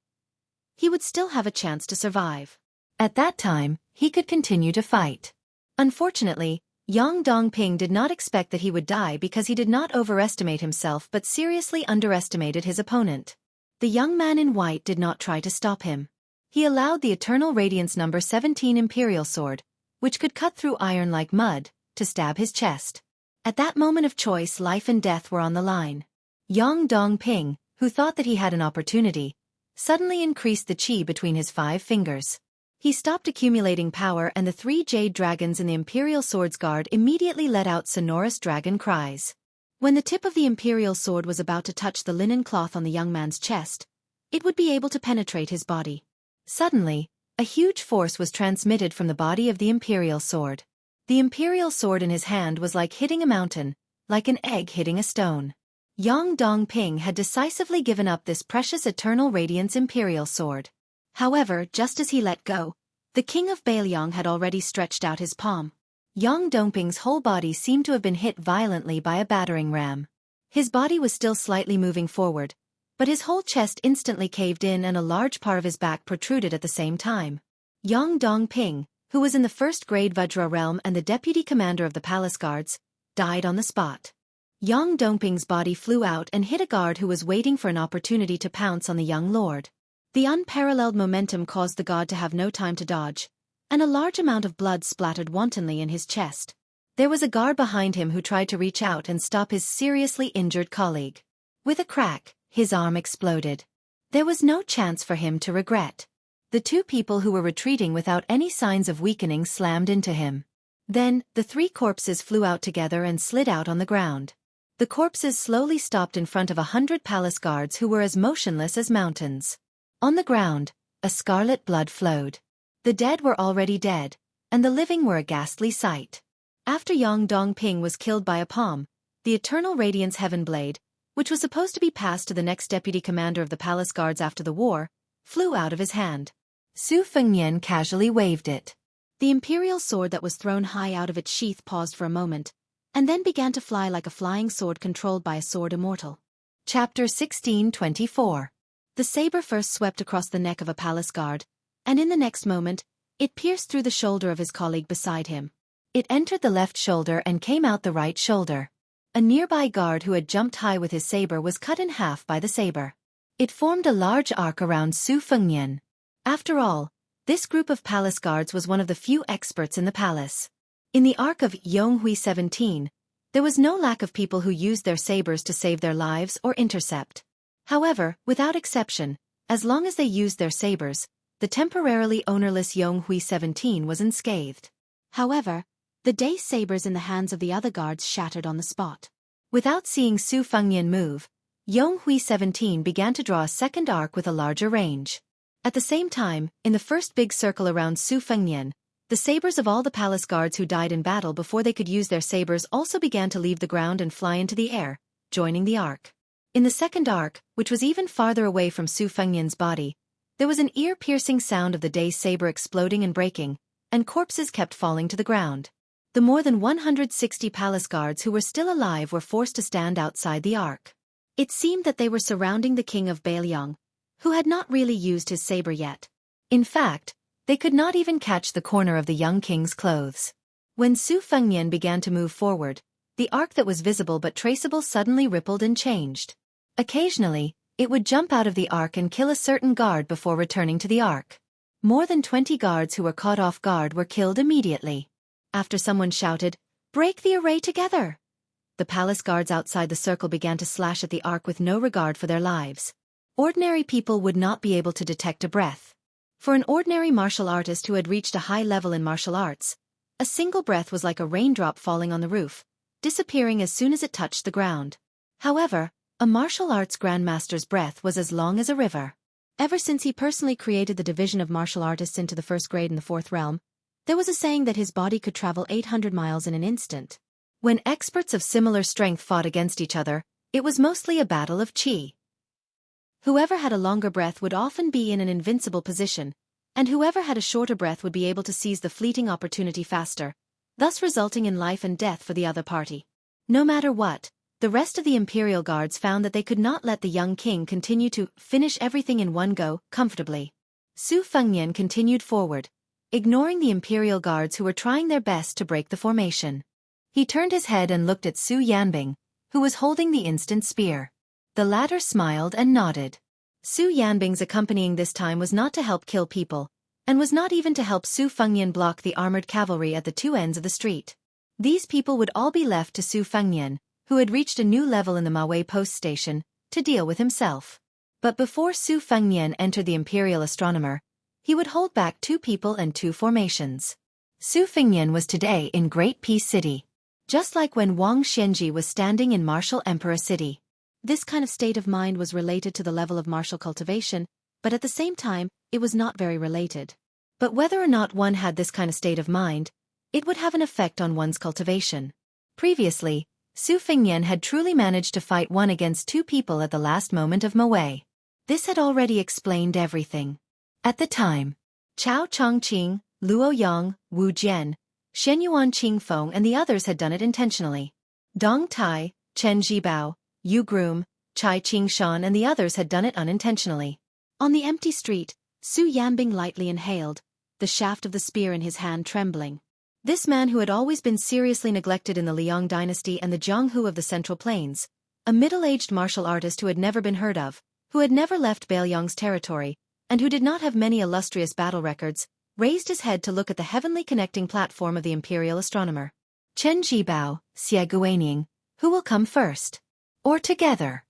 he would still have a chance to survive. At that time, he could continue to fight. Unfortunately, Yang Dongping did not expect that he would die because he did not overestimate himself but seriously underestimated his opponent. The young man in white did not try to stop him. He allowed the Eternal Radiance number 17 Imperial Sword, which could cut through iron like mud, to stab his chest. At that moment of choice, life and death were on the line. Yang Dongping, who thought that he had an opportunity, suddenly increased the qi between his 5 fingers. He stopped accumulating power and the 3 jade dragons in the Imperial Sword's guard immediately let out sonorous dragon cries. When the tip of the Imperial Sword was about to touch the linen cloth on the young man's chest, it would be able to penetrate his body. Suddenly, a huge force was transmitted from the body of the Imperial Sword. The Imperial Sword in his hand was like hitting a mountain, like an egg hitting a stone. Yang Dongping had decisively given up this precious Eternal Radiance Imperial Sword. However, just as he let go, the king of Bailiang had already stretched out his palm. Yang Dongping's whole body seemed to have been hit violently by a battering ram. His body was still slightly moving forward, but his whole chest instantly caved in and a large part of his back protruded at the same time. Yang Dongping, who was in the first-grade Vajra realm and the deputy commander of the palace guards, died on the spot. Yang Dongping's body flew out and hit a guard who was waiting for an opportunity to pounce on the young lord. The unparalleled momentum caused the god to have no time to dodge, and a large amount of blood splattered wantonly in his chest. There was a guard behind him who tried to reach out and stop his seriously injured colleague. With a crack, his arm exploded. There was no chance for him to regret. The 2 people who were retreating without any signs of weakening slammed into him. Then, the 3 corpses flew out together and slid out on the ground. The corpses slowly stopped in front of 100 palace guards who were as motionless as mountains. On the ground, a scarlet blood flowed. The dead were already dead, and the living were a ghastly sight. After Yang Dongping was killed by a palm, the Eternal Radiance Heaven Blade, which was supposed to be passed to the next deputy commander of the palace guards after the war, flew out of his hand. Su Fengnian casually waved it. The Imperial Sword that was thrown high out of its sheath paused for a moment, and then began to fly like a flying sword controlled by a sword immortal. Chapter 1624. The saber first swept across the neck of a palace guard, and in the next moment, it pierced through the shoulder of his colleague beside him. It entered the left shoulder and came out the right shoulder. A nearby guard who had jumped high with his saber was cut in half by the saber. It formed a large arc around Su Fengnian. After all, this group of palace guards was one of the few experts in the palace. In the arc of Yonghui 17, there was no lack of people who used their sabers to save their lives or intercept. However, without exception, as long as they used their sabers, the temporarily ownerless Yonghui 17 was unscathed. However, the day sabers in the hands of the other guards shattered on the spot. Without seeing Su Fengnian move, Yonghui 17 began to draw a second arc with a larger range. At the same time, in the first big circle around Su Fengnian, the sabers of all the palace guards who died in battle before they could use their sabers also began to leave the ground and fly into the air, joining the arc. In the second arc, which was even farther away from Su Fengnian's body, there was an ear-piercing sound of the day's saber exploding and breaking, and corpses kept falling to the ground. The more than 160 palace guards who were still alive were forced to stand outside the arc. It seemed that they were surrounding the king of Bailiang, who had not really used his saber yet. In fact, they could not even catch the corner of the young king's clothes. When Su Fengnian began to move forward, the arc that was visible but traceable suddenly rippled and changed. Occasionally, it would jump out of the arc and kill a certain guard before returning to the arc. More than 20 guards who were caught off guard were killed immediately. After someone shouted, "Break the array together!" the palace guards outside the circle began to slash at the arc with no regard for their lives. Ordinary people would not be able to detect a breath. For an ordinary martial artist who had reached a high level in martial arts, a single breath was like a raindrop falling on the roof, disappearing as soon as it touched the ground. However, a martial arts grandmaster's breath was as long as a river. Ever since he personally created the division of martial artists into the first grade in the fourth realm, there was a saying that his body could travel 800 miles in an instant. When experts of similar strength fought against each other, it was mostly a battle of qi. Whoever had a longer breath would often be in an invincible position, and whoever had a shorter breath would be able to seize the fleeting opportunity faster, thus resulting in life and death for the other party. No matter what, the rest of the Imperial Guards found that they could not let the young king continue to finish everything in one go, comfortably. Su Fengnian continued forward, ignoring the Imperial Guards who were trying their best to break the formation. He turned his head and looked at Su Yanbing, who was holding the instant spear. The latter smiled and nodded. Su Yanbing's accompanying this time was not to help kill people, and was not even to help Su Fengnian block the armored cavalry at the two ends of the street. These people would all be left to Su Fengnian, who had reached a new level in the Mawei post station, to deal with himself. But before Su Fengnian entered the Imperial Astronomer, he would hold back 2 people and 2 formations. Su Fengnian was today in Great Peace City, just like when Wang Xianji was standing in Martial Emperor City. This kind of state of mind was related to the level of martial cultivation, but at the same time, it was not very related. But whether or not one had this kind of state of mind, it would have an effect on one's cultivation. Previously, Su Fengnian had truly managed to fight 1 against 2 people at the last moment of Mawei. This had already explained everything. At the time, Chao Chongqing, Luo Yang, Wu Jian, Shen Yuan Qingfeng and the others had done it intentionally. Dong Tai, Chen Zhibao, Yu Groom, Chai Qingshan and the others had done it unintentionally. On the empty street, Su Yanbing lightly inhaled, the shaft of the spear in his hand trembling. This man who had always been seriously neglected in the Liang dynasty and the Jianghu of the Central Plains, a middle-aged martial artist who had never been heard of, who had never left Bailiang's territory, and who did not have many illustrious battle records, raised his head to look at the heavenly connecting platform of the Imperial Astronomer. Chen Zhibao, Xie Guanyin, who will come first? Or together?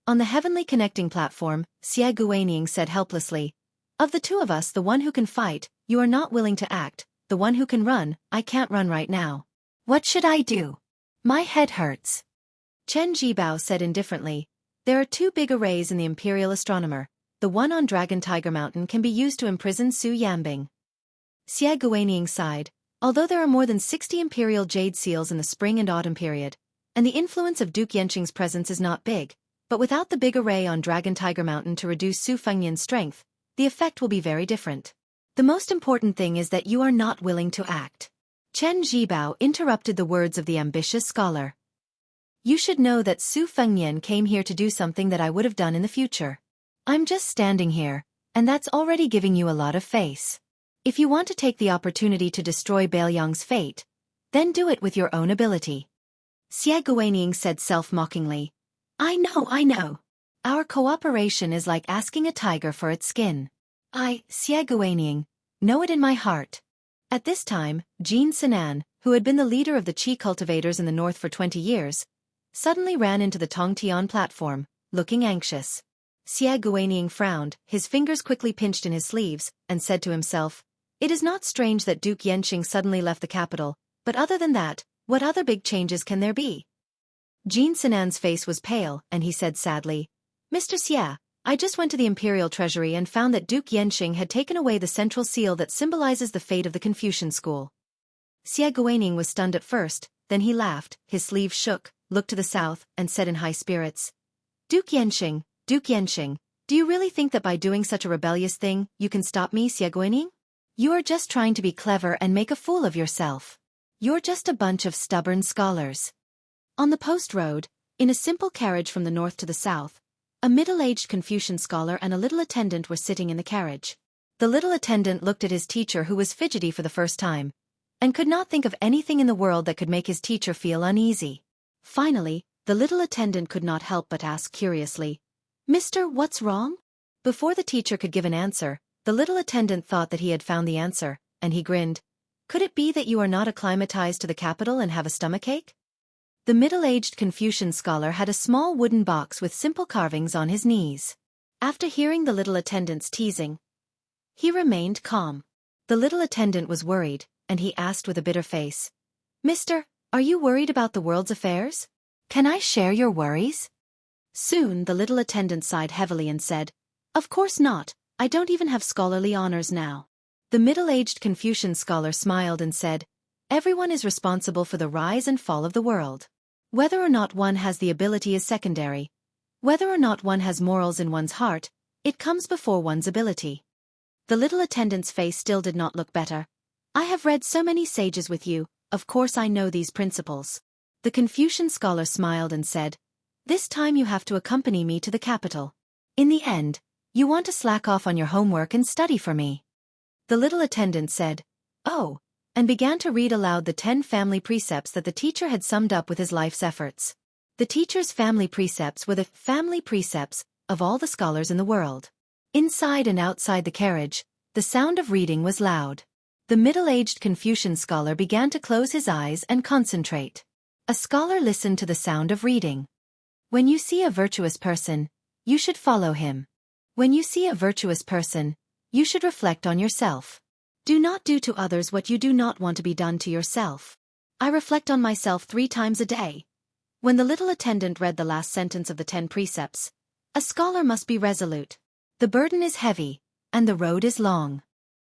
On the heavenly connecting platform, Xie Guanyin said helplessly, "Of the 2 of us, the one who can fight, you are not willing to act, the one who can run, I can't run right now. What should I do? My head hurts." Chen Zhibao said indifferently, "There are 2 big arrays in the Imperial Astronomer. The one on Dragon Tiger Mountain can be used to imprison Su Yanbing." Xie Guanyin sighed. Although there are more than 60 Imperial Jade Seals in the spring and autumn period, and the influence of Duke Yenqing's presence is not big, but without the big array on Dragon Tiger Mountain to reduce Su Fengnian's strength, the effect will be very different. The most important thing is that you are not willing to act. Chen Zhibao interrupted the words of the ambitious scholar. "You should know that Su Fengnian came here to do something that I would have done in the future. I'm just standing here, and that's already giving you a lot of face. If you want to take the opportunity to destroy Bailiang's fate, then do it with your own ability." Xie Guanyin said self-mockingly, I know. Our cooperation is like asking a tiger for its skin. I, Xie Guanyin, know it in my heart." At this time, Jin Sinan, who had been the leader of the Qi cultivators in the north for 20 years, suddenly ran into the Tongtian platform, looking anxious. Xie Guanyin frowned, his fingers quickly pinched in his sleeves, and said to himself, "It is not strange that Duke Yenqing suddenly left the capital, but other than that, what other big changes can there be?" Jin Sinan's face was pale, and he said sadly, "Mr. Xie, I just went to the Imperial Treasury and found that Duke Yenqing had taken away the central seal that symbolizes the fate of the Confucian school." Xie Guanyin was stunned at first, then he laughed, his sleeves shook, looked to the south, and said in high spirits, Duke Yenqing, do you really think that by doing such a rebellious thing, you can stop me, Xie Guanyin? You are just trying to be clever and make a fool of yourself. You're just a bunch of stubborn scholars." On the post road, in a simple carriage from the north to the south, a middle-aged Confucian scholar and a little attendant were sitting in the carriage. The little attendant looked at his teacher who was fidgety for the first time, and could not think of anything in the world that could make his teacher feel uneasy. Finally, the little attendant could not help but ask curiously, "Mister, what's wrong?" Before the teacher could give an answer, the little attendant thought that he had found the answer, and he grinned. "Could it be that you are not acclimatized to the capital and have a stomachache?" The middle-aged Confucian scholar had a small wooden box with simple carvings on his knees. After hearing the little attendant's teasing, he remained calm. The little attendant was worried, and he asked with a bitter face, "Mister, are you worried about the world's affairs? Can I share your worries?" Soon the little attendant sighed heavily and said, "Of course not, I don't even have scholarly honors now." The middle-aged Confucian scholar smiled and said, "Everyone is responsible for the rise and fall of the world. Whether or not one has the ability is secondary. Whether or not one has morals in one's heart, it comes before one's ability." The little attendant's face still did not look better. I have read so many sages with you, of course I know these principles. The Confucian scholar smiled and said, this time you have to accompany me to the capital. In the end, you want to slack off on your homework and study for me. The little attendant said, oh, and began to read aloud the 10 family precepts that the teacher had summed up with his life's efforts. The teacher's family precepts were the family precepts of all the scholars in the world. Inside and outside the carriage, the sound of reading was loud. The middle-aged Confucian scholar began to close his eyes and concentrate. A scholar listened to the sound of reading. When you see a virtuous person, you should follow him. When you see a virtuous person, you should reflect on yourself. Do not do to others what you do not want to be done to yourself. I reflect on myself 3 times a day. When the little attendant read the last sentence of the 10 precepts, a scholar must be resolute. The burden is heavy, and the road is long.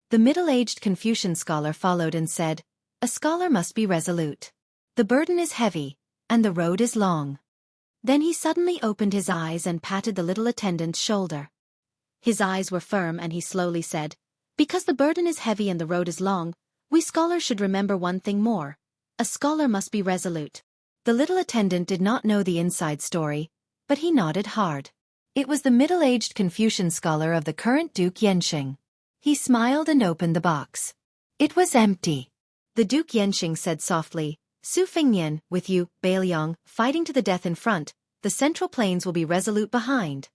The middle-aged Confucian scholar followed and said, a scholar must be resolute. The burden is heavy, and the road is long. Then he suddenly opened his eyes and patted the little attendant's shoulder. His eyes were firm and he slowly said, because the burden is heavy and the road is long, we scholars should remember one thing more. A scholar must be resolute. The little attendant did not know the inside story, but he nodded hard. It was the middle-aged Confucian scholar of the current Duke Yenshing. He smiled and opened the box. It was empty. The Duke Yenshing said softly, Su Fengnian, with you, Bailiang, fighting to the death in front, the Central Plains will be resolute behind.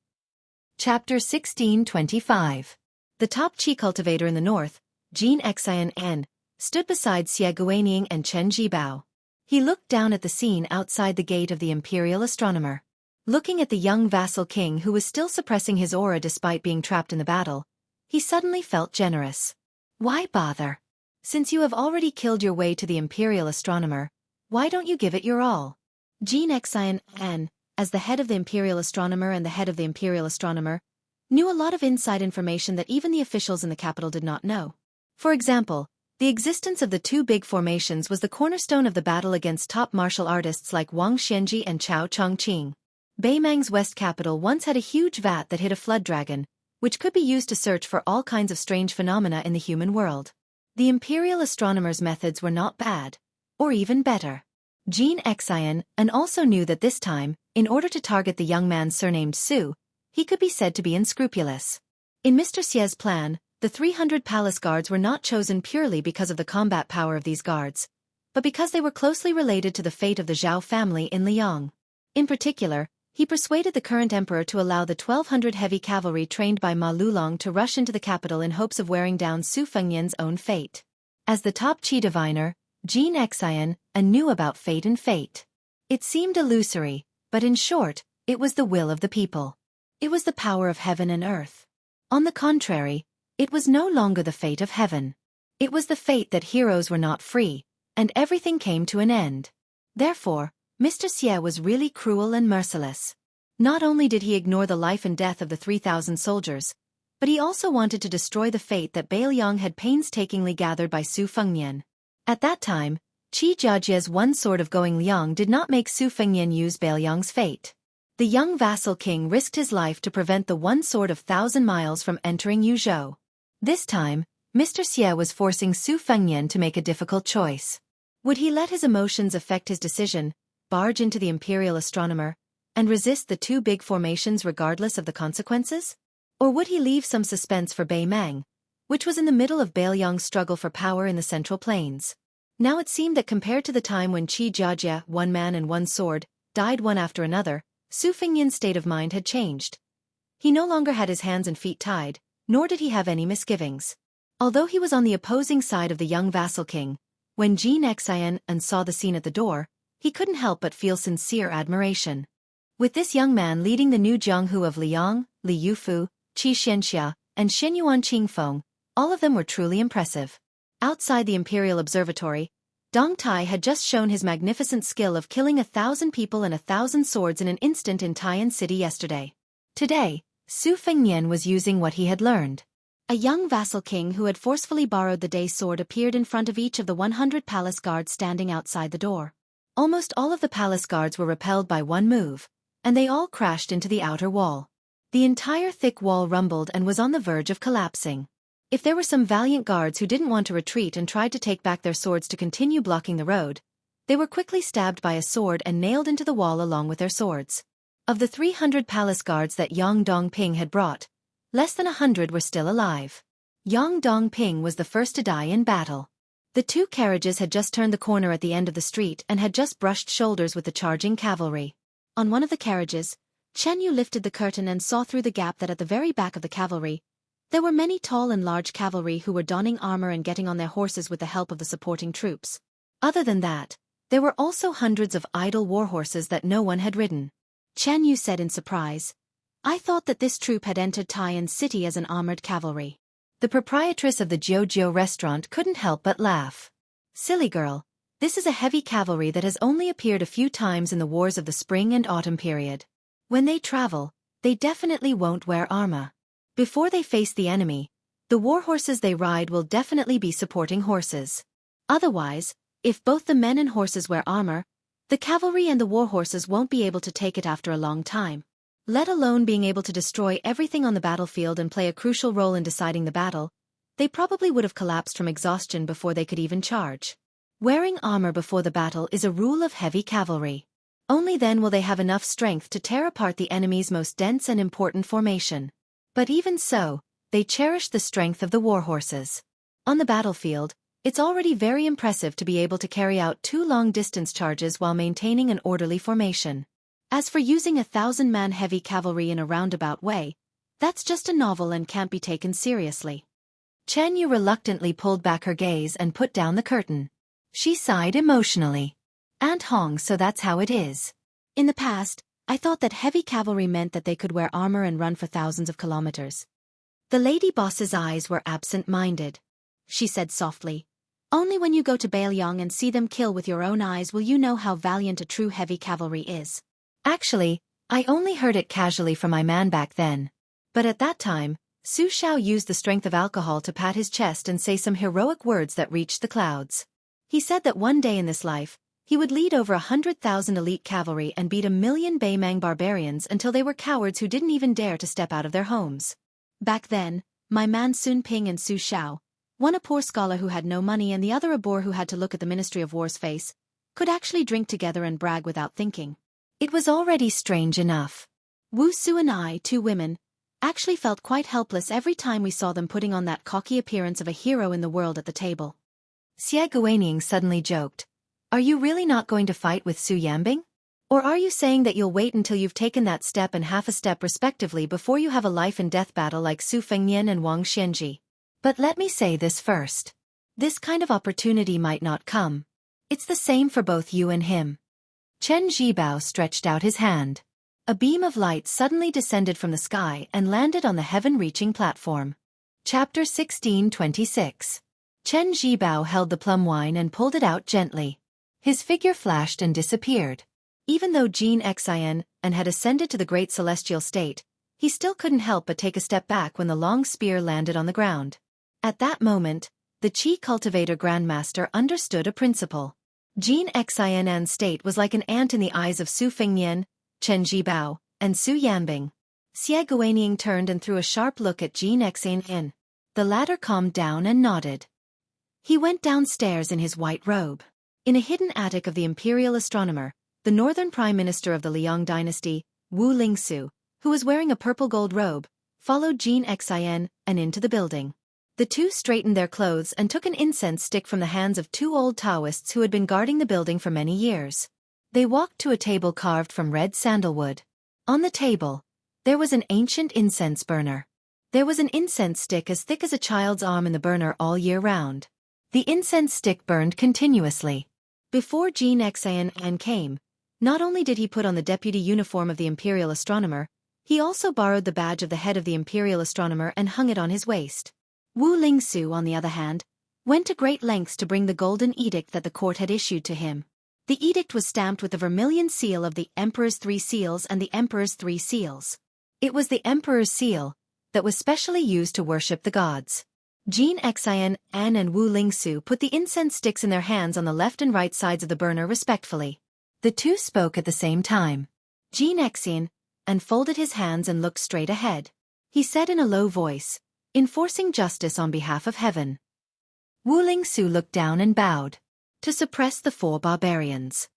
Chapter 1625. The top chi cultivator in the north, Jin Xian N, stood beside Xie Guanying and Chen Jibao. He looked down at the scene outside the gate of the imperial astronomer. Looking at the young vassal king who was still suppressing his aura despite being trapped in the battle, he suddenly felt generous. Why bother? Since you have already killed your way to the imperial astronomer, why don't you give it your all? Jin Xian N, as the head of the imperial astronomer and the head of the imperial astronomer, knew a lot of inside information that even the officials in the capital did not know. For example, the existence of the 2 big formations was the cornerstone of the battle against top martial artists like Wang Xianji and Chao Chongqing. Beimang's west capital once had a huge vat that hid a flood dragon, which could be used to search for all kinds of strange phenomena in the human world. The imperial astronomer's methods were not bad, or even better. Jin Xian and also knew that this time, in order to target the young man surnamed Su, he could be said to be unscrupulous. In Mr. Xie's plan, the 300 palace guards were not chosen purely because of the combat power of these guards, but because they were closely related to the fate of the Zhao family in Liang. In particular, he persuaded the current emperor to allow the 1,200 heavy cavalry trained by Ma Lulong to rush into the capital in hopes of wearing down Su Fengnian's own fate. As the top chi diviner, Jin Xian knew about fate and fate. It seemed illusory, but in short, it was the will of the people. It was the power of heaven and earth. On the contrary, it was no longer the fate of heaven. It was the fate that heroes were not free, and everything came to an end. Therefore, Mr. Xie was really cruel and merciless. Not only did he ignore the life and death of the 3,000 soldiers, but he also wanted to destroy the fate that Bailiang had painstakingly gathered by Su Fengnian. At that time, Qi Jiajie's one sword of going Liang did not make Su Fengnian use Bailiang's fate. The young vassal king risked his life to prevent the one sword of 1,000 miles from entering Yuzhou. This time, Mr. Xie was forcing Su Fengnian to make a difficult choice. Would he let his emotions affect his decision, barge into the imperial astronomer, and resist the 2 big formations regardless of the consequences? Or would he leave some suspense for Beimang, which was in the middle of Bailiang's struggle for power in the Central Plains? Now it seemed that compared to the time when Qi Jiajie, one man and one sword, died one after another, Su Fengnian's state of mind had changed. He no longer had his hands and feet tied, nor did he have any misgivings. Although he was on the opposing side of the young vassal king, when Jin Xian saw the scene at the door, he couldn't help but feel sincere admiration. With this young man leading the new Jianghu of Liang, Li Yufu, Qi Xianxia, and Shenyuan Qingfeng, all of them were truly impressive. Outside the imperial observatory, Dong Tai had just shown his magnificent skill of killing 1,000 people and 1,000 swords in an instant in Taiyan City yesterday. Today, Su Fengnian was using what he had learned. A young vassal king who had forcefully borrowed the day sword appeared in front of each of the 100 palace guards standing outside the door. Almost all of the palace guards were repelled by one move, and they all crashed into the outer wall. The entire thick wall rumbled and was on the verge of collapsing. If there were some valiant guards who didn't want to retreat and tried to take back their swords to continue blocking the road, they were quickly stabbed by a sword and nailed into the wall along with their swords. Of the 300 palace guards that Yang Dongping had brought, less than 100 were still alive. Yang Dongping was the first to die in battle. The two carriages had just turned the corner at the end of the street and had just brushed shoulders with the charging cavalry. On one of the carriages, Chen Yu lifted the curtain and saw through the gap that at the very back of the cavalry, there were many tall and large cavalry who were donning armor and getting on their horses with the help of the supporting troops. Other than that, there were also hundreds of idle war horses that no one had ridden. Chen Yu said in surprise, "I thought that this troop had entered Taiyan City as an armored cavalry." The proprietress of the Jiu restaurant couldn't help but laugh. "Silly girl, this is a heavy cavalry that has only appeared a few times in the wars of the spring and autumn period. When they travel, they definitely won't wear armor. Before they face the enemy, the war horses they ride will definitely be supporting horses. Otherwise, if both the men and horses wear armor, the cavalry and the war horses won't be able to take it after a long time. Let alone being able to destroy everything on the battlefield and play a crucial role in deciding the battle, they probably would have collapsed from exhaustion before they could even charge. Wearing armor before the battle is a rule of heavy cavalry. Only then will they have enough strength to tear apart the enemy's most dense and important formation. But even so, they cherish the strength of the war horses. On the battlefield, it's already very impressive to be able to carry out 2 long-distance charges while maintaining an orderly formation. As for using 1,000-man heavy cavalry in a roundabout way, that's just a novel and can't be taken seriously." Chen Yu reluctantly pulled back her gaze and put down the curtain. She sighed emotionally. "Aunt Hong, so that's how it is. In the past, I thought that heavy cavalry meant that they could wear armor and run for thousands of kilometers." The lady boss's eyes were absent-minded. She said softly, "Only when you go to Bailiang and see them kill with your own eyes will you know how valiant a true heavy cavalry is." Actually, I only heard it casually from my man back then. But at that time, Su Xiao used the strength of alcohol to pat his chest and say some heroic words that reached the clouds. He said that one day in this life, he would lead over 100,000 elite cavalry and beat 1,000,000 Baimang barbarians until they were cowards who didn't even dare to step out of their homes. Back then, my man Sun Ping and Su Xiao, one a poor scholar who had no money and the other a boor who had to look at the Ministry of War's face, could actually drink together and brag without thinking. It was already strange enough. Wu Su and I, 2 women, actually felt quite helpless every time we saw them putting on that cocky appearance of a hero in the world at the table. Xie Guaniying suddenly joked, "Are you really not going to fight with Su Yambing? Or are you saying that you'll wait until you've taken that step and half a step respectively before you have a life-and-death battle like Su Fengnian and Wang Xianji? But let me say this first. This kind of opportunity might not come. It's the same for both you and him." Chen Zhibao stretched out his hand. A beam of light suddenly descended from the sky and landed on the heaven-reaching platform. Chapter 1626. Chen Zhibao held the plum wine and pulled it out gently. His figure flashed and disappeared. Even though Jin Xin and had ascended to the great celestial state, he still couldn't help but take a step back when the long spear landed on the ground. At that moment, the Qi cultivator grandmaster understood a principle. Jin Xin's state was like an ant in the eyes of Su Fengnian, Chen Zhibao, and Su Yanbing. Xie Guaniying turned and threw a sharp look at Jin Xin. The latter calmed down and nodded. He went downstairs in his white robe. In a hidden attic of the imperial astronomer, the northern prime minister of the Liang dynasty, Wu Lingsu, who was wearing a purple-gold robe, followed Jin Xin and into the building. The two straightened their clothes and took an incense stick from the hands of 2 old Taoists who had been guarding the building for many years. They walked to a table carved from red sandalwood. On the table, there was an ancient incense burner. There was an incense stick as thick as a child's arm in the burner all year round. The incense stick burned continuously. Before Jin Xin came, not only did he put on the deputy uniform of the imperial astronomer, he also borrowed the badge of the head of the imperial astronomer and hung it on his waist. Wu Lingsu, on the other hand, went to great lengths to bring the golden edict that the court had issued to him. The edict was stamped with the vermilion seal of the Emperor's 3 seals and the Emperor's 3 seals. It was the Emperor's seal that was specially used to worship the gods. Jin Xin and Wu Lingsu put the incense sticks in their hands on the left and right sides of the burner respectfully. The two spoke at the same time. Jin Xin folded his hands and looked straight ahead. He said in a low voice, enforcing justice on behalf of heaven. Wu Lingsu looked down and bowed. To suppress the 4 barbarians.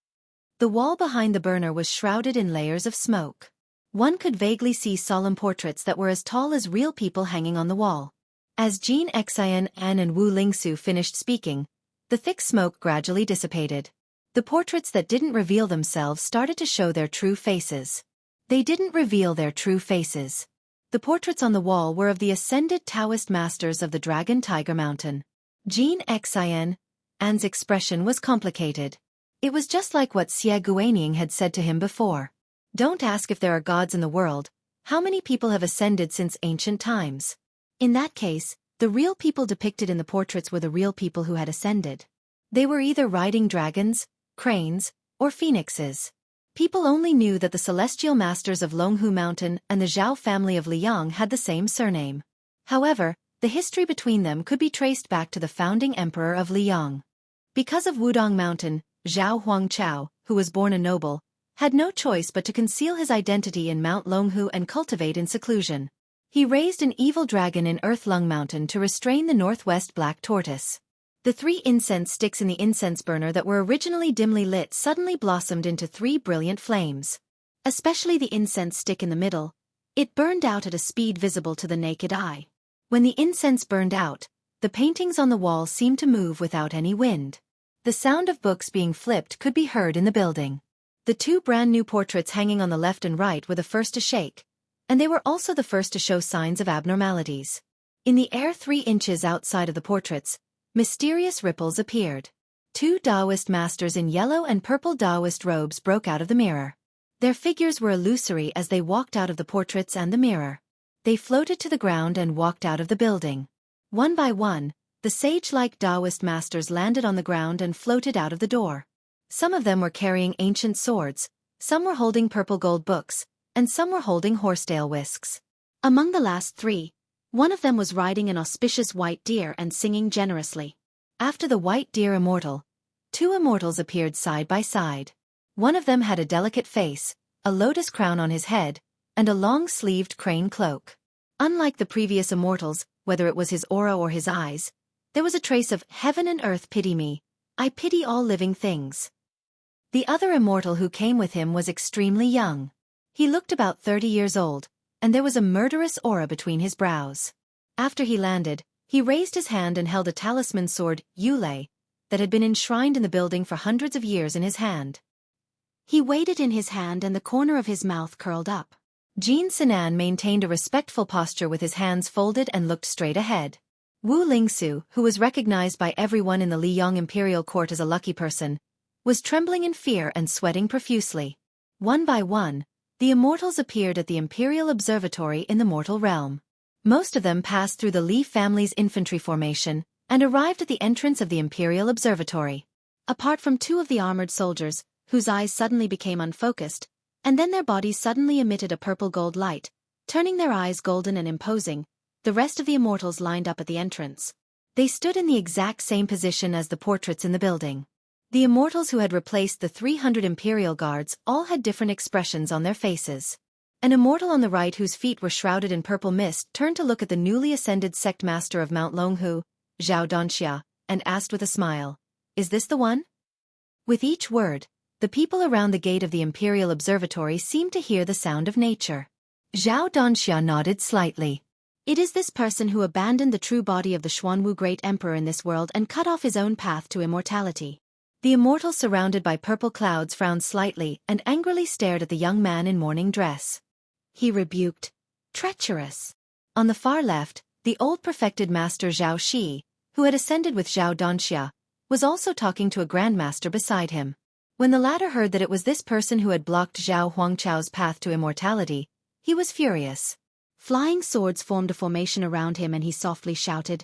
The wall behind the burner was shrouded in layers of smoke. One could vaguely see solemn portraits that were as tall as real people hanging on the wall. As Jin Xian An and Wu Lingsu finished speaking, the thick smoke gradually dissipated. The portraits that didn't reveal themselves started to show their true faces. They didn't reveal their true faces. The portraits on the wall were of the ascended Taoist masters of the Dragon Tiger Mountain. Jin Xian An's expression was complicated. It was just like what Xie Guanying had said to him before. Don't ask if there are gods in the world. How many people have ascended since ancient times? In that case, the real people depicted in the portraits were the real people who had ascended. They were either riding dragons, cranes, or phoenixes. People only knew that the celestial masters of Longhu Mountain and the Zhao family of Liang had the same surname. However, the history between them could be traced back to the founding emperor of Liang. Because of Wudong Mountain, Zhao Huangchao, who was born a noble, had no choice but to conceal his identity in Mount Longhu and cultivate in seclusion. He raised an evil dragon in Earthlung Mountain to restrain the northwest black tortoise. The 3 incense sticks in the incense burner that were originally dimly lit suddenly blossomed into 3 brilliant flames. Especially the incense stick in the middle. It burned out at a speed visible to the naked eye. When the incense burned out, the paintings on the wall seemed to move without any wind. The sound of books being flipped could be heard in the building. The 2 brand new portraits hanging on the left and right were the first to shake, and they were also the first to show signs of abnormalities. In the air 3 inches outside of the portraits, mysterious ripples appeared. 2 Taoist masters in yellow and purple Taoist robes broke out of the mirror. Their figures were illusory as they walked out of the portraits and the mirror. They floated to the ground and walked out of the building. One by one, the sage-like Taoist masters landed on the ground and floated out of the door. Some of them were carrying ancient swords, some were holding purple gold books, and some were holding horsetail whisks. Among the last 3, one of them was riding an auspicious white deer and singing generously. After the white deer immortal, 2 immortals appeared side by side. One of them had a delicate face, a lotus crown on his head, and a long-sleeved crane cloak. Unlike the previous immortals, whether it was his aura or his eyes, there was a trace of heaven and earth pity me, I pity all living things. The other immortal who came with him was extremely young. He looked about 30 years old, and there was a murderous aura between his brows. After he landed, he raised his hand and held a talisman sword, Yulei, that had been enshrined in the building for hundreds of years in his hand. He weighed it in his hand and the corner of his mouth curled up. Jin Sinan maintained a respectful posture with his hands folded and looked straight ahead. Wu Lingsu, who was recognized by everyone in the Liyang imperial court as a lucky person, was trembling in fear and sweating profusely. One by one, the immortals appeared at the imperial observatory in the mortal realm. Most of them passed through the Li family's infantry formation and arrived at the entrance of the imperial observatory. Apart from 2 of the armored soldiers, whose eyes suddenly became unfocused, and then their bodies suddenly emitted a purple-gold light, turning their eyes golden and imposing, the rest of the immortals lined up at the entrance. They stood in the exact same position as the portraits in the building. The immortals who had replaced the 300 imperial guards all had different expressions on their faces. An immortal on the right whose feet were shrouded in purple mist turned to look at the newly ascended sect master of Mount Longhu, Zhao Donxia, and asked with a smile, "Is this the one?" With each word, the people around the gate of the Imperial Observatory seemed to hear the sound of nature. Zhao Donxia nodded slightly. It is this person who abandoned the true body of the Xuanwu Great Emperor in this world and cut off his own path to immortality. The immortal surrounded by purple clouds frowned slightly and angrily stared at the young man in mourning dress. He rebuked, "Treacherous." On the far left, the old perfected master Zhao Shi, who had ascended with Zhao Donxia, was also talking to a grandmaster beside him. When the latter heard that it was this person who had blocked Zhao Huangchao's path to immortality, he was furious. Flying swords formed a formation around him and he softly shouted,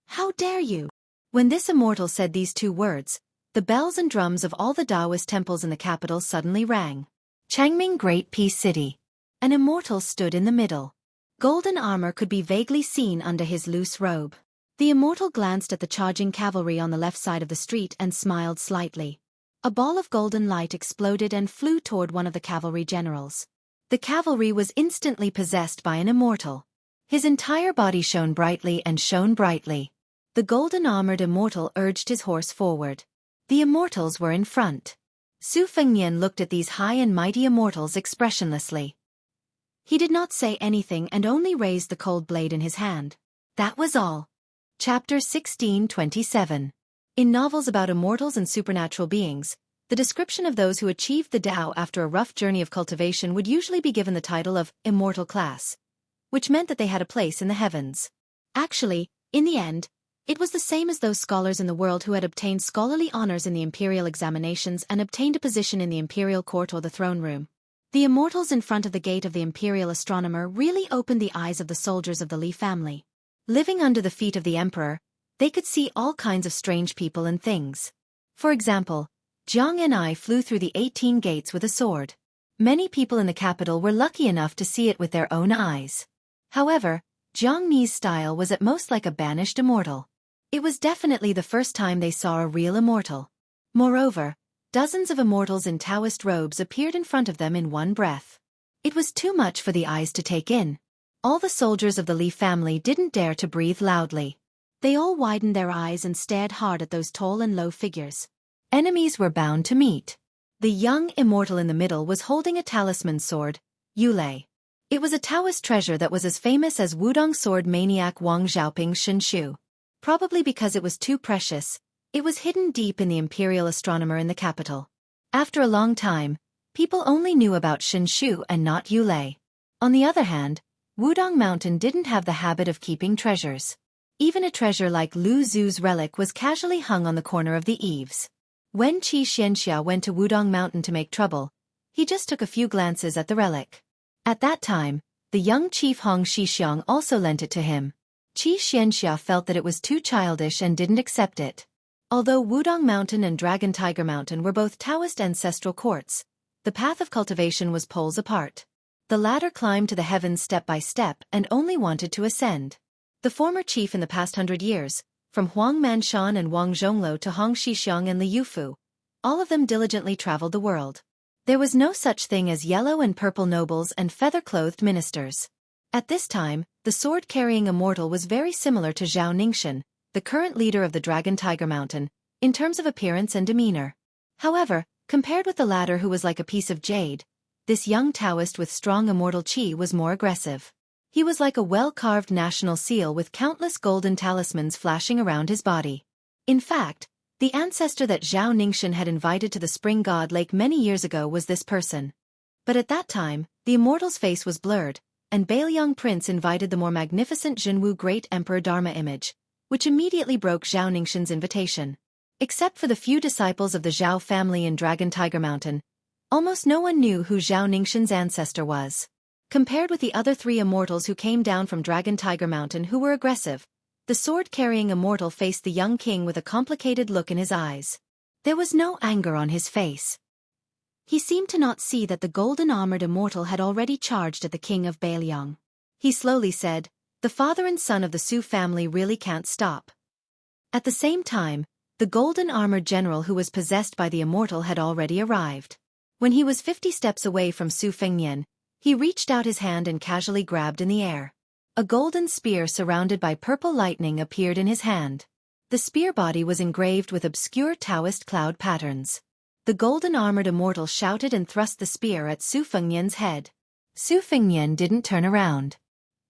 "How dare you!" When this immortal said these 2 words, the bells and drums of all the Taoist temples in the capital suddenly rang. Changming Great Peace City. An immortal stood in the middle. Golden armor could be vaguely seen under his loose robe. The immortal glanced at the charging cavalry on the left side of the street and smiled slightly. A ball of golden light exploded and flew toward one of the cavalry generals. The cavalry was instantly possessed by an immortal. His entire body shone brightly and shone brightly. The golden-armored immortal urged his horse forward. The immortals were in front. Su Fengnian looked at these high and mighty immortals expressionlessly. He did not say anything and only raised the cold blade in his hand. That was all. Chapter 1627. In novels about immortals and supernatural beings, the description of those who achieved the Tao after a rough journey of cultivation would usually be given the title of immortal class, which meant that they had a place in the heavens. Actually, in the end, it was the same as those scholars in the world who had obtained scholarly honors in the imperial examinations and obtained a position in the imperial court or the throne room. The immortals in front of the gate of the imperial astronomer really opened the eyes of the soldiers of the Li family. Living under the feet of the emperor, they could see all kinds of strange people and things. For example, Jiang and I flew through the 18 gates with a sword. Many people in the capital were lucky enough to see it with their own eyes. However, Jiang Mi's style was at most like a banished immortal. It was definitely the first time they saw a real immortal. Moreover, dozens of immortals in Taoist robes appeared in front of them in one breath. It was too much for the eyes to take in. All the soldiers of the Li family didn't dare to breathe loudly. They all widened their eyes and stared hard at those tall and low figures. Enemies were bound to meet. The young immortal in the middle was holding a talisman sword, Yulei. It was a Taoist treasure that was as famous as Wudong sword maniac Wang Xiaoping's Shinshu. Probably because it was too precious, it was hidden deep in the imperial astronomer in the capital. After a long time, people only knew about Shinshu and not Yulei. On the other hand, Wudong Mountain didn't have the habit of keeping treasures. Even a treasure like Lu Zu's relic was casually hung on the corner of the eaves. When Qi Xianxia went to Wudong Mountain to make trouble, he just took a few glances at the relic. At that time, the young chief Hong Shixiang also lent it to him. Qi Xianxia felt that it was too childish and didn't accept it. Although Wudong Mountain and Dragon Tiger Mountain were both Taoist ancestral courts, the path of cultivation was poles apart. The latter climbed to the heavens step by step and only wanted to ascend. The former chief in the past 100 years, from Huang Manshan and Wang Zhongluo to Hong Shixiang and Li Yufu, all of them diligently traveled the world. There was no such thing as yellow and purple nobles and feather-clothed ministers. At this time, the sword-carrying immortal was very similar to Zhao Ningxin, the current leader of the Dragon Tiger Mountain, in terms of appearance and demeanor. However, compared with the latter who was like a piece of jade, this young Taoist with strong immortal qi was more aggressive. He was like a well-carved national seal with countless golden talismans flashing around his body. In fact, the ancestor that Zhao Ningxin had invited to the Spring God Lake many years ago was this person. But at that time, the immortal's face was blurred, and Bailiang Prince invited the more magnificent Jinwu Great Emperor Dharma image, which immediately broke Zhao Ningxin's invitation. Except for the few disciples of the Zhao family in Dragon Tiger Mountain, almost no one knew who Zhao Ningxin's ancestor was. Compared with the other three immortals who came down from Dragon Tiger Mountain who were aggressive, the sword-carrying immortal faced the young king with a complicated look in his eyes. There was no anger on his face. He seemed to not see that the golden-armored immortal had already charged at the king of Bailiang. He slowly said, "The father and son of the Su family really can't stop." At the same time, the golden-armored general who was possessed by the immortal had already arrived. When he was 50 steps away from Su Fengnian, he reached out his hand and casually grabbed in the air. A golden spear surrounded by purple lightning appeared in his hand. The spear body was engraved with obscure Taoist cloud patterns. The golden-armored immortal shouted and thrust the spear at Su Fengnian's head. Su Fengnian didn't turn around.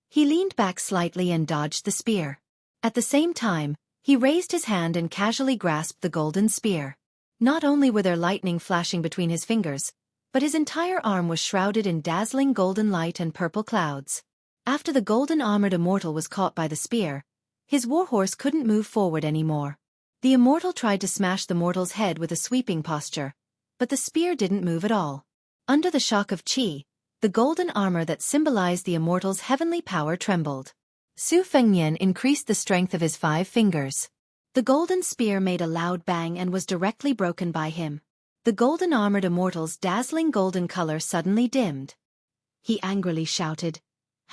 He leaned back slightly and dodged the spear. At the same time, he raised his hand and casually grasped the golden spear. Not only were there lightning flashing between his fingers, but his entire arm was shrouded in dazzling golden light and purple clouds. After the golden-armored immortal was caught by the spear, his warhorse couldn't move forward anymore. The immortal tried to smash the mortal's head with a sweeping posture, but the spear didn't move at all. Under the shock of qi, the golden armor that symbolized the immortal's heavenly power trembled. Su Fengnian increased the strength of his 5 fingers. The golden spear made a loud bang and was directly broken by him. The golden-armored immortal's dazzling golden color suddenly dimmed. He angrily shouted,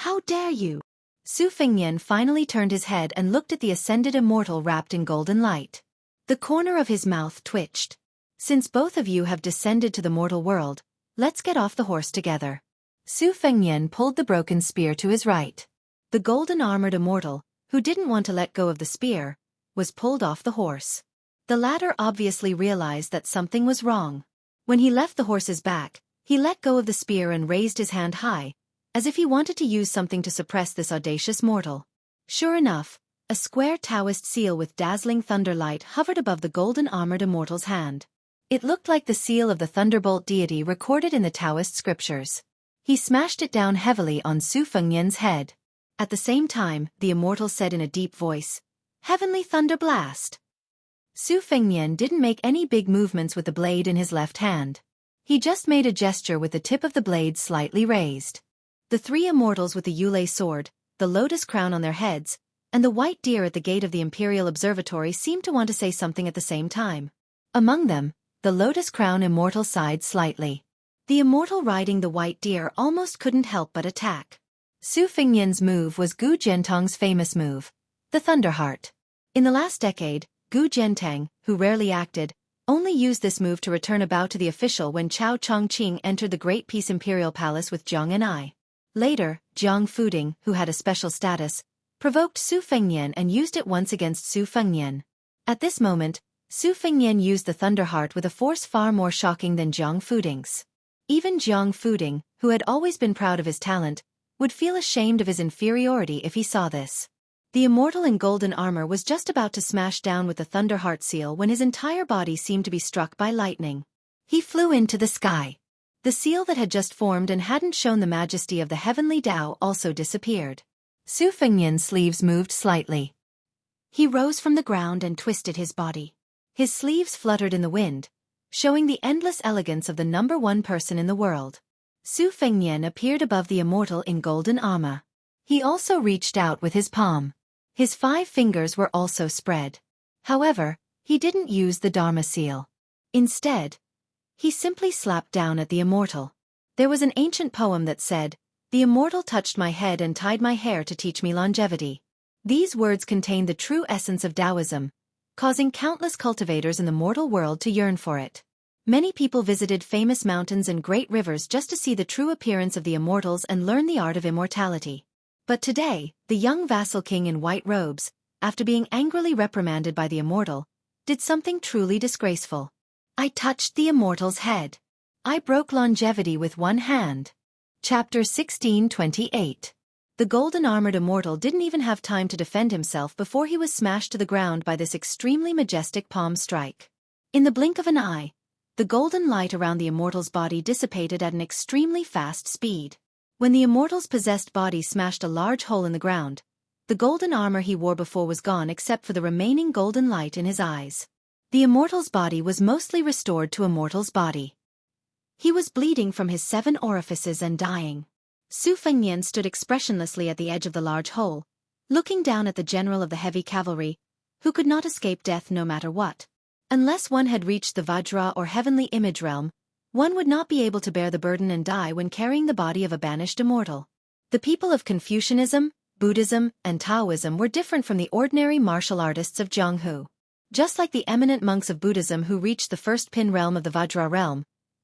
"How dare you!" Su Fengnian finally turned his head and looked at the ascended immortal wrapped in golden light. The corner of his mouth twitched. "Since both of you have descended to the mortal world, let's get off the horse together." Su Fengnian pulled the broken spear to his right. The golden-armored immortal, who didn't want to let go of the spear, was pulled off the horse. The latter obviously realized that something was wrong. When he left the horse's back, he let go of the spear and raised his hand high, as if he wanted to use something to suppress this audacious mortal. Sure enough, a square Taoist seal with dazzling thunderlight hovered above the golden-armored immortal's hand. It looked like the seal of the thunderbolt deity recorded in the Taoist scriptures. He smashed it down heavily on Su Fengnian's head. At the same time, the immortal said in a deep voice, "Heavenly Thunder Blast." Su Fengnian didn't make any big movements with the blade in his left hand. He just made a gesture with the tip of the blade slightly raised. The three immortals with the Yulei sword, the lotus crown on their heads, and the white deer at the gate of the Imperial Observatory seemed to want to say something at the same time. Among them, the lotus crown immortal sighed slightly. The immortal riding the white deer almost couldn't help but attack. Su Fengnian's move was Gu Jiantang's famous move, the Thunderheart. In the last decade, Gu Jiantang, who rarely acted, only used this move to return a bow to the official when Chao Chongqing entered the Great Peace Imperial Palace with Jiang and I. Later, Jiang Fuding, who had a special status, provoked Su Fengnian and used it once against Su Fengnian. At this moment, Su Fengnian used the Thunderheart with a force far more shocking than Jiang Fuding's. Even Jiang Fuding, who had always been proud of his talent, would feel ashamed of his inferiority if he saw this. The immortal in golden armor was just about to smash down with the Thunderheart seal when his entire body seemed to be struck by lightning. He flew into the sky. The seal that had just formed and hadn't shown the majesty of the heavenly Tao also disappeared. Su Fengnian's sleeves moved slightly. He rose from the ground and twisted his body. His sleeves fluttered in the wind, showing the endless elegance of the number one person in the world. Su Fengnian appeared above the immortal in golden armor. He also reached out with his palm. His 5 fingers were also spread. However, he didn't use the Dharma seal. Instead, he simply slapped down at the immortal. There was an ancient poem that said, "The immortal touched my head and tied my hair to teach me longevity." These words contained the true essence of Taoism, causing countless cultivators in the mortal world to yearn for it. Many people visited famous mountains and great rivers just to see the true appearance of the immortals and learn the art of immortality. But today, the young vassal king in white robes, after being angrily reprimanded by the immortal, did something truly disgraceful. "I touched the immortal's head. I broke longevity with one hand." Chapter 1628. The golden-armored immortal didn't even have time to defend himself before he was smashed to the ground by this extremely majestic palm strike. In the blink of an eye, the golden light around the immortal's body dissipated at an extremely fast speed. When the immortal's possessed body smashed a large hole in the ground, the golden armor he wore before was gone except for the remaining golden light in his eyes. The immortal's body was mostly restored to a mortal's body. He was bleeding from his 7 orifices and dying. Su Fengnian stood expressionlessly at the edge of the large hole, looking down at the general of the heavy cavalry, who could not escape death no matter what. Unless one had reached the Vajra or heavenly image realm, one would not be able to bear the burden and die when carrying the body of a banished immortal. The people of Confucianism, Buddhism, and Taoism were different from the ordinary martial artists of Jianghu. Just like the eminent monks of Buddhism who reached the first pin realm of the Vajra realm,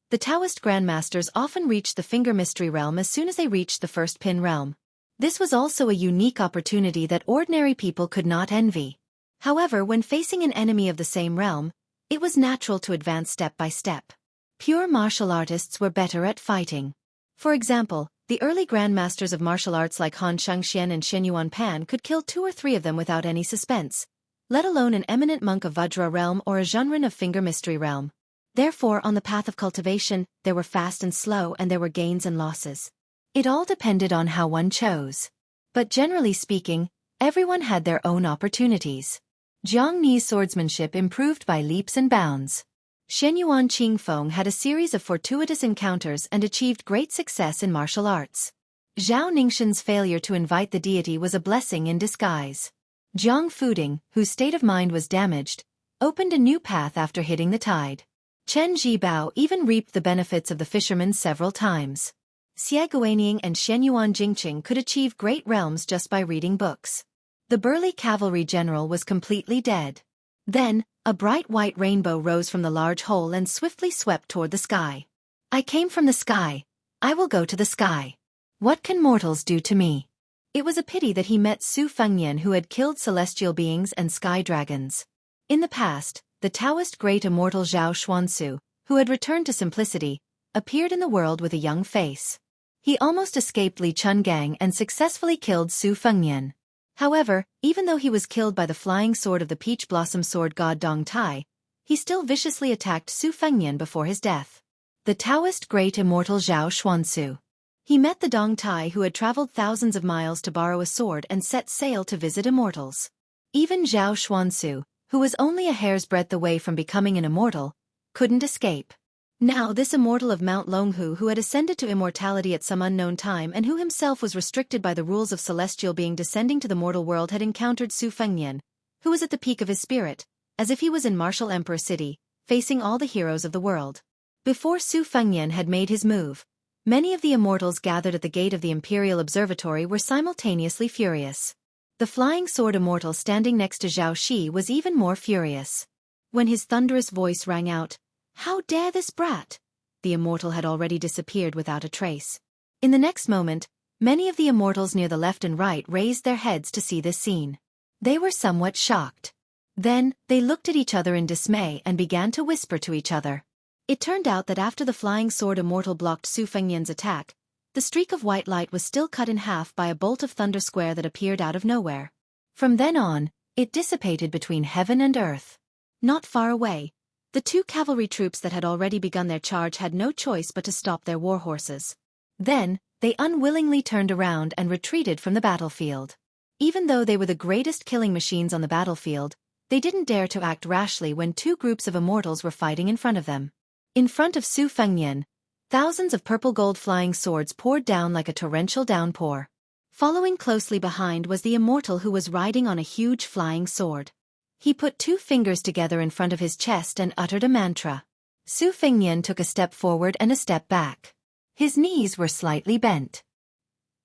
the Taoist grandmasters often reached the finger mystery realm as soon as they reached the first pin realm. This was also a unique opportunity that ordinary people could not envy. However, when facing an enemy of the same realm, it was natural to advance step by step. Pure martial artists were better at fighting. For example, the early grandmasters of martial arts like Han Shengxian and Shen Yuan Pan could kill 2 or 3 of them without any suspense, let alone an eminent monk of Vajra realm or a Zhenren of finger mystery realm. Therefore, on the path of cultivation, there were fast and slow and there were gains and losses. It all depended on how one chose. But generally speaking, everyone had their own opportunities. Jiang Ni's swordsmanship improved by leaps and bounds. Shen Yuan Qingfeng had a series of fortuitous encounters and achieved great success in martial arts. Zhao Ningxin's failure to invite the deity was a blessing in disguise. Jiang Fuding, whose state of mind was damaged, opened a new path after hitting the tide. Chen Zhibao even reaped the benefits of the fishermen several times. Xie Guanying and Shen Yuan Jingqing could achieve great realms just by reading books. The burly cavalry general was completely dead. Then, a bright white rainbow rose from the large hole and swiftly swept toward the sky. "I came from the sky. I will go to the sky. What can mortals do to me?" It was a pity that he met Su Fengnian, who had killed celestial beings and sky dragons. In the past, the Taoist great immortal Zhao Xuansu, who had returned to simplicity, appeared in the world with a young face. He almost escaped Li Chungang and successfully killed Su Fengnian. However, even though he was killed by the flying sword of the peach blossom sword god Dong Tai, he still viciously attacked Su Fengnian before his death. The Taoist great immortal Zhao Xuansu. He met the Dong Tai, who had traveled thousands of miles to borrow a sword and set sail to visit immortals. Even Zhao Xuansu, who was only a hair's breadth away from becoming an immortal, couldn't escape. Now this immortal of Mount Longhu, who had ascended to immortality at some unknown time and who himself was restricted by the rules of celestial being descending to the mortal world, had encountered Su Fengnian, who was at the peak of his spirit, as if he was in martial emperor city, facing all the heroes of the world. Before Su Fengnian had made his move, many of the immortals gathered at the gate of the Imperial Observatory were simultaneously furious. The flying sword immortal standing next to Zhao Shi was even more furious. When his thunderous voice rang out, "How dare this brat?" the immortal had already disappeared without a trace. In the next moment, many of the immortals near the left and right raised their heads to see this scene. They were somewhat shocked. Then, they looked at each other in dismay and began to whisper to each other. It turned out that after the flying sword immortal blocked Su Fengnian's attack, the streak of white light was still cut in half by a bolt of thunder square that appeared out of nowhere. From then on, it dissipated between heaven and earth. Not far away, the two cavalry troops that had already begun their charge had no choice but to stop their war horses. Then, they unwillingly turned around and retreated from the battlefield. Even though they were the greatest killing machines on the battlefield, they didn't dare to act rashly when two groups of immortals were fighting in front of them. In front of Su Fengnian, thousands of purple-gold flying swords poured down like a torrential downpour. Following closely behind was the immortal who was riding on a huge flying sword. He put two fingers together in front of his chest and uttered a mantra. Su Fengnian took a step forward and a step back. His knees were slightly bent.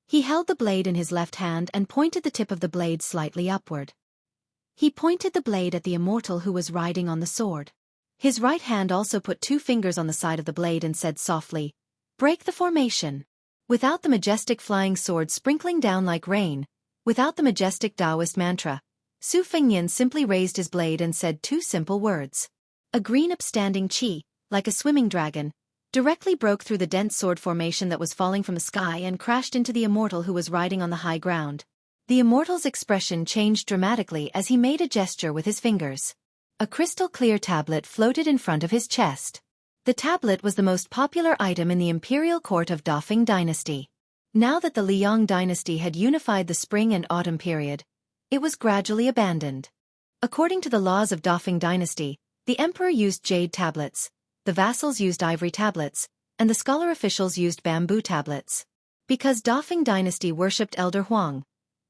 He held the blade in his left hand and pointed the tip of the blade slightly upward. He pointed the blade at the immortal who was riding on the sword. His right hand also put two fingers on the side of the blade and said softly, "Break the formation." Without the majestic flying sword sprinkling down like rain, without the majestic Taoist mantra, Su Fengnian simply raised his blade and said two simple words. A green upstanding chi, like a swimming dragon, directly broke through the dense sword formation that was falling from the sky and crashed into the immortal who was riding on the high ground. The immortal's expression changed dramatically as he made a gesture with his fingers. A crystal-clear tablet floated in front of his chest. The tablet was the most popular item in the imperial court of Dafeng dynasty. Now that the Liang dynasty had unified the spring and autumn period, it was gradually abandoned. According to the laws of Dafeng dynasty, the emperor used jade tablets, the vassals used ivory tablets, and the scholar officials used bamboo tablets. Because Dafeng dynasty worshipped Elder Huang,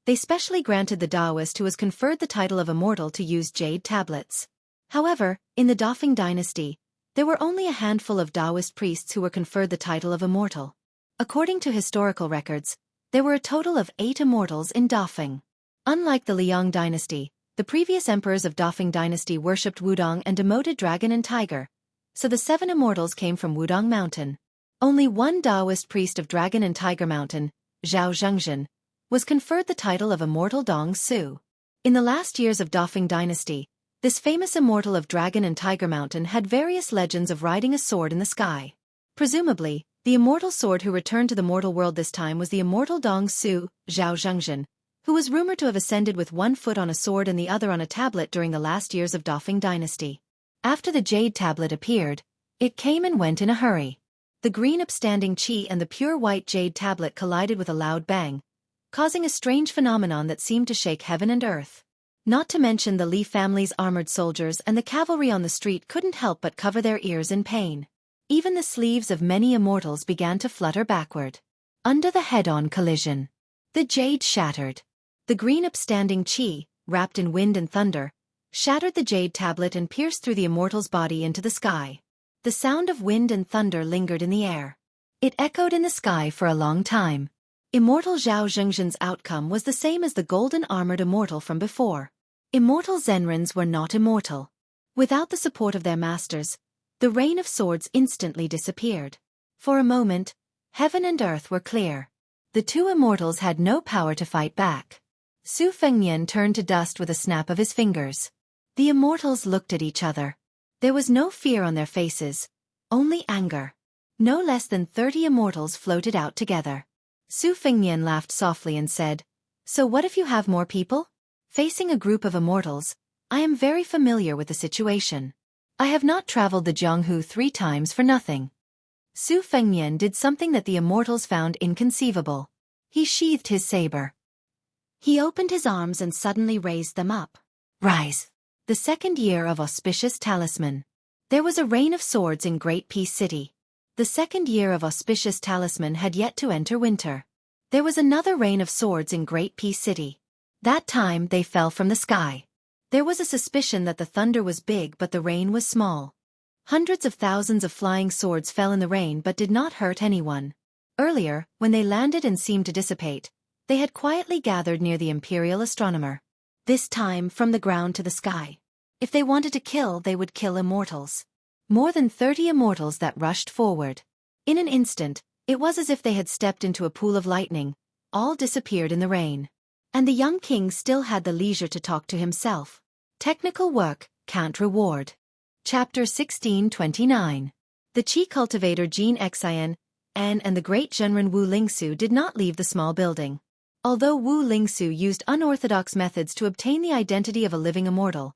they specially granted the Taoist who was conferred the title of immortal to use jade tablets. However, in the Dafeng dynasty, there were only a handful of Taoist priests who were conferred the title of immortal. According to historical records, there were a total of 8 immortals in Dafeng. Unlike the Liang dynasty, the previous emperors of Dafeng dynasty worshipped Wudong and demoted dragon and tiger, so the 7 immortals came from Wudong Mountain. Only one Taoist priest of Dragon and Tiger Mountain, Zhao Zhengzhen, was conferred the title of Immortal Dong Su. In the last years of Dafeng dynasty, this famous immortal of Dragon and Tiger Mountain had various legends of riding a sword in the sky. Presumably, the immortal sword who returned to the mortal world this time was the immortal Dong Su, Zhao Zhengzhen, who was rumored to have ascended with one foot on a sword and the other on a tablet during the last years of Dafeng dynasty. After the jade tablet appeared, it came and went in a hurry. The green upstanding chi and the pure white jade tablet collided with a loud bang, causing a strange phenomenon that seemed to shake heaven and earth. Not to mention the Li family's armored soldiers and the cavalry on the street couldn't help but cover their ears in pain. Even the sleeves of many immortals began to flutter backward. Under the head-on collision, the jade shattered. The green upstanding chi, wrapped in wind and thunder, shattered the jade tablet and pierced through the immortal's body into the sky. The sound of wind and thunder lingered in the air. It echoed in the sky for a long time. Immortal Zhao Zhengzhen's outcome was the same as the golden armored immortal from before. Immortal Zenrins were not immortal. Without the support of their masters, the rain of swords instantly disappeared. For a moment, heaven and earth were clear. The two immortals had no power to fight back. Su Fengnian turned to dust with a snap of his fingers. The immortals looked at each other. There was no fear on their faces, only anger. No less than 30 immortals floated out together. Su Fengnian laughed softly and said, "So what if you have more people?" Facing a group of immortals, I am very familiar with the situation. I have not traveled the Jianghu 3 times for nothing. Su Fengnian did something that the immortals found inconceivable. He sheathed his saber. He opened his arms and suddenly raised them up. Rise. The second year of Auspicious Talisman. There was a reign of swords in Great Peace City. The second year of Auspicious Talisman had yet to enter winter. There was another reign of swords in Great Peace City. That time they fell from the sky. There was a suspicion that the thunder was big but the rain was small. Hundreds of thousands of flying swords fell in the rain but did not hurt anyone. Earlier, when they landed and seemed to dissipate, they had quietly gathered near the imperial astronomer. This time from the ground to the sky. If they wanted to kill, they would kill immortals. More than 30 immortals that rushed forward. In an instant, it was as if they had stepped into a pool of lightning. All disappeared in the rain. And the young king still had the leisure to talk to himself. Technical work can't reward. Chapter 1629. The Qi cultivator Jin Xian and the great Zhenren Wu Lingsu did not leave the small building. Although Wu Lingsu used unorthodox methods to obtain the identity of a living immortal,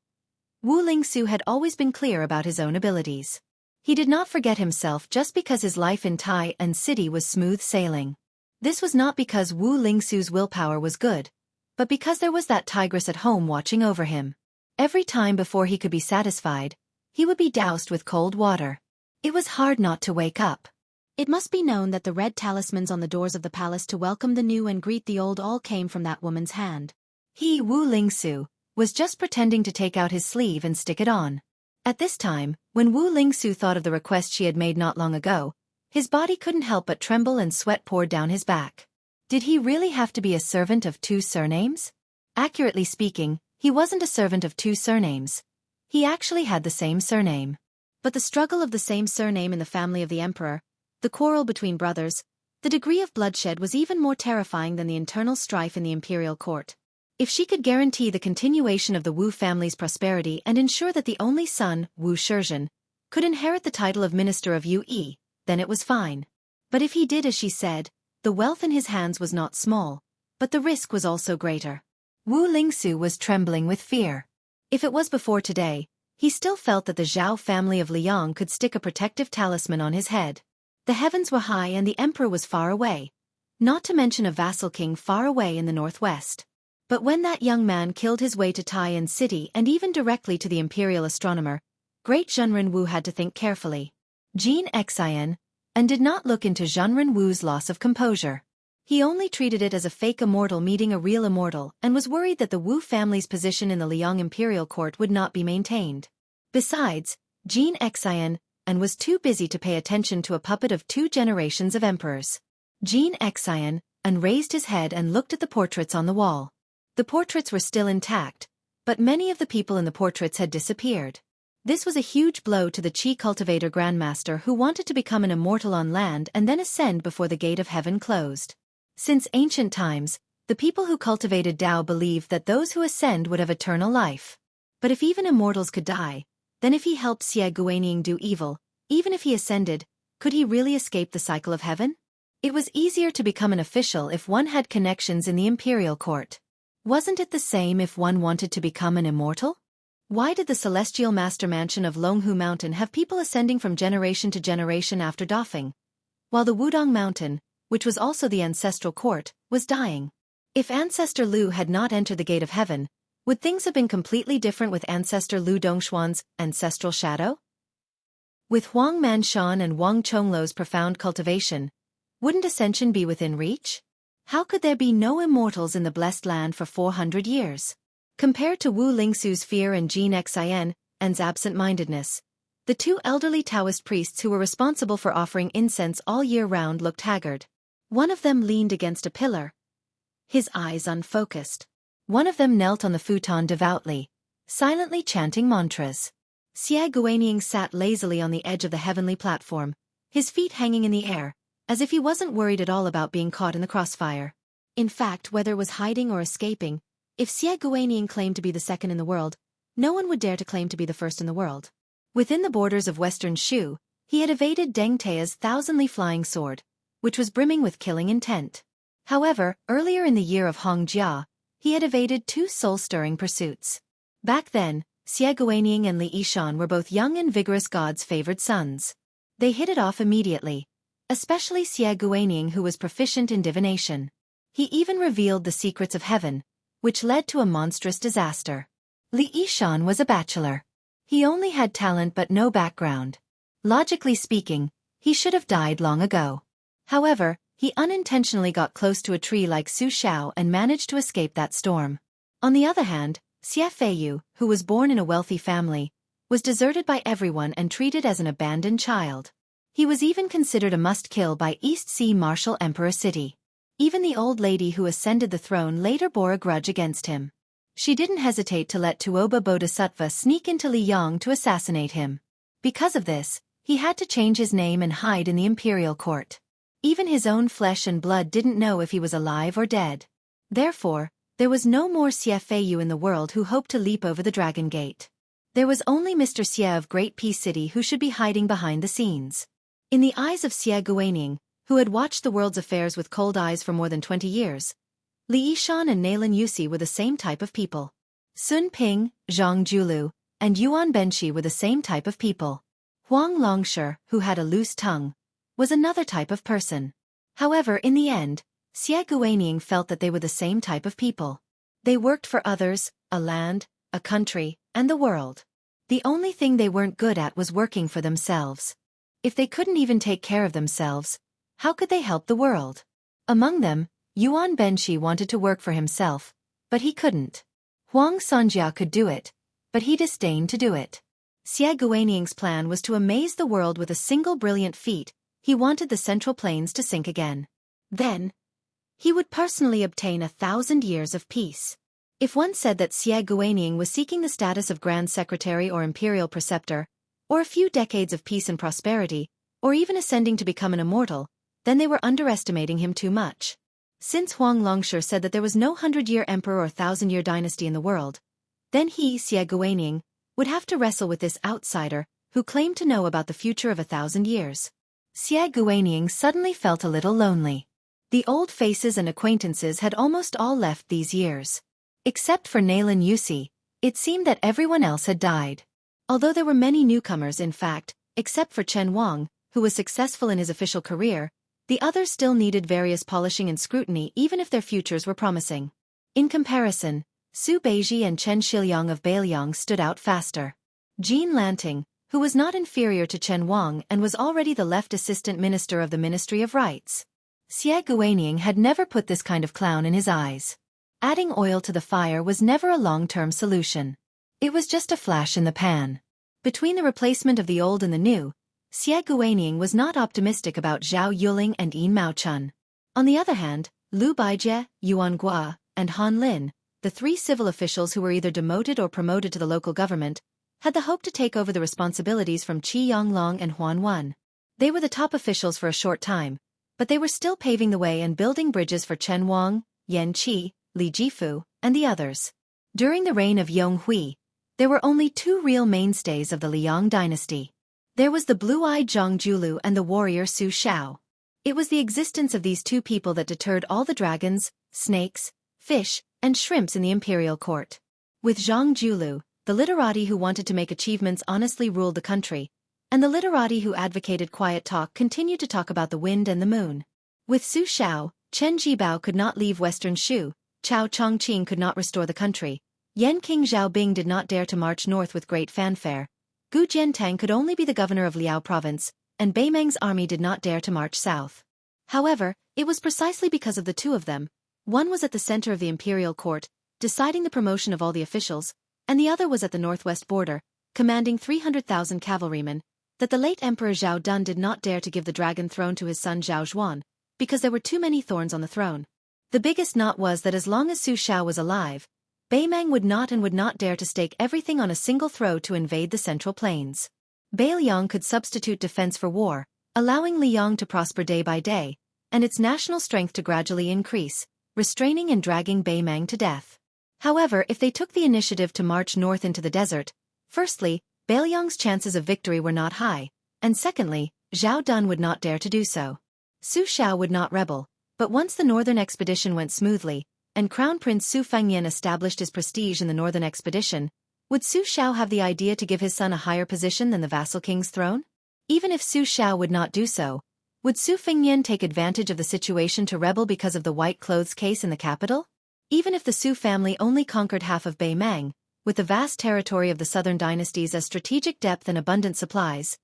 Wu Lingsu had always been clear about his own abilities. He did not forget himself just because his life in Tai and city was smooth sailing. This was not because Wu Lingsu's willpower was good, but because there was that tigress at home watching over him. Every time before he could be satisfied, he would be doused with cold water. It was hard not to wake up. It must be known that the red talismans on the doors of the palace to welcome the new and greet the old all came from that woman's hand. He, Wu Lingsu, was just pretending to take out his sleeve and stick it on. At this time, when Wu Lingsu thought of the request she had made not long ago, his body couldn't help but tremble and sweat poured down his back. Did he really have to be a servant of 2 surnames? Accurately speaking, he wasn't a servant of 2 surnames. He actually had the same surname. But the struggle of the same surname in the family of the emperor, the quarrel between brothers, the degree of bloodshed was even more terrifying than the internal strife in the imperial court. If she could guarantee the continuation of the Wu family's prosperity and ensure that the only son, Wu Shizhen, could inherit the title of Minister of Yue, then it was fine. But if he did as she said, the wealth in his hands was not small, but the risk was also greater. Wu Lingsu was trembling with fear. If it was before today, he still felt that the Zhao family of Liang could stick a protective talisman on his head. The heavens were high and the emperor was far away, not to mention a vassal king far away in the northwest. But when that young man killed his way to Taiyan City and even directly to the imperial astronomer, great Zhenren Wu had to think carefully. Jin Xian, and did not look into Zhenren Wu's loss of composure. He only treated it as a fake immortal meeting a real immortal and was worried that the Wu family's position in the Liang imperial court would not be maintained. Besides, Jin Xian and was too busy to pay attention to a puppet of 2 generations of emperors. Jin Xian and raised his head and looked at the portraits on the wall. The portraits were still intact, but many of the people in the portraits had disappeared. This was a huge blow to the Qi cultivator grandmaster who wanted to become an immortal on land and then ascend before the gate of heaven closed. Since ancient times, the people who cultivated Tao believed that those who ascend would have eternal life. But if even immortals could die, then if he helped Xie Guaniying do evil, even if he ascended, could he really escape the cycle of heaven? It was easier to become an official if one had connections in the imperial court. Wasn't it the same if one wanted to become an immortal? Why did the celestial master mansion of Longhu Mountain have people ascending from generation to generation after Dafeng, while the Wudong Mountain, which was also the ancestral court, was dying? If Ancestor Lu had not entered the gate of heaven, would things have been completely different with Ancestor Lu Dongshuan's ancestral shadow? With Huang Manshan and Wang Chongluo's profound cultivation, wouldn't ascension be within reach? How could there be no immortals in the blessed land for 400 years? Compared to Wu Lingsu's fear and Jin Xian and's absent-mindedness, the 2 elderly Taoist priests who were responsible for offering incense all year round looked haggard. One of them leaned against a pillar, his eyes unfocused. One of them knelt on the futon devoutly, silently chanting mantras. Xie Guaniying sat lazily on the edge of the heavenly platform, his feet hanging in the air, as if he wasn't worried at all about being caught in the crossfire. In fact, whether it was hiding or escaping, if Xie Guanyin claimed to be the second in the world, no one would dare to claim to be the first in the world. Within the borders of Western Shu, he had evaded Deng Tea's thousandly flying sword, which was brimming with killing intent. However, earlier in the year of Hong Jia, he had evaded two soul-stirring pursuits. Back then, Xie Guanyin and Li Yishan were both young and vigorous God's favored sons. They hit it off immediately, especially Xie Guanyin, who was proficient in divination. He even revealed the secrets of heaven, which led to a monstrous disaster. Li Yishan was a bachelor. He only had talent but no background. Logically speaking, he should have died long ago. However, he unintentionally got close to a tree like Su Xiao and managed to escape that storm. On the other hand, Xie Feiyu, who was born in a wealthy family, was deserted by everyone and treated as an abandoned child. He was even considered a must-kill by East Sea Marshal Emperor City. Even the old lady who ascended the throne later bore a grudge against him. She didn't hesitate to let Tuoba Bodhisattva sneak into Liyang to assassinate him. Because of this, he had to change his name and hide in the imperial court. Even his own flesh and blood didn't know if he was alive or dead. Therefore, there was no more Xie Feiyu in the world who hoped to leap over the Dragon Gate. There was only Mr. Xie of Great Peace City who should be hiding behind the scenes. In the eyes of Xie Guanyin, who had watched the world's affairs with cold eyes for more than 20 years, Li Yishan and Nailan Yusi were the same type of people. Sun Ping, Zhang Julu, and Yuan Benshi were the same type of people. Huang Longshi, who had a loose tongue, was another type of person. However, in the end, Xie Guanyin felt that they were the same type of people. They worked for others, a land, a country, and the world. The only thing they weren't good at was working for themselves. If they couldn't even take care of themselves, how could they help the world? Among them, Yuan Benshi wanted to work for himself, but he couldn't. Huang Sonjia could do it, but he disdained to do it. Xie Guanying's plan was to amaze the world with a single brilliant feat. He wanted the Central Plains to sink again. Then, he would personally obtain 1,000 years of peace. If one said that Xie Guanyin was seeking the status of Grand Secretary or Imperial Preceptor, or a few decades of peace and prosperity, or even ascending to become an immortal, then they were underestimating him too much. Since Huang Longshi said that there was no 100-year emperor or 1,000-year dynasty in the world, then he, Xie Guanyin, would have to wrestle with this outsider who claimed to know about the future of 1,000 years. Xie Guanyin suddenly felt a little lonely. The old faces and acquaintances had almost all left these years. Except for Nailan Yusi, it seemed that everyone else had died. Although there were many newcomers, in fact, except for Chen Wang, who was successful in his official career, the others still needed various polishing and scrutiny even if their futures were promising. In comparison, Su Beiji and Chen Shiliang of Bailiang stood out faster. Jean Lanting, who was not inferior to Chen Wang and was already the left assistant minister of the Ministry of Rights. Xie Guanyin had never put this kind of clown in his eyes. Adding oil to the fire was never a long-term solution. It was just a flash in the pan. Between the replacement of the old and the new, Xie Guanyin was not optimistic about Zhao Yuling and Yin Maochun. On the other hand, Lu Baijie, Yuan Gua, and Han Lin, the three civil officials who were either demoted or promoted to the local government, had the hope to take over the responsibilities from Qi Yonglong and Huan Wen. They were the top officials for a short time, but they were still paving the way and building bridges for Chen Wang, Yan Qi, Li Jifu, and the others. During the reign of Yong Hui, there were only two real mainstays of the Liang dynasty. There was the blue-eyed Zhang Julu and the warrior Su Xiao. It was the existence of these two people that deterred all the dragons, snakes, fish, and shrimps in the imperial court. With Zhang Julu, the literati who wanted to make achievements honestly ruled the country, and the literati who advocated quiet talk continued to talk about the wind and the moon. With Su Xiao, Chen Jibao could not leave Western Shu, Chao Chongqing could not restore the country, Yan King Xiaobing did not dare to march north with great fanfare, Gu Jiantang could only be the governor of Liao province, and Beimeng's army did not dare to march south. However, it was precisely because of the two of them, one was at the center of the imperial court, deciding the promotion of all the officials, and the other was at the northwest border, commanding 300,000 cavalrymen, that the late Emperor Zhao Dun did not dare to give the dragon throne to his son Zhao Zhuan, because there were too many thorns on the throne. The biggest knot was that as long as Su Xiao was alive, Beimeng would not dare to stake everything on a single throw to invade the Central Plains. Bailiang could substitute defense for war, allowing Liang to prosper day by day, and its national strength to gradually increase, restraining and dragging Beimang to death. However, if they took the initiative to march north into the desert, firstly, Beiliang's chances of victory were not high, and secondly, Zhao Dun would not dare to do so. Su Xiao would not rebel, but once the northern expedition went smoothly, and Crown Prince Su Fengnian established his prestige in the northern expedition, would Su Xiao have the idea to give his son a higher position than the vassal king's throne? Even if Su Xiao would not do so, would Su Fengnian take advantage of the situation to rebel because of the white clothes case in the capital? Even if the Su family only conquered half of Beimang, with the vast territory of the southern dynasties as strategic depth and abundant supplies,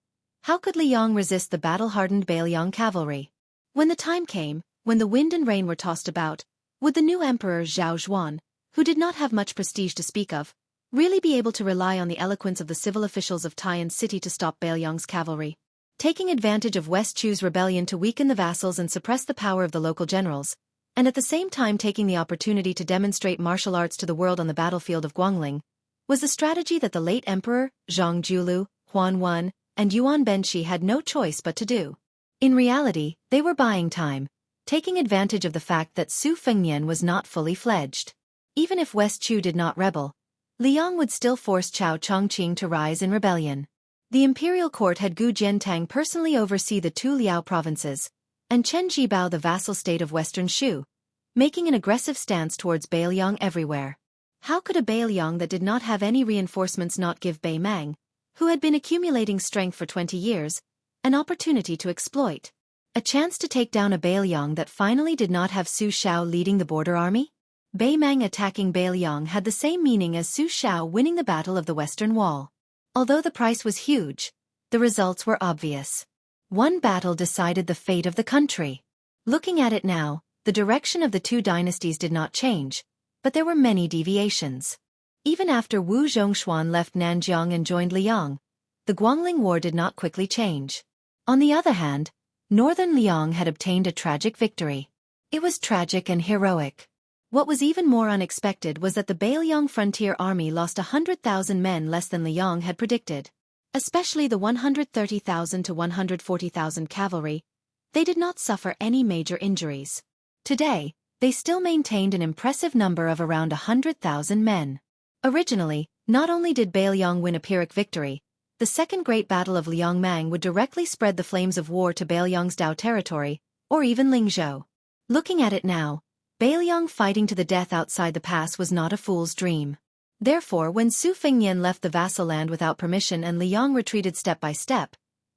how could Liang resist the battle-hardened Beiliang cavalry? When the time came, when the wind and rain were tossed about, would the new emperor Zhao Zhuan, who did not have much prestige to speak of, really be able to rely on the eloquence of the civil officials of Tai'an City to stop Beiliang's cavalry? Taking advantage of West Chu's rebellion to weaken the vassals and suppress the power of the local generals, and at the same time taking the opportunity to demonstrate martial arts to the world on the battlefield of Guangling, was the strategy that the late emperor, Zhang Julu, Huan Wen, and Yuan Benshi had no choice but to do. In reality, they were buying time, taking advantage of the fact that Su Fengnian was not fully fledged. Even if West Chu did not rebel, Liang would still force Chao Chongqing to rise in rebellion. The imperial court had Gu Jiantang personally oversee the two Liao provinces, and Chen Jibao the vassal state of western Shu, making an aggressive stance towards Beiliang everywhere. How could a Beiliang that did not have any reinforcements not give Beimang, who had been accumulating strength for 20 years, an opportunity to exploit? A chance to take down a Beiliang that finally did not have Su Xiao leading the border army? Beimang attacking Beiliang had the same meaning as Su Xiao winning the Battle of the Western Wall. Although the price was huge, the results were obvious. One battle decided the fate of the country. Looking at it now, the direction of the two dynasties did not change, but there were many deviations. Even after Wu Zhongshuan left Nanjiang and joined Liang, the Guangling War did not quickly change. On the other hand, Northern Liang had obtained a tragic victory. It was tragic and heroic. What was even more unexpected was that the Beiliang frontier army lost 100,000 men less than Liang had predicted. Especially the 130,000 to 140,000 cavalry, they did not suffer any major injuries. Today, they still maintained an impressive number of around 100,000 men. Originally, not only did Beiliang win a Pyrrhic victory, the Second Great Battle of Liangmang would directly spread the flames of war to Beiliang's Dao territory, or even Lingzhou. Looking at it now, Beiliang fighting to the death outside the pass was not a fool's dream. Therefore, when Su Fengnian left the vassal land without permission and Liang retreated step by step,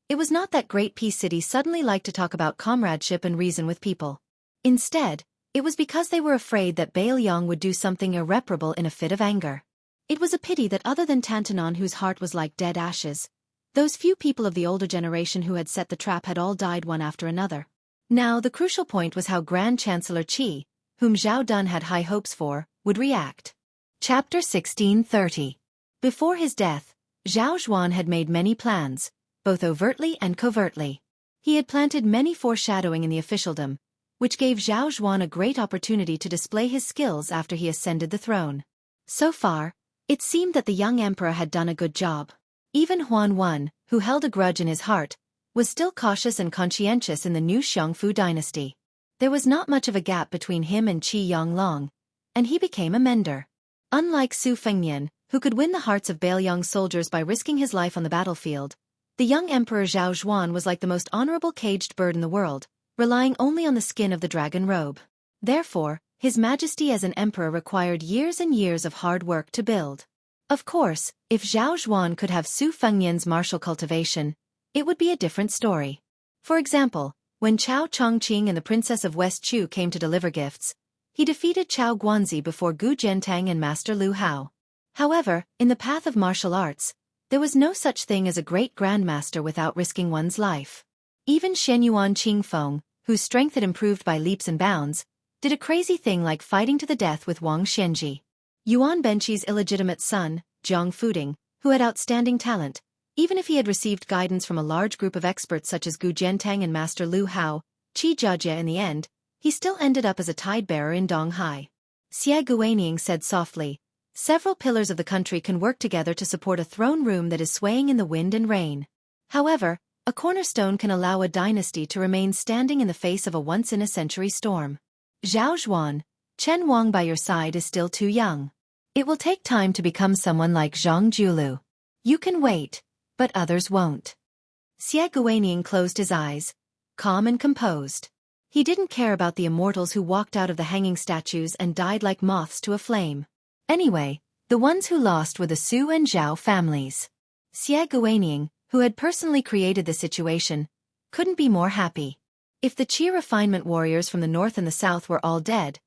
it was not that Great Peace City suddenly liked to talk about comradeship and reason with people. Instead, it was because they were afraid that Beiliang would do something irreparable in a fit of anger. It was a pity that other than Tantanon, whose heart was like dead ashes, those few people of the older generation who had set the trap had all died one after another. Now the crucial point was how Grand Chancellor Qi, whom Zhao Dun had high hopes for, would react. Chapter 1630. Before his death, Zhao Zhuan had made many plans, both overtly and covertly. He had planted many foreshadowing in the officialdom, which gave Zhao Zhuan a great opportunity to display his skills after he ascended the throne. So far, it seemed that the young emperor had done a good job. Even Huan Wen, who held a grudge in his heart, was still cautious and conscientious in the new Xiongfu dynasty. There was not much of a gap between him and Qi Yanglong, and he became a mender. Unlike Su Fengnian, who could win the hearts of Beiliang's soldiers by risking his life on the battlefield, the young emperor Zhao Zhuan was like the most honorable caged bird in the world, relying only on the skin of the dragon robe. Therefore, his majesty as an emperor required years and years of hard work to build. Of course, if Zhao Zhuan could have Su Fengnian's martial cultivation, it would be a different story. For example, when Chao Chongqing and the Princess of West Chu came to deliver gifts, he defeated Chao Guanzi before Gu Jiantang and Master Lu Hao. However, in the path of martial arts, there was no such thing as a great grandmaster without risking one's life. Even Shenyuan Qingfeng, whose strength had improved by leaps and bounds, did a crazy thing like fighting to the death with Wang Xianji. Yuan Benqi's illegitimate son, Jiang Fuding, who had outstanding talent, even if he had received guidance from a large group of experts such as Gu Jiantang and Master Lu Hao, Qi Jiajie in the end, he still ended up as a tide-bearer in Donghai. Xie Guaniying said softly, "Several pillars of the country can work together to support a throne room that is swaying in the wind and rain. However, A cornerstone can allow a dynasty to remain standing in the face of a once-in-a-century storm. Zhao Zhuan, Chen Wang by your side is still too young. It will take time to become someone like Zhang Julu. You can wait, but others won't. Xie Guanyin closed his eyes, calm and composed. He didn't care about the immortals who walked out of the hanging statues and died like moths to a flame. Anyway, the ones who lost were the Su and Zhao families. Xie Guanyin, who had personally created the situation, couldn't be more happy. If the Qi refinement warriors from the north and the south were all dead,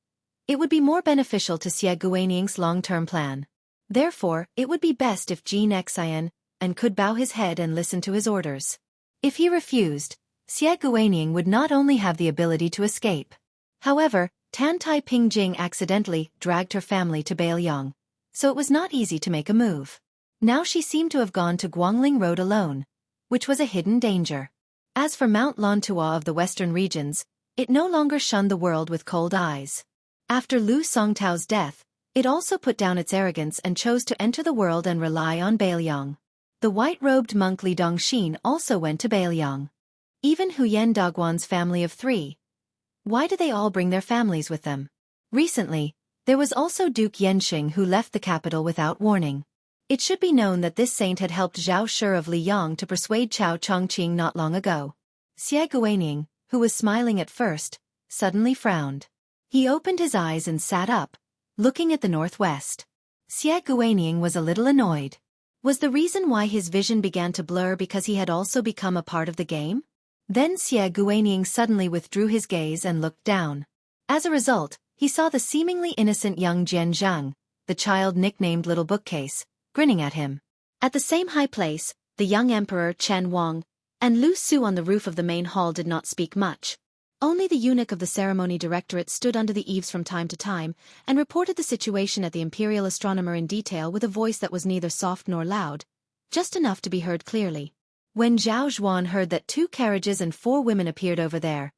it would be more beneficial to Xie Guanying's long-term plan. Therefore, it would be best if Jin Xian and could bow his head and listen to his orders. If he refused, Xie Guanying would not only have the ability to escape. However, Tan Tai Pingjing accidentally dragged her family to Bailiang, so it was not easy to make a move. Now she seemed to have gone to Guangling Road alone, which was a hidden danger. As for Mount Lantua of the western regions, it no longer shunned the world with cold eyes. After Lu Songtao's death, it also put down its arrogance and chose to enter the world and rely on Bailiang. The white-robed monk Li Dongxin also went to Bailiang. Even Huyen Dagwan's family of 3. Why do they all bring their families with them? Recently, there was also Duke Yenxing who left the capital without warning. It should be known that this saint had helped Zhao Shi of Liyang to persuade Chao Chongqing not long ago. Xie Guanying, who was smiling at first, suddenly frowned. He opened his eyes and sat up, looking at the northwest. Xie Guanying was a little annoyed. Was the reason why his vision began to blur because he had also become a part of the game? Then Xie Guanying suddenly withdrew his gaze and looked down. As a result, he saw the seemingly innocent young Jian Zhang, the child nicknamed Little Bookcase, grinning at him. At the same high place, the young emperor Chen Wang and Lu Su on the roof of the main hall did not speak much. Only the eunuch of the ceremony directorate stood under the eaves from time to time and reported the situation at the imperial astronomer in detail with a voice that was neither soft nor loud, just enough to be heard clearly. When Zhao Zhuan heard that 2 carriages and 4 women appeared over there,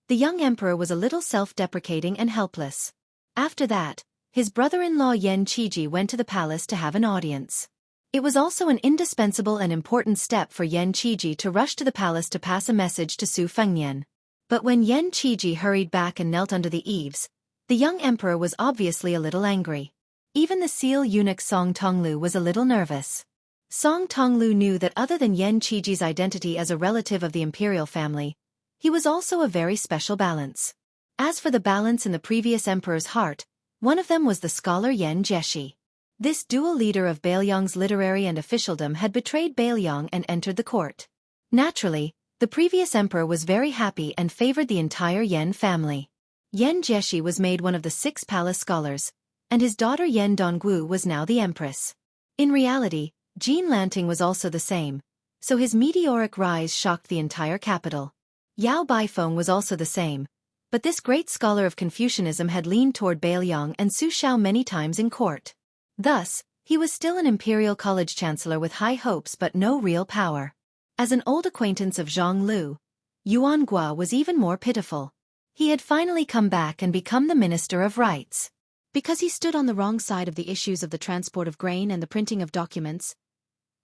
the young emperor was a little self-deprecating and helpless. After that, his brother-in-law Yen Qiji went to the palace to have an audience. It was also an indispensable and important step for Yen Qiji to rush to the palace to pass a message to Su Fengnian. But when Yen Qiji hurried back and knelt under the eaves, the young emperor was obviously a little angry. Even the seal eunuch Song Tonglu was a little nervous. Song Tonglu knew that other than Yen Qiji's identity as a relative of the imperial family, he was also a very special balance. As for the balance in the previous emperor's heart, one of them was the scholar Yen Jieshi. This dual leader of Bailiang's literary and officialdom had betrayed Bailiang and entered the court. Naturally, the previous emperor was very happy and favored the entire Yen family. Yen Jieshi was made one of the 6 palace scholars, and his daughter Yen Donggu was now the empress. In reality, Jean Lanting was also the same, so his meteoric rise shocked the entire capital. Yao Baifeng was also the same, but this great scholar of Confucianism had leaned toward Bailiang and Su Shao many times in court. Thus, he was still an imperial college chancellor with high hopes but no real power. As an old acquaintance of Zhang Lu, Yuan Gua was even more pitiful. He had finally come back and become the Minister of Rights. Because he stood on the wrong side of the issues of the transport of grain and the printing of documents,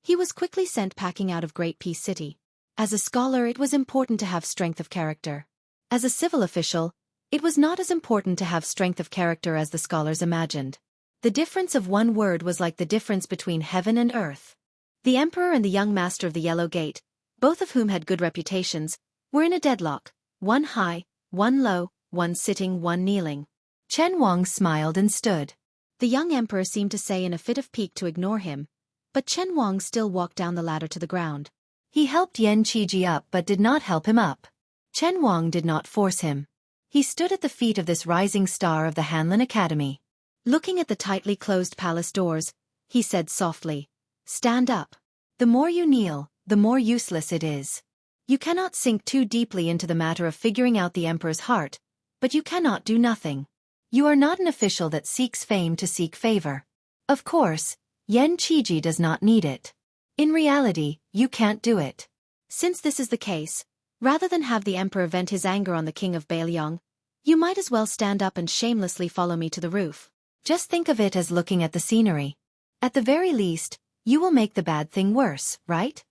he was quickly sent packing out of Great Peace City. As a scholar, it was important to have strength of character. As a civil official, it was not as important to have strength of character as the scholars imagined. The difference of one word was like the difference between heaven and earth. The emperor and the young master of the Yellow Gate, both of whom had good reputations, were in a deadlock, one high, one low, one sitting, one kneeling. Chen Wang smiled and stood. The young emperor seemed to say in a fit of pique to ignore him, but Chen Wang still walked down the ladder to the ground. He helped Yen Qiji up but did not help him up. Chen Wang did not force him. He stood at the feet of this rising star of the Hanlin Academy. Looking at the tightly closed palace doors, he said softly, "Stand up. The more you kneel, the more useless it is. You cannot sink too deeply into the matter of figuring out the emperor's heart, but you cannot do nothing. You are not an official that seeks fame to seek favor. Of course, Yen Qiji does not need it. In reality, you can't do it. Since this is the case, rather than have the emperor vent his anger on the king of Bailiang, you might as well stand up and shamelessly follow me to the roof. Just think of it as looking at the scenery. At the very least, you will make the bad thing worse, right?"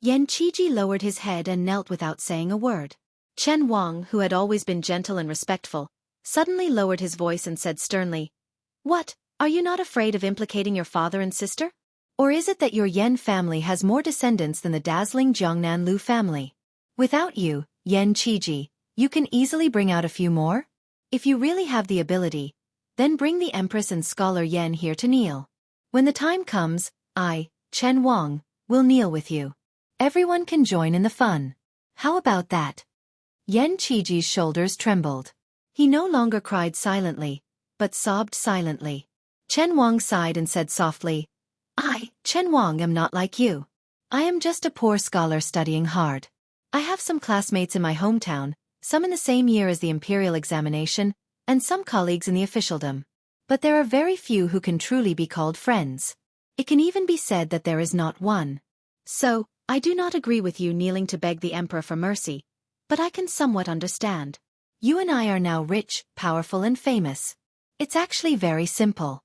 Yan Qiji lowered his head and knelt without saying a word. Chen Wang, who had always been gentle and respectful, suddenly lowered his voice and said sternly, "What, are you not afraid of implicating your father and sister? Or is it that your Yan family has more descendants than the dazzling Jiangnan Lu family? Without you, Yan Qiji, you can easily bring out a few more? If you really have the ability, then bring the Empress and Scholar Yan here to kneel. When the time comes, I, Chen Wang, will kneel with you. Everyone can join in the fun. How about that?" Yan Qiji's shoulders trembled. He no longer cried silently, but sobbed silently. Chen Wang sighed and said softly, "I, Chen Wang, am not like you. I am just a poor scholar studying hard. I have some classmates in my hometown, some in the same year as the imperial examination, and some colleagues in the officialdom. But there are very few who can truly be called friends. It can even be said that there is not one. So, I do not agree with you kneeling to beg the emperor for mercy, but I can somewhat understand. You and I are now rich, powerful and famous. It's actually very simple."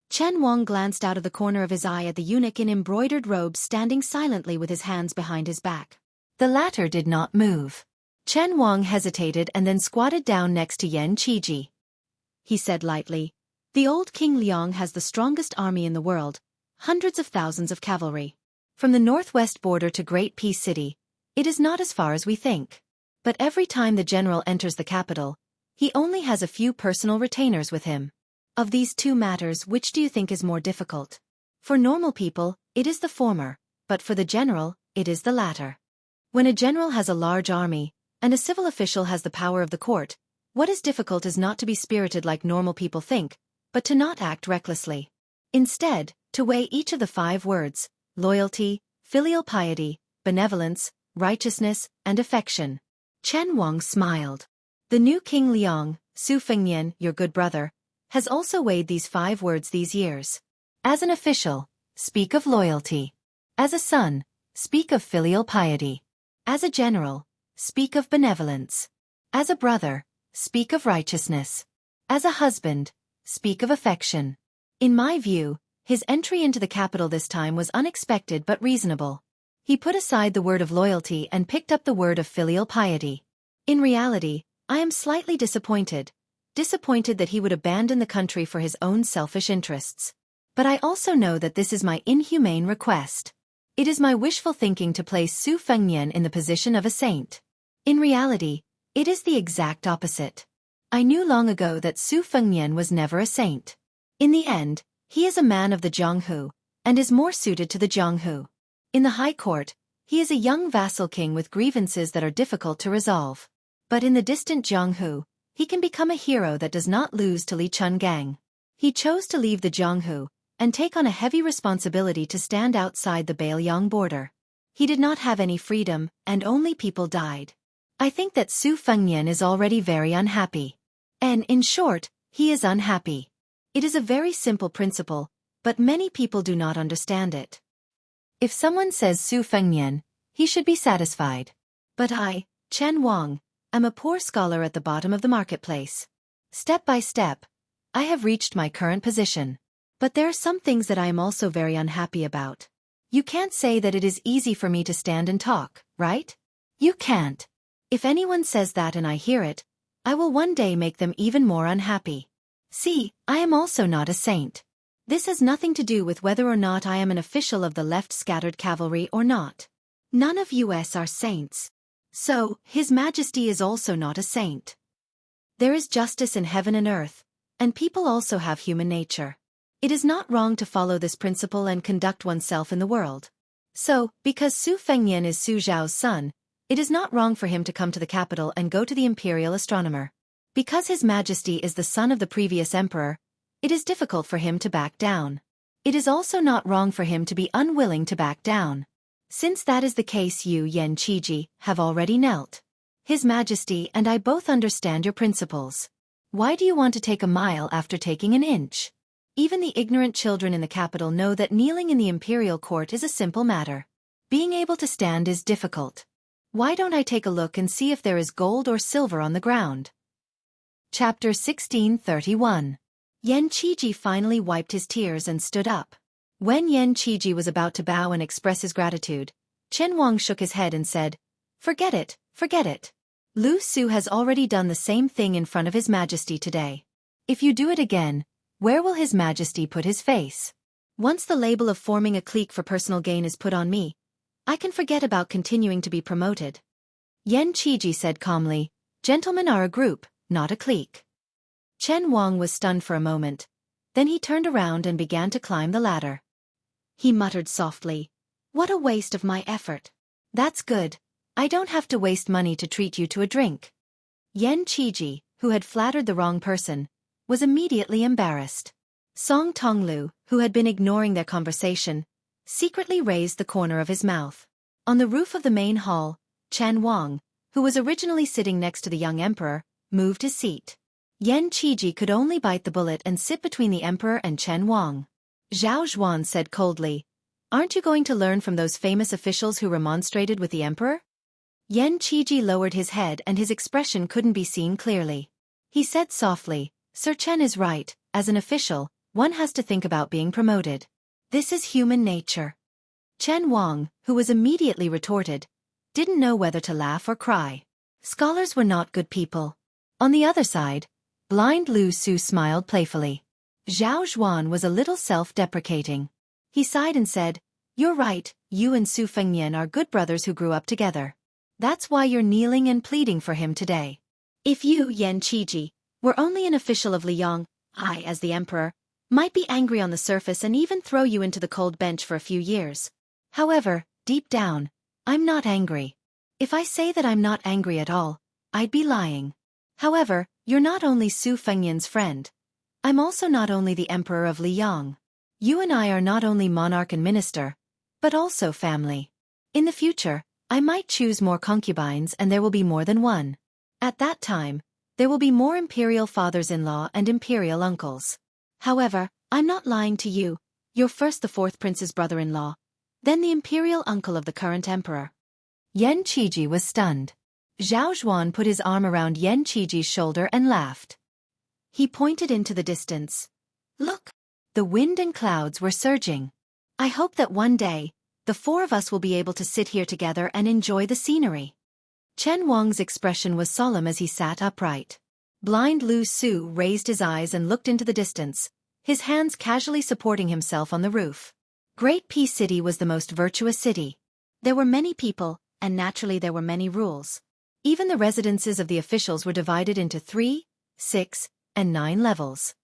Chen Wang glanced out of the corner of his eye at the eunuch in embroidered robes standing silently with his hands behind his back. The latter did not move. Chen Wang hesitated and then squatted down next to Yan Qiji. He said lightly, "The old King Liang has the strongest army in the world, hundreds of thousands of cavalry. From the northwest border to Great Peace City, it is not as far as we think. But every time the general enters the capital, he only has a few personal retainers with him. Of these two matters, which do you think is more difficult? For normal people, it is the former, but for the general, it is the latter. When a general has a large army, and a civil official has the power of the court, what is difficult is not to be spirited like normal people think, but to not act recklessly. Instead, to weigh each of the 5 words, loyalty, filial piety, benevolence, righteousness, and affection." Chen Wang smiled. "The new King Liang, Su Fengnian, your good brother, has also weighed these 5 words these years. As an official, speak of loyalty. As a son, speak of filial piety. As a general, speak of benevolence. As a brother, speak of righteousness. As a husband, speak of affection. In my view, his entry into the capital this time was unexpected but reasonable. He put aside the word of loyalty and picked up the word of filial piety. In reality, I am slightly disappointed that he would abandon the country for his own selfish interests. But I also know that this is my inhumane request. It is my wishful thinking to place Su Fengnian in the position of a saint. In reality, it is the exact opposite. I knew long ago that Su Fengnian was never a saint. In the end, he is a man of the Jianghu, and is more suited to the Jianghu. In the high court, he is a young vassal king with grievances that are difficult to resolve. But in the distant Jianghu, he can become a hero that does not lose to Li Chungang. He chose to leave the Jianghu, and take on a heavy responsibility to stand outside the Bailiang border. He did not have any freedom, and only people died. I think that Su Fengnian is already very unhappy. And, in short, he is unhappy. It is a very simple principle, but many people do not understand it. If someone says Su Fengnian, he should be satisfied. But I, Chen Wang, am a poor scholar at the bottom of the marketplace. Step by step, I have reached my current position. But there are some things that I am also very unhappy about. You can't say that it is easy for me to stand and talk, right? You can't. If anyone says that and I hear it, I will one day make them even more unhappy. See, I am also not a saint. This has nothing to do with whether or not I am an official of the left scattered cavalry or not. None of us are saints. So, His Majesty is also not a saint. There is justice in heaven and earth, and people also have human nature. It is not wrong to follow this principle and conduct oneself in the world. So, because Su Fengnian is Su Zhao's son, it is not wrong for him to come to the capital and go to the imperial astronomer. Because His Majesty is the son of the previous emperor, it is difficult for him to back down. It is also not wrong for him to be unwilling to back down. Since that is the case, you, Yan Qiji, have already knelt. His Majesty and I both understand your principles. Why do you want to take a mile after taking an inch? Even the ignorant children in the capital know that kneeling in the imperial court is a simple matter. Being able to stand is difficult. Why don't I take a look and see if there is gold or silver on the ground? Chapter 1631. Yan Qiji finally wiped his tears and stood up. When Yan Qiji was about to bow and express his gratitude, Chen Wang shook his head and said, "Forget it, forget it. Lu Su has already done the same thing in front of His Majesty today. If you do it again, where will His Majesty put his face? Once the label of forming a clique for personal gain is put on me, I can forget about continuing to be promoted." Yan Qiji said calmly, "Gentlemen are a group, not a clique." Chen Wang was stunned for a moment. Then he turned around and began to climb the ladder. He muttered softly, "What a waste of my effort. That's good. I don't have to waste money to treat you to a drink." Yan Qiji, who had flattered the wrong person, was immediately embarrassed. Song Tonglu, who had been ignoring their conversation, secretly raised the corner of his mouth. On the roof of the main hall, Chen Wang, who was originally sitting next to the young emperor, moved his seat. Yan Qiji could only bite the bullet and sit between the emperor and Chen Wang. Zhao Zhuan said coldly, "Aren't you going to learn from those famous officials who remonstrated with the emperor?" Yan Qiji lowered his head and his expression couldn't be seen clearly. He said softly, "Sir Chen is right, as an official, one has to think about being promoted. This is human nature." Chen Wang, who was immediately retorted, didn't know whether to laugh or cry. Scholars were not good people. On the other side, blind Lu Su smiled playfully. Zhao Zhuan was a little self-deprecating. He sighed and said, "You're right, you and Su Fengnian are good brothers who grew up together. That's why you're kneeling and pleading for him today. If you, Yan Qiji, were only an official of Liyang, I, as the emperor, might be angry on the surface and even throw you into the cold bench for a few years. However, deep down, I'm not angry. If I say that I'm not angry at all, I'd be lying. However, you're not only Su Fengnian's friend. I'm also not only the emperor of Liyang. You and I are not only monarch and minister, but also family. In the future, I might choose more concubines and there will be more than one. At that time, there will be more imperial fathers-in-law and imperial uncles. However, I'm not lying to you. You're first the fourth prince's brother-in-law, then the imperial uncle of the current emperor." Yan Qiji was stunned. Zhao Zhuan put his arm around Yan Qiji's shoulder and laughed. He pointed into the distance. "Look! The wind and clouds were surging. I hope that one day, the four of us will be able to sit here together and enjoy the scenery." Chen Wang's expression was solemn as he sat upright. Blind Lu Su raised his eyes and looked into the distance, his hands casually supporting himself on the roof. Great Peace City was the most virtuous city. There were many people, and naturally there were many rules. Even the residences of the officials were divided into 3, 6, and 9 levels.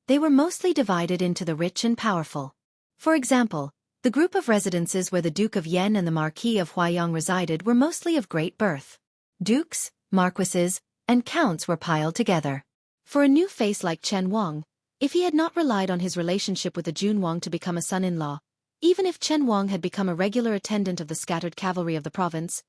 They were mostly divided into the rich and powerful. For example, the group of residences where the Duke of Yan and the Marquis of Huayang resided were mostly of great birth. Dukes, marquises, and counts were piled together. For a new face like Chen Wang, if he had not relied on his relationship with the Jun Wang to become a son-in-law, even if Chen Wang had become a regular attendant of the scattered cavalry of the province,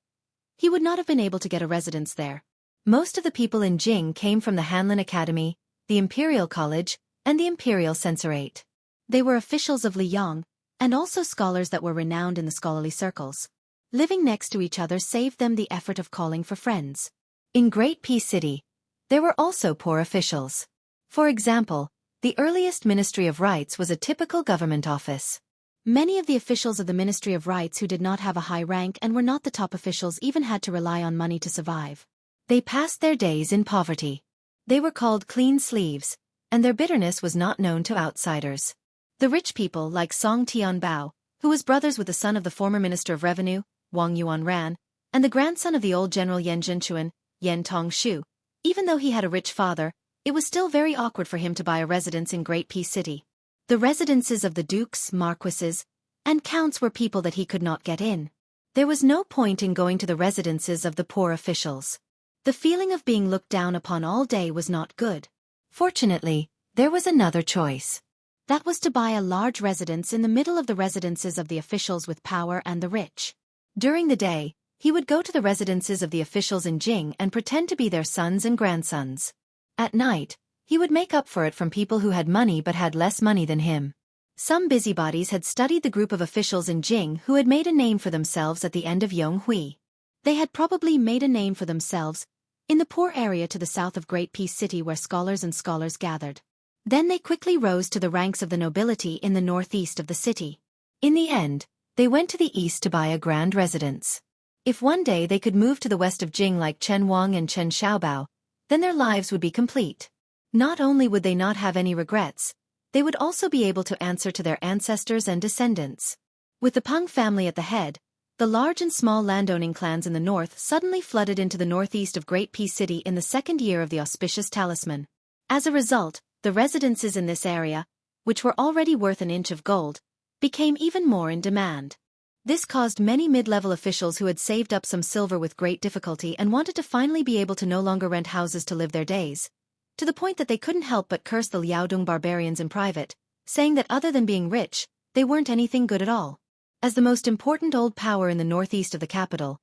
he would not have been able to get a residence there. Most of the people in Jing came from the Hanlin Academy, the Imperial College, and the Imperial Censorate. They were officials of Liyang, and also scholars that were renowned in the scholarly circles. Living next to each other saved them the effort of calling for friends. In Great Peace City, there were also poor officials. For example, the earliest Ministry of Rights was a typical government office. Many of the officials of the Ministry of Rights who did not have a high rank and were not the top officials even had to rely on money to survive. They passed their days in poverty. They were called clean sleeves, and their bitterness was not known to outsiders. The rich people like Song Tianbao, who was brothers with the son of the former Minister of Revenue, Wang Yuanran, and the grandson of the old General Yan Zhenchuan, Yan Tongshu. Even though he had a rich father, it was still very awkward for him to buy a residence in Great Peace City. The residences of the dukes, marquises, and counts were people that he could not get in. There was no point in going to the residences of the poor officials. The feeling of being looked down upon all day was not good. Fortunately, there was another choice. That was to buy a large residence in the middle of the residences of the officials with power and the rich. During the day, he would go to the residences of the officials in Jing and pretend to be their sons and grandsons. At night, he would make up for it from people who had money but had less money than him. Some busybodies had studied the group of officials in Jing who had made a name for themselves at the end of Yonghui. They had probably made a name for themselves in the poor area to the south of Great Peace City where scholars gathered. Then they quickly rose to the ranks of the nobility in the northeast of the city. In the end, They went to the east to buy a grand residence. If one day they could move to the west of Jing like Chen Wang and Chen Xiaobao, then their lives would be complete. Not only would they not have any regrets, they would also be able to answer to their ancestors and descendants. With the Peng family at the head, the large and small landowning clans in the north suddenly flooded into the northeast of Great Peace City in the second year of the auspicious talisman. As a result, the residences in this area, which were already worth an inch of gold, became even more in demand. This caused many mid-level officials who had saved up some silver with great difficulty and wanted to finally be able to no longer rent houses to live their days, to the point that they couldn't help but curse the Liaodong barbarians in private, saying that other than being rich, they weren't anything good at all. As the most important old power in the northeast of the capital,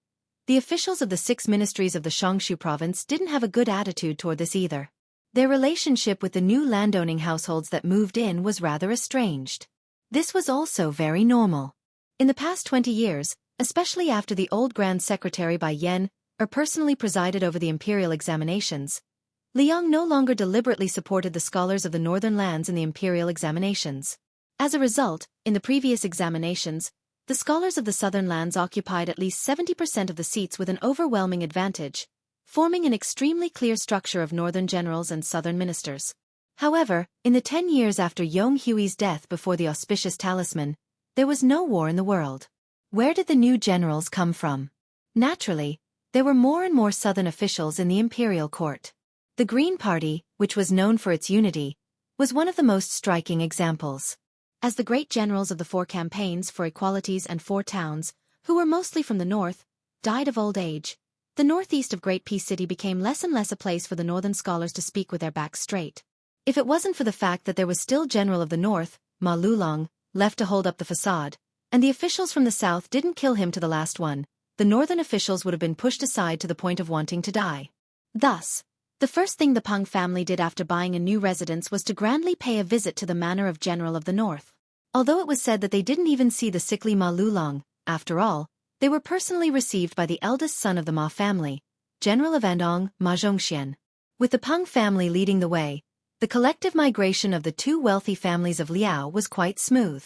the officials of the 6 ministries of the Shangshu province didn't have a good attitude toward this either. Their relationship with the new landowning households that moved in was rather estranged. This was also very normal. In the past 20 years, especially after the old Grand Secretary Bai Yan personally presided over the imperial examinations, Liang no longer deliberately supported the scholars of the northern lands in the imperial examinations. As a result, in the previous examinations, the scholars of the southern lands occupied at least 70% of the seats with an overwhelming advantage, forming an extremely clear structure of northern generals and southern ministers. However, in the 10 years after Yong Hui's death before the auspicious talisman, there was no war in the world. Where did the new generals come from? Naturally, there were more and more southern officials in the imperial court. The Green Party, which was known for its unity, was one of the most striking examples. As the great generals of the 4 campaigns for equalities and 4 towns, who were mostly from the north, died of old age, the northeast of Great Peace City became less and less a place for the northern scholars to speak with their backs straight. If it wasn't for the fact that there was still General of the North, Ma Lulong, left to hold up the facade, and the officials from the south didn't kill him to the last one, the northern officials would have been pushed aside to the point of wanting to die. Thus, the first thing the Peng family did after buying a new residence was to grandly pay a visit to the manor of General of the North. Although it was said that they didn't even see the sickly Ma Lulong, after all, they were personally received by the eldest son of the Ma family, General of Andong, Ma Zhongxian. With the Peng family leading the way, the collective migration of the 2 wealthy families of Liao was quite smooth.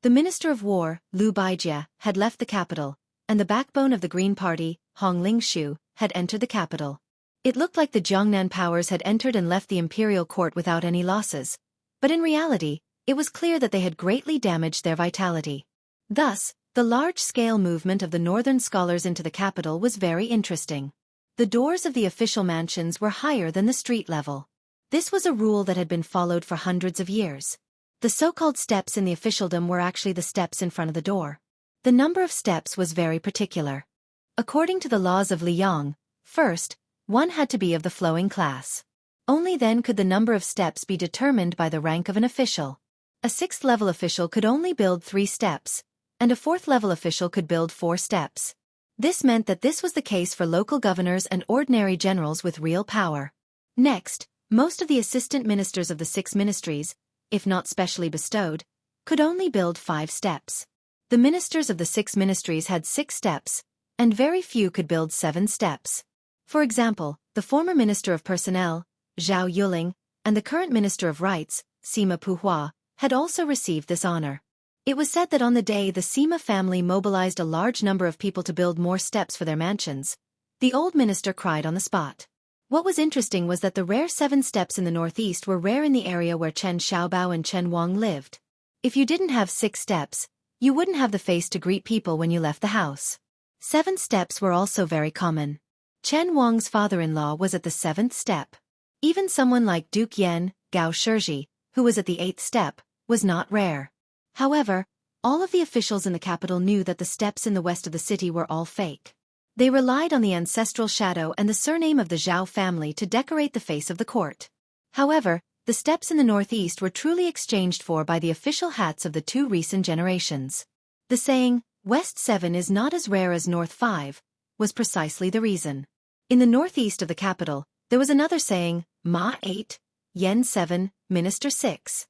The Minister of War, Liu Baijie, had left the capital, and the backbone of the Green Party, Hong Lingshu, had entered the capital. It looked like the Jiangnan powers had entered and left the imperial court without any losses, but in reality, it was clear that they had greatly damaged their vitality. Thus, the large-scale movement of the northern scholars into the capital was very interesting. The doors of the official mansions were higher than the street level. This was a rule that had been followed for hundreds of years. The so-called steps in the officialdom were actually the steps in front of the door. The number of steps was very particular. According to the laws of Liang, first, one had to be of the flowing class. Only then could the number of steps be determined by the rank of an official. A 6th-level official could only build 3 steps, and a 4th-level official could build 4 steps. This meant that this was the case for local governors and ordinary generals with real power. Next, most of the assistant ministers of the 6 ministries, if not specially bestowed, could only build 5 steps. The ministers of the 6 ministries had 6 steps, and very few could build 7 steps. For example, the former Minister of Personnel, Zhao Yuling, and the current Minister of Rights, Sima Puhua, had also received this honor. It was said that on the day the Sima family mobilized a large number of people to build more steps for their mansions, the old minister cried on the spot. What was interesting was that the rare 7 steps in the northeast were rare in the area where Chen Xiaobao and Chen Wang lived. If you didn't have 6 steps, you wouldn't have the face to greet people when you left the house. 7 steps were also very common. Chen Wang's father-in-law was at the 7th step. Even someone like Duke Yan, Gao Shizhi, who was at the 8th step, was not rare. However, all of the officials in the capital knew that the steps in the west of the city were all fake. They relied on the ancestral shadow and the surname of the Zhao family to decorate the face of the court. However, the steps in the northeast were truly exchanged for by the official hats of the 2 recent generations. The saying, West 7 is not as rare as North 5, was precisely the reason. In the northeast of the capital, there was another saying, Ma 8, Yen 7, Minister 6.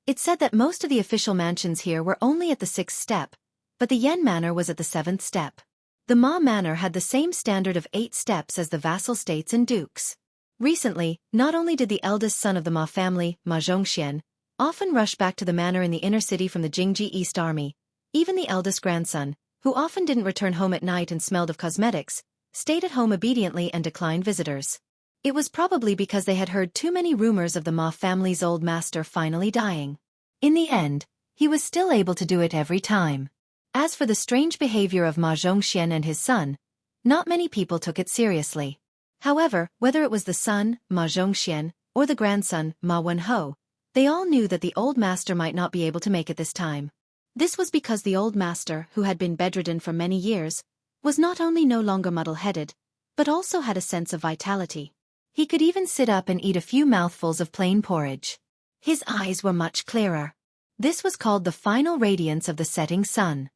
It said that most of the official mansions here were only at the 6th step, but the Yen manor was at the 7th step. The Ma manor had the same standard of 8 steps as the vassal states and dukes. Recently, not only did the eldest son of the Ma family, Ma Zhongxian, often rush back to the manor in the inner city from the Jingji East Army, Even the eldest grandson, who often didn't return home at night and smelled of cosmetics, stayed at home obediently and declined visitors. It was probably because they had heard too many rumors of the Ma family's old master finally dying. In the end, he was still able to do it every time. As for the strange behavior of Ma Zhongxian and his son, not many people took it seriously. However, whether it was the son, Ma Zhongxian, or the grandson, Ma Wenhou, they all knew that the old master might not be able to make it this time. This was because the old master, who had been bedridden for many years, was not only no longer muddle-headed, but also had a sense of vitality. He could even sit up and eat a few mouthfuls of plain porridge. His eyes were much clearer. This was called the final radiance of the setting sun.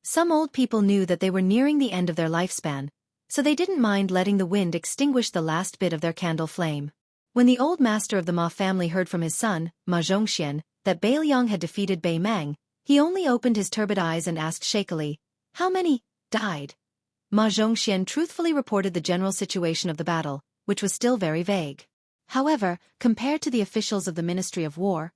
Some old people knew that they were nearing the end of their lifespan, so they didn't mind letting the wind extinguish the last bit of their candle flame. When the old master of the Ma family heard from his son, Ma Zhongxian, that Bai Liang had defeated Bai Mang, he only opened his turbid eyes and asked shakily, "How many died?" Ma Zhongxian truthfully reported the general situation of the battle, which was still very vague. However, compared to the officials of the Ministry of War,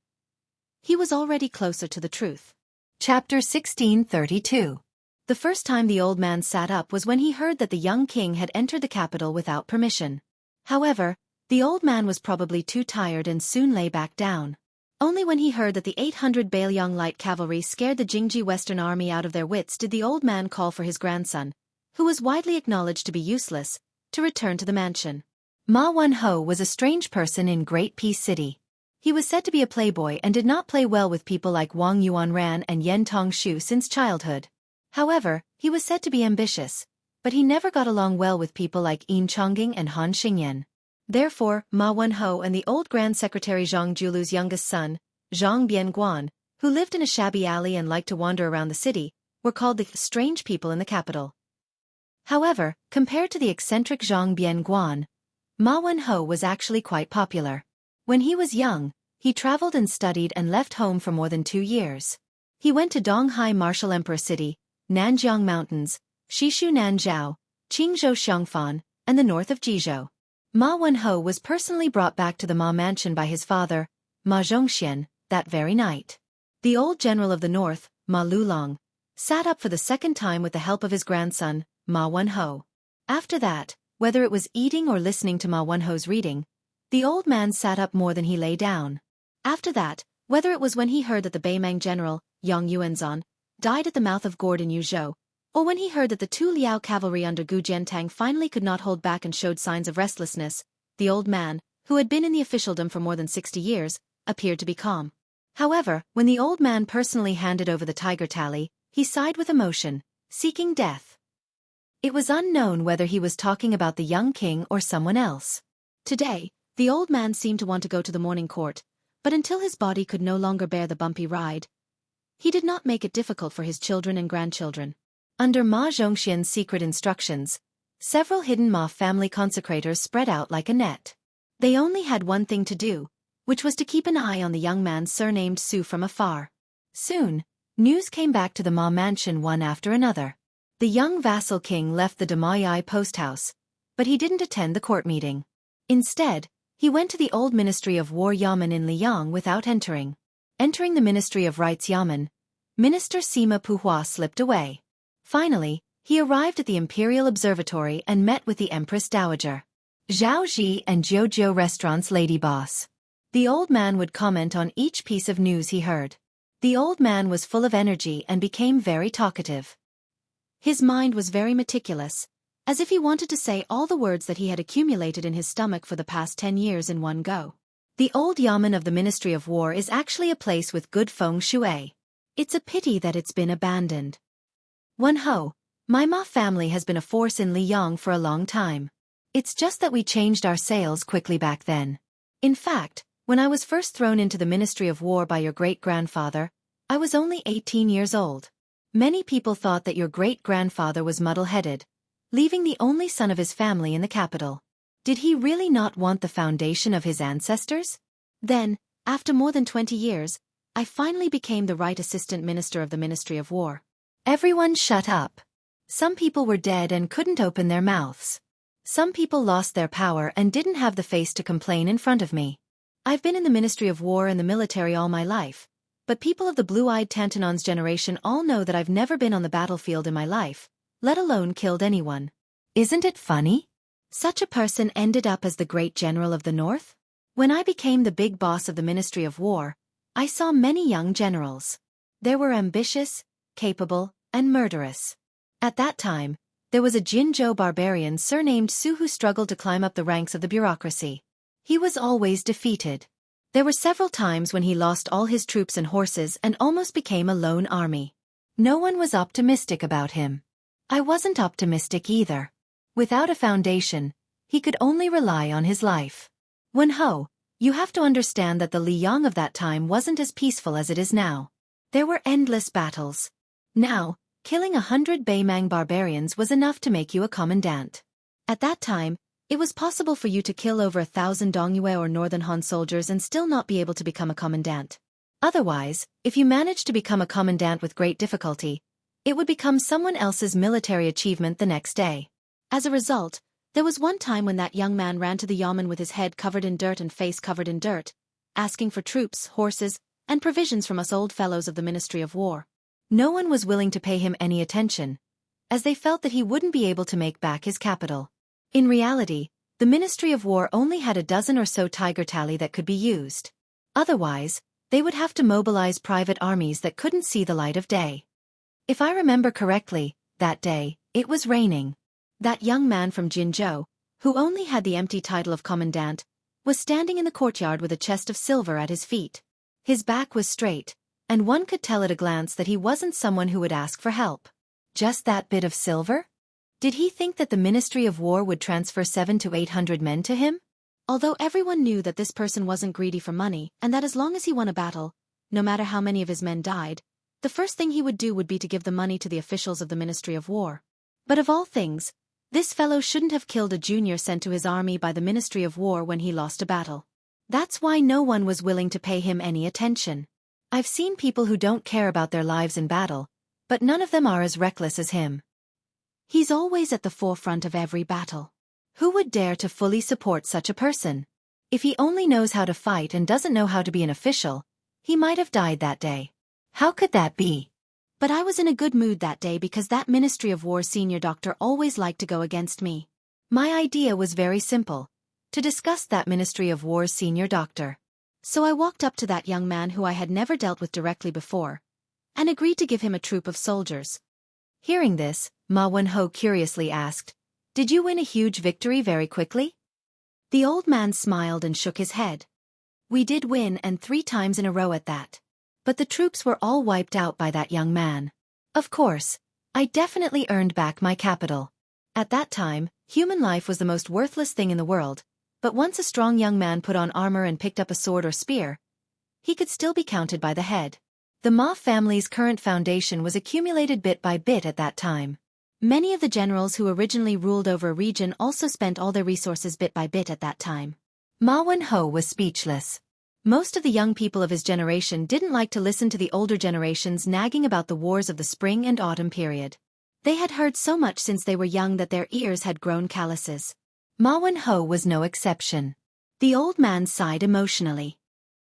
he was already closer to the truth. Chapter 1632. The first time the old man sat up was when he heard that the young king had entered the capital without permission. However, the old man was probably too tired and soon lay back down. Only when he heard that the 800 Bailiang light cavalry scared the Jingji Western army out of their wits did the old man call for his grandson, who was widely acknowledged to be useless, to return to the mansion. Ma Wenhou was a strange person in Great Peace City. He was said to be a playboy and did not play well with people like Wang Yuanran and Yen Tongshu since childhood. However, he was said to be ambitious, but he never got along well with people like Enchanting and Han Xingyan. Therefore, Ma Wenhou and the old Grand Secretary Zhang Julu's youngest son, Zhang Bianguan, who lived in a shabby alley and liked to wander around the city, were called the strange people in the capital. However, compared to the eccentric Zhang Bianguan, Ma Wenhou was actually quite popular. When he was young, he traveled and studied and left home for more than 2 years. He went to Donghai Martial Emperor City, Nanjiang Mountains, Shishu Nanzhao, Qingzhou Xiangfan, and the north of Jizhou. Ma Wenhou was personally brought back to the Ma mansion by his father, Ma Zhongxian, that very night. The old general of the north, Ma Lulong, sat up for the second time with the help of his grandson, Ma Wenhou. After that, whether it was eating or listening to Ma Wenhou's reading, the old man sat up more than he lay down. After that, whether it was when he heard that the Baimang general, Yang Yuanzhan, died at the mouth of Gourd in Yuzhou, or when he heard that the 2 Liao cavalry under Gu Jiantang finally could not hold back and showed signs of restlessness, the old man, who had been in the officialdom for more than 60 years, appeared to be calm. However, when the old man personally handed over the tiger tally, he sighed with emotion, seeking death. It was unknown whether he was talking about the young king or someone else. Today, the old man seemed to want to go to the morning court, but until his body could no longer bear the bumpy ride, he did not make it difficult for his children and grandchildren. Under Ma Zhongxian's secret instructions, several hidden Ma family consecrators spread out like a net. They only had one thing to do, which was to keep an eye on the young man surnamed Su from afar. Soon, news came back to the Ma mansion one after another. The young vassal king left the Damayai post house, but he didn't attend the court meeting. Instead, he went to the old Ministry of War Yamen in Liang without entering. Entering the Ministry of Rights Yamen, Minister Sima Puhua slipped away. Finally, he arrived at the Imperial Observatory and met with the Empress Dowager, Zhao Ji and Jiujiu Restaurant's lady boss. The old man would comment on each piece of news he heard. The old man was full of energy and became very talkative. His mind was very meticulous, as if he wanted to say all the words that he had accumulated in his stomach for the past 10 years in one go. The old Yamen of the Ministry of War is actually a place with good feng shui. It's a pity that it's been abandoned. Wenhou, my Ma family has been a force in Liang for a long time. It's just that we changed our sails quickly back then. In fact, when I was first thrown into the Ministry of War by your great-grandfather, I was only 18 years old. Many people thought that your great-grandfather was muddle-headed, leaving the only son of his family in the capital. Did he really not want the foundation of his ancestors? Then, after more than 20 years, I finally became the right assistant minister of the Ministry of War. Everyone shut up. Some people were dead and couldn't open their mouths. Some people lost their power and didn't have the face to complain in front of me. I've been in the Ministry of War and the military all my life, But people of the blue-eyed Tantanon's generation all know that I've never been on the battlefield in my life, let alone killed anyone. Isn't it funny? Such a person ended up as the great general of the North? When I became the big boss of the Ministry of War, I saw many young generals. They were ambitious, capable, and murderous. At that time, there was a Jinzhou barbarian surnamed Su who struggled to climb up the ranks of the bureaucracy. He was always defeated. There were several times when he lost all his troops and horses and almost became a lone army. No one was optimistic about him. I wasn't optimistic either. Without a foundation, he could only rely on his life. Wen Ho, you have to understand that the Liang of that time wasn't as peaceful as it is now. There were endless battles. Now, killing 100 Beimang barbarians was enough to make you a commandant. At that time, it was possible for you to kill over 1,000 Dongyue or Northern Han soldiers and still not be able to become a commandant. Otherwise, if you managed to become a commandant with great difficulty, it would become someone else's military achievement the next day. As a result, there was one time when that young man ran to the yamen with his head covered in dirt and face covered in dirt, asking for troops, horses, and provisions from us old fellows of the Ministry of War. No one was willing to pay him any attention, as they felt that he wouldn't be able to make back his capital. In reality, the Ministry of War only had a dozen or so tiger tally that could be used. Otherwise, they would have to mobilize private armies that couldn't see the light of day. If I remember correctly, that day, it was raining. That young man from Jinzhou, who only had the empty title of commandant, was standing in the courtyard with a chest of silver at his feet. His back was straight, and one could tell at a glance that he wasn't someone who would ask for help. Just that bit of silver? Did he think that the Ministry of War would transfer 700 to 800 men to him? Although everyone knew that this person wasn't greedy for money, and that as long as he won a battle, no matter how many of his men died, the first thing he would do would be to give the money to the officials of the Ministry of War. But of all things, this fellow shouldn't have killed a junior sent to his army by the Ministry of War when he lost a battle. That's why no one was willing to pay him any attention. I've seen people who don't care about their lives in battle, but none of them are as reckless as him. He's always at the forefront of every battle. Who would dare to fully support such a person? If he only knows how to fight and doesn't know how to be an official, he might have died that day. How could that be? But I was in a good mood that day because that Ministry of War senior doctor always liked to go against me. My idea was very simple: to discuss that Ministry of War's senior doctor. So I walked up to that young man who I had never dealt with directly before, and agreed to give him a troop of soldiers. Hearing this, Ma Wen-ho curiously asked, "Did you win a huge victory very quickly?" The old man smiled and shook his head. "We did win, and 3 times in a row at that. But the troops were all wiped out by that young man. Of course, I definitely earned back my capital. At that time, human life was the most worthless thing in the world, but once a strong young man put on armor and picked up a sword or spear, he could still be counted by the head. The Ma family's current foundation was accumulated bit by bit at that time. Many of the generals who originally ruled over a region also spent all their resources bit by bit at that time." Ma Wen-ho was speechless. Most of the young people of his generation didn't like to listen to the older generations nagging about the wars of the spring and autumn period. They had heard so much since they were young that their ears had grown calluses. Ma Wen-ho was no exception. The old man sighed emotionally.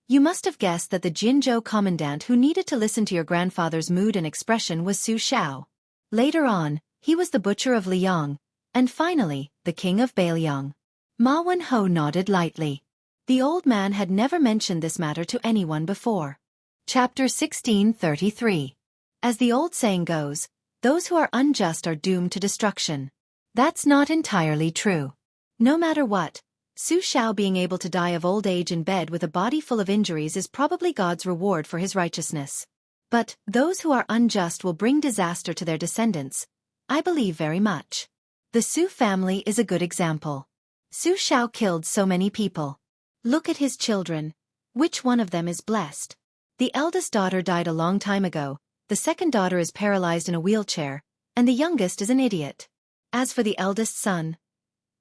"You must have guessed that the Jinzhou commandant who needed to listen to your grandfather's mood and expression was Su Shao. Later on, he was the butcher of Liang, and finally, the king of Beiliang." Ma Wen-ho nodded lightly. The old man had never mentioned this matter to anyone before. Chapter 1633. As the old saying goes, those who are unjust are doomed to destruction. That's not entirely true. No matter what, Su Shao being able to die of old age in bed with a body full of injuries is probably God's reward for his righteousness. But those who are unjust will bring disaster to their descendants, I believe very much. The Su family is a good example. Su Shao killed so many people. Look at his children. Which one of them is blessed? The eldest daughter died a long time ago, the second daughter is paralyzed in a wheelchair, and the youngest is an idiot. As for the eldest son,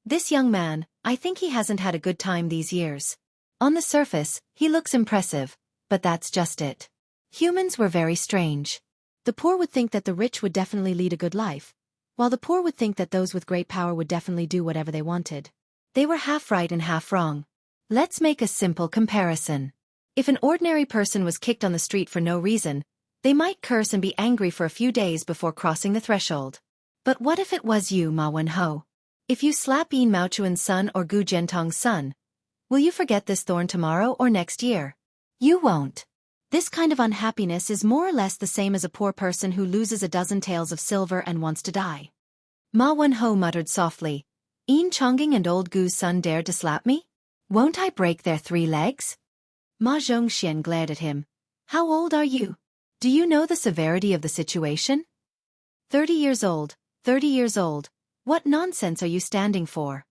this young man, I think he hasn't had a good time these years. On the surface, he looks impressive, but that's just it. Humans were very strange. The poor would think that the rich would definitely lead a good life, while the poor would think that those with great power would definitely do whatever they wanted. They were half right and half wrong. Let's make a simple comparison. If an ordinary person was kicked on the street for no reason, they might curse and be angry for a few days before crossing the threshold. But what if it was you, Ma Wen-ho? If you slap Yin Maochuan's son or Gu Jiantong's son, will you forget this thorn tomorrow or next year? You won't. This kind of unhappiness is more or less the same as a poor person who loses a dozen taels of silver and wants to die. Ma Wen-ho muttered softly, Yin Chongqing and old Gu's son dared to slap me? Won't I break their 3 legs? Ma Zhongxian glared at him. How old are you? Do you know the severity of the situation? 30 years old, 30 years old. What nonsense are you standing for?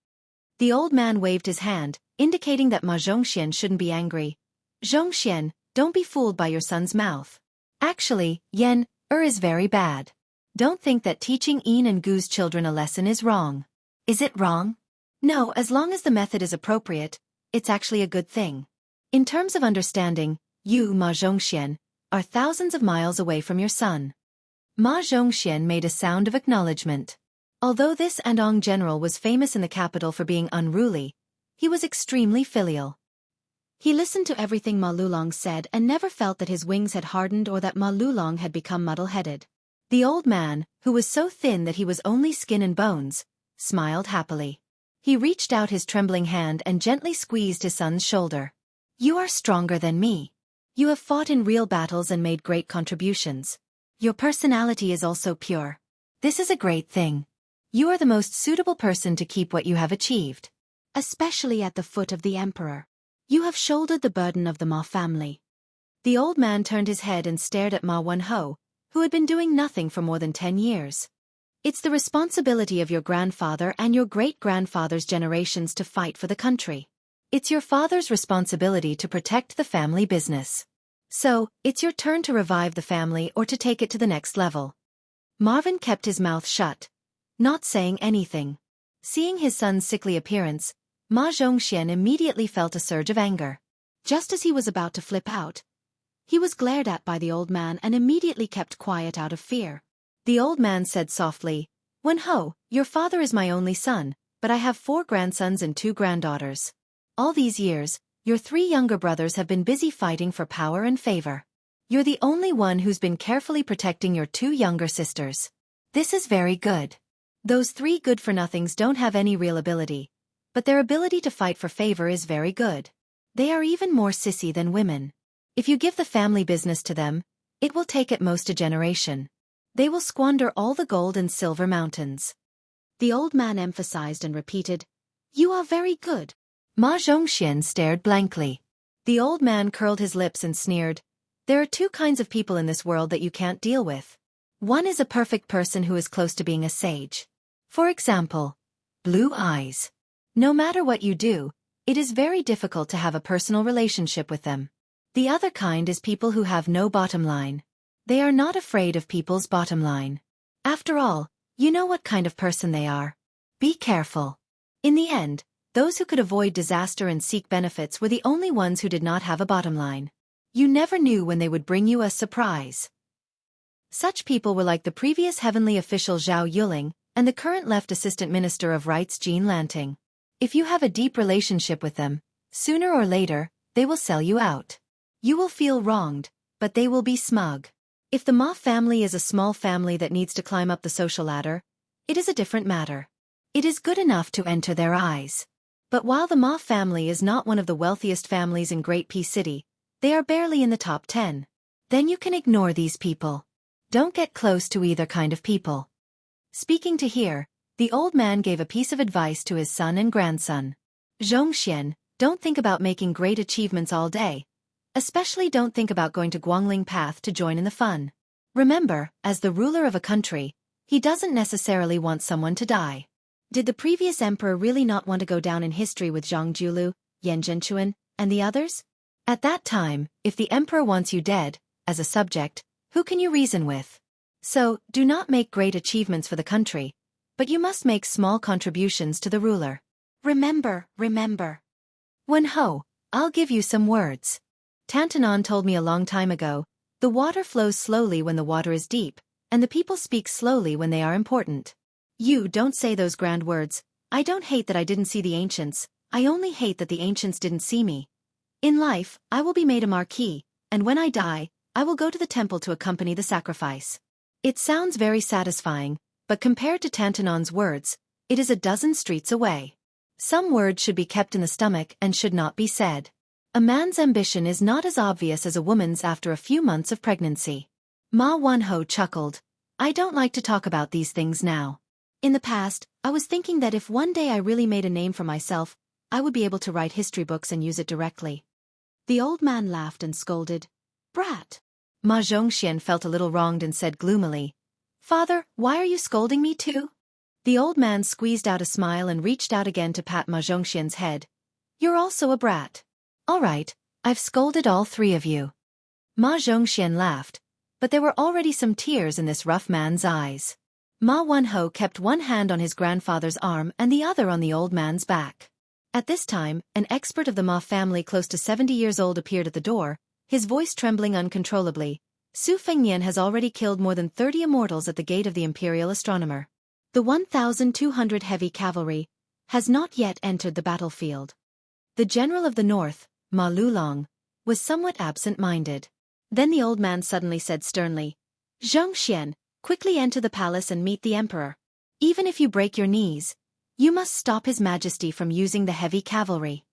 The old man waved his hand, indicating that Ma Zhongxian shouldn't be angry. Zhongxian, don't be fooled by your son's mouth. Actually, is very bad. Don't think that teaching Yin and Gu's children a lesson is wrong. Is it wrong? No, as long as the method is appropriate, it's actually a good thing. In terms of understanding, you, Ma Zhongxian, are thousands of miles away from your son. Ma Zhongxian made a sound of acknowledgement. Although this Andong general was famous in the capital for being unruly, he was extremely filial. He listened to everything Ma Lulong said and never felt that his wings had hardened or that Ma Lulong had become muddle-headed. The old man, who was so thin that he was only skin and bones, smiled happily. He reached out his trembling hand and gently squeezed his son's shoulder. You are stronger than me. You have fought in real battles and made great contributions. Your personality is also pure. This is a great thing. You are the most suitable person to keep what you have achieved. Especially at the foot of the emperor. You have shouldered the burden of the Ma family. The old man turned his head and stared at Ma Wen-ho, who had been doing nothing for more than 10 years. It's the responsibility of your grandfather and your great-grandfather's generations to fight for the country. It's your father's responsibility to protect the family business. So, it's your turn to revive the family or to take it to the next level. Marvin kept his mouth shut, not saying anything. Seeing his son's sickly appearance, Ma Zhongxian immediately felt a surge of anger. Just as he was about to flip out, he was glared at by the old man and immediately kept quiet out of fear. The old man said softly, Wen-ho, your father is my only son, but I have 4 grandsons and 2 granddaughters. All these years, your 3 younger brothers have been busy fighting for power and favor. You're the only one who's been carefully protecting your 2 younger sisters. This is very good. Those 3 good-for-nothings don't have any real ability, but their ability to fight for favor is very good. They are even more sissy than women. If you give the family business to them, it will take at most a generation. They will squander all the gold and silver mountains. The old man emphasized and repeated, You are very good. Ma Zhongxian stared blankly. The old man curled his lips and sneered, There are 2 kinds of people in this world that you can't deal with. One is a perfect person who is close to being a sage. For example, blue eyes. No matter what you do, it is very difficult to have a personal relationship with them. The other kind is people who have no bottom line. They are not afraid of people's bottom line. After all, you know what kind of person they are. Be careful. In the end, those who could avoid disaster and seek benefits were the only ones who did not have a bottom line. You never knew when they would bring you a surprise. Such people were like the previous heavenly official Zhao Yuling and the current left assistant minister of rights Jean Lanting. If you have a deep relationship with them, sooner or later, they will sell you out. You will feel wronged, but they will be smug. If the Ma family is a small family that needs to climb up the social ladder, it is a different matter. It is good enough to enter their eyes. But while the Ma family is not one of the wealthiest families in Great P City, they are barely in the top 10. Then you can ignore these people. Don't get close to either kind of people. Speaking to hear, the old man gave a piece of advice to his son and grandson. Zhongxian, don't think about making great achievements all day. Especially don't think about going to Guangling Path to join in the fun. Remember, as the ruler of a country, he doesn't necessarily want someone to die. Did the previous emperor really not want to go down in history with Zhang Julu, Yan Zhenchuan, and the others? At that time, if the emperor wants you dead, as a subject, who can you reason with? So, do not make great achievements for the country, but you must make small contributions to the ruler. Remember. Wen-ho, I'll give you some words. Tantanon told me a long time ago, the water flows slowly when the water is deep, and the people speak slowly when they are important. You don't say those grand words. I don't hate that I didn't see the ancients, I only hate that the ancients didn't see me. In life, I will be made a marquis, and when I die, I will go to the temple to accompany the sacrifice. It sounds very satisfying, but compared to Tantanon's words, it is a dozen streets away. Some words should be kept in the stomach and should not be said. A man's ambition is not as obvious as a woman's after a few months of pregnancy. Ma Wonho chuckled. I don't like to talk about these things now. In the past, I was thinking that if one day I really made a name for myself, I would be able to write history books and use it directly. The old man laughed and scolded. Brat. Ma Zhongxian felt a little wronged and said gloomily, Father, why are you scolding me too? The old man squeezed out a smile and reached out again to pat Ma Zhongxian's head. You're also a brat. All right, I've scolded all three of you. Ma Zhongxian laughed, but there were already some tears in this rough man's eyes. Ma Wonho kept one hand on his grandfather's arm and the other on the old man's back. At this time, an expert of the Ma family close to 70 years old appeared at the door, his voice trembling uncontrollably. Su Fengnian has already killed more than 30 immortals at the gate of the Imperial Astronomer. The 1,200 heavy cavalry has not yet entered the battlefield. The general of the north, Ma Lulong, was somewhat absent-minded. Then the old man suddenly said sternly, Zhongxian, quickly enter the palace and meet the emperor. Even if you break your knees, you must stop His Majesty from using the heavy cavalry.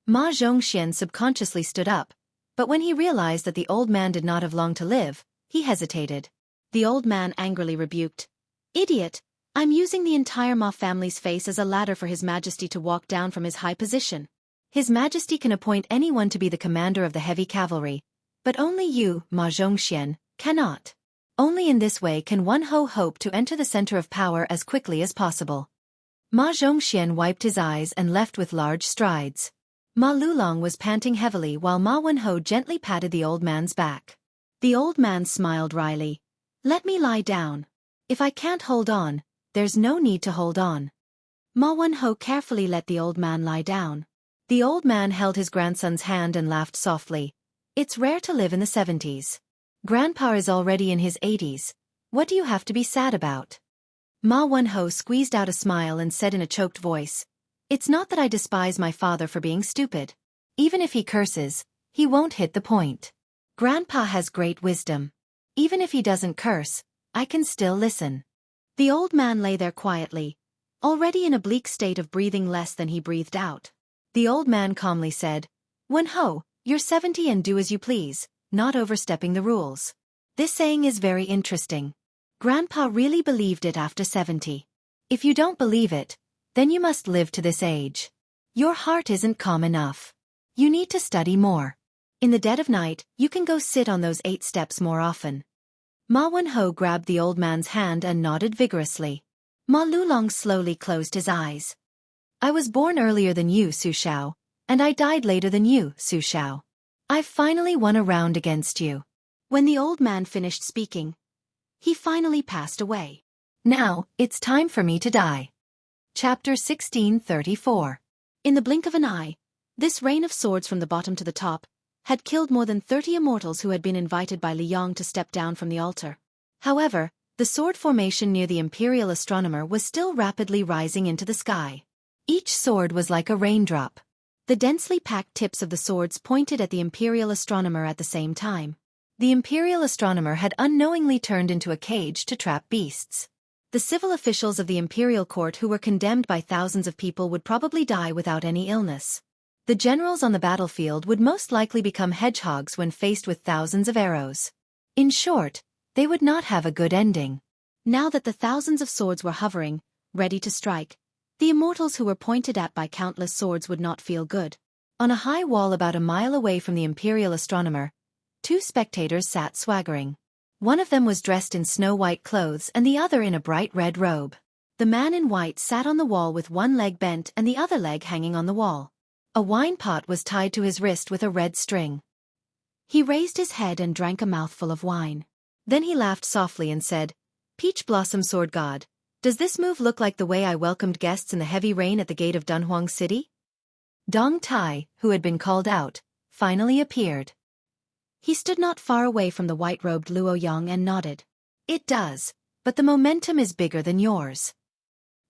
Ma Zhongxian subconsciously stood up, but when he realized that the old man did not have long to live, he hesitated. The old man angrily rebuked, Idiot, I'm using the entire Ma family's face as a ladder for His Majesty to walk down from his high position. His Majesty can appoint anyone to be the commander of the heavy cavalry, but only you, Ma Zhongxian, cannot. Only in this way can Wonho hope to enter the center of power as quickly as possible. Ma Zhongxian wiped his eyes and left with large strides. Ma Lulong was panting heavily while Ma Wonho gently patted the old man's back. The old man smiled wryly. Let me lie down. If I can't hold on, there's no need to hold on. Ma Wonho carefully let the old man lie down. The old man held his grandson's hand and laughed softly. It's rare to live in the 70s. Grandpa is already in his 80s. What do you have to be sad about? Ma Wonho squeezed out a smile and said in a choked voice, It's not that I despise my father for being stupid. Even if he curses, he won't hit the point. Grandpa has great wisdom. Even if he doesn't curse, I can still listen. The old man lay there quietly, already in a bleak state of breathing less than he breathed out. The old man calmly said, Wonho, you're 70 and do as you please, not overstepping the rules. This saying is very interesting. Grandpa really believed it after 70. If you don't believe it, then you must live to this age. Your heart isn't calm enough. You need to study more. In the dead of night, you can go sit on those 8 steps more often. Ma Wonho grabbed the old man's hand and nodded vigorously. Ma Lulong slowly closed his eyes. I was born earlier than you, Su Xiao, and I died later than you, Su Xiao. I've finally won a round against you. When the old man finished speaking, he finally passed away. Now, it's time for me to die. Chapter 1634. In the blink of an eye, this rain of swords from the bottom to the top had killed more than 30 immortals who had been invited by Liang to step down from the altar. However, the sword formation near the Imperial Astronomer was still rapidly rising into the sky. Each sword was like a raindrop. The densely packed tips of the swords pointed at the Imperial Astronomer at the same time. The Imperial Astronomer had unknowingly turned into a cage to trap beasts. The civil officials of the Imperial Court who were condemned by thousands of people would probably die without any illness. The generals on the battlefield would most likely become hedgehogs when faced with thousands of arrows. In short, they would not have a good ending. Now that the thousands of swords were hovering, ready to strike, the immortals who were pointed at by countless swords would not feel good. On a high wall about a mile away from the Imperial Astronomer, 2 spectators sat swaggering. One of them was dressed in snow-white clothes and the other in a bright red robe. The man in white sat on the wall with one leg bent and the other leg hanging on the wall. A wine pot was tied to his wrist with a red string. He raised his head and drank a mouthful of wine. Then he laughed softly and said, Peach Blossom Sword God, does this move look like the way I welcomed guests in the heavy rain at the gate of Dunhuang City? Dong Tai, who had been called out, finally appeared. He stood not far away from the white-robed Luo Yang and nodded. It does, but the momentum is bigger than yours.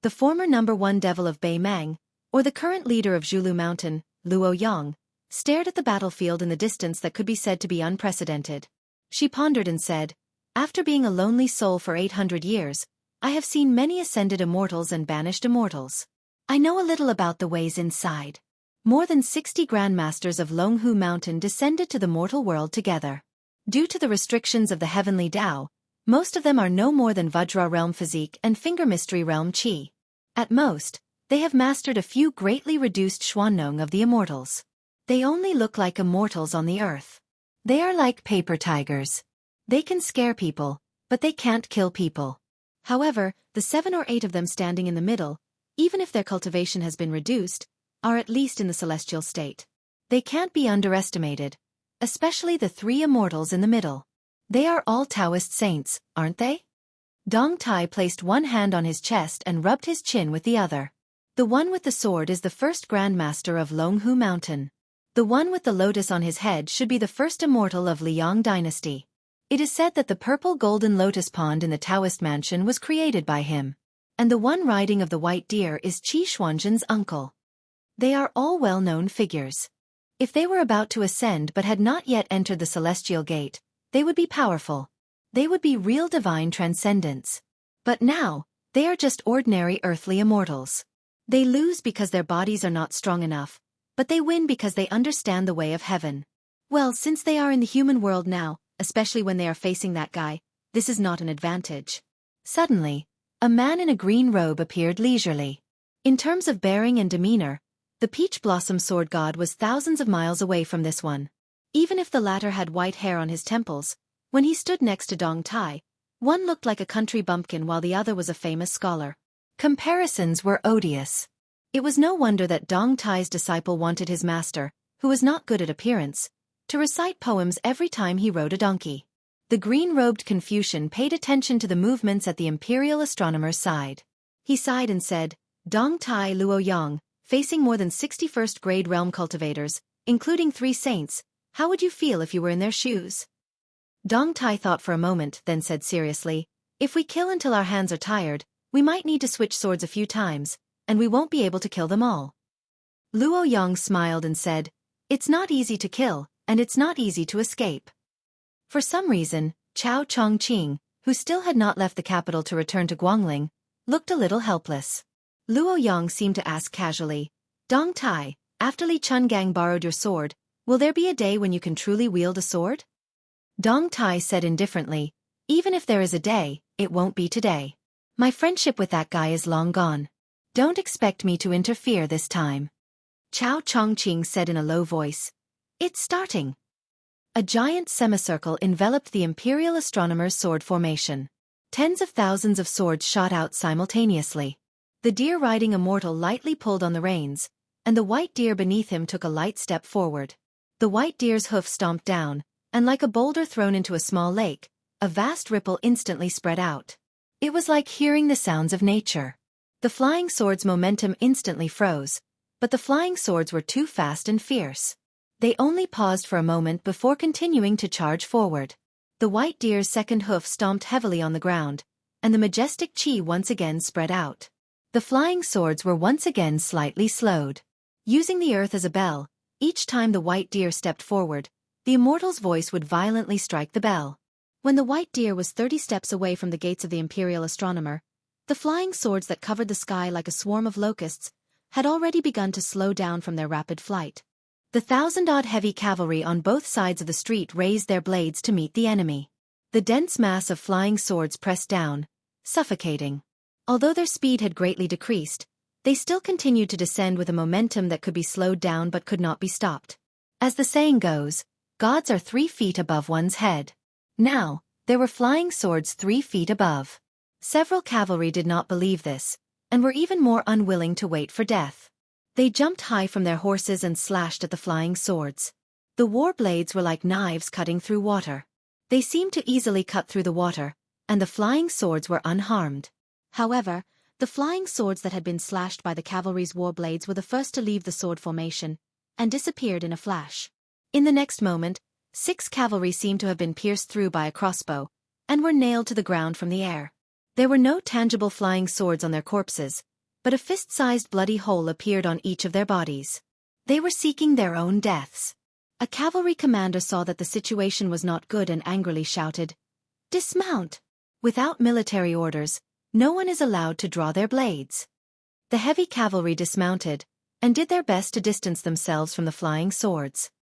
The former #1 devil of Bei Mang, or the current leader of Zhulu Mountain, Luo Yang, stared at the battlefield in the distance that could be said to be unprecedented. She pondered and said, "After being a lonely soul for 800 years, I have seen many ascended immortals and banished immortals. I know a little about the ways inside. More than 60 grandmasters of Longhu Mountain descended to the mortal world together. Due to the restrictions of the heavenly Tao, most of them are no more than Vajra realm physique and Finger Mystery realm Qi. At most, they have mastered a few greatly reduced Xuannong of the immortals. They only look like immortals on the earth. They are like paper tigers. They can scare people, but they can't kill people. However, the 7 or 8 of them standing in the middle, even if their cultivation has been reduced, are at least in the celestial state. They can't be underestimated, especially the 3 immortals in the middle. They are all Taoist saints, aren't they?" Dong Tai placed one hand on his chest and rubbed his chin with the other. "The one with the sword is the first grandmaster of Longhu Mountain. The one with the lotus on his head should be the first immortal of Liang dynasty. It is said that the purple golden lotus pond in the Taoist mansion was created by him. And the one riding of the white deer is Qi Xuanzhen's uncle. They are all well-known figures. If they were about to ascend but had not yet entered the celestial gate, they would be powerful. They would be real divine transcendents. But now, they are just ordinary earthly immortals. They lose because their bodies are not strong enough, but they win because they understand the way of heaven. Well, since they are in the human world now, especially when they are facing that guy, this is not an advantage." Suddenly, a man in a green robe appeared leisurely. In terms of bearing and demeanor, the Peach Blossom Sword God was thousands of miles away from this one. Even if the latter had white hair on his temples, when he stood next to Dong Tai, one looked like a country bumpkin while the other was a famous scholar. Comparisons were odious. It was no wonder that Dong Tai's disciple wanted his master, who was not good at appearance, to recite poems every time he rode a donkey. The green-robed Confucian paid attention to the movements at the imperial astronomer's side. He sighed and said, "Dong Tai Luoyang, facing more than 61st grade realm cultivators, including 3 saints, how would you feel if you were in their shoes?" Dong Tai thought for a moment, then said seriously, "If we kill until our hands are tired, we might need to switch swords a few times, and we won't be able to kill them all." Luoyang smiled and said, "It's not easy to kill, and it's not easy to escape." For some reason, Chao Chongqing, who still had not left the capital to return to Guangling, looked a little helpless. Luoyang seemed to ask casually, "Dong Tai, after Li Chungang borrowed your sword, will there be a day when you can truly wield a sword?" Dong Tai said indifferently, "Even if there is a day, it won't be today. My friendship with that guy is long gone. Don't expect me to interfere this time." Chao Chongqing said in a low voice, "It's starting." A giant semicircle enveloped the imperial astronomer's sword formation. Tens of thousands of swords shot out simultaneously. The deer-riding immortal lightly pulled on the reins, and the white deer beneath him took a light step forward. The white deer's hoof stomped down, and like a boulder thrown into a small lake, a vast ripple instantly spread out. It was like hearing the sounds of nature. The flying sword's momentum instantly froze, but the flying swords were too fast and fierce. They only paused for a moment before continuing to charge forward. The white deer's second hoof stomped heavily on the ground, and the majestic Qi once again spread out. The flying swords were once again slightly slowed. Using the earth as a bell, each time the white deer stepped forward, the immortal's voice would violently strike the bell. When the white deer was 30 steps away from the gates of the imperial astronomer, the flying swords that covered the sky like a swarm of locusts had already begun to slow down from their rapid flight. The 1,000-odd heavy cavalry on both sides of the street raised their blades to meet the enemy. The dense mass of flying swords pressed down, suffocating. Although their speed had greatly decreased, they still continued to descend with a momentum that could be slowed down but could not be stopped. As the saying goes, gods are 3 feet above one's head. Now, there were flying swords 3 feet above. Several cavalry did not believe this, and were even more unwilling to wait for death. They jumped high from their horses and slashed at the flying swords. The war blades were like knives cutting through water. They seemed to easily cut through the water, and the flying swords were unharmed. However, the flying swords that had been slashed by the cavalry's war blades were the first to leave the sword formation, and disappeared in a flash. In the next moment, 6 cavalry seemed to have been pierced through by a crossbow, and were nailed to the ground from the air. There were no tangible flying swords on their corpses, but a fist-sized bloody hole appeared on each of their bodies. They were seeking their own deaths. A cavalry commander saw that the situation was not good and angrily shouted, "Dismount!" Without military orders, no one is allowed to draw their blades. The heavy cavalry dismounted, and did their best to distance themselves from the flying swords.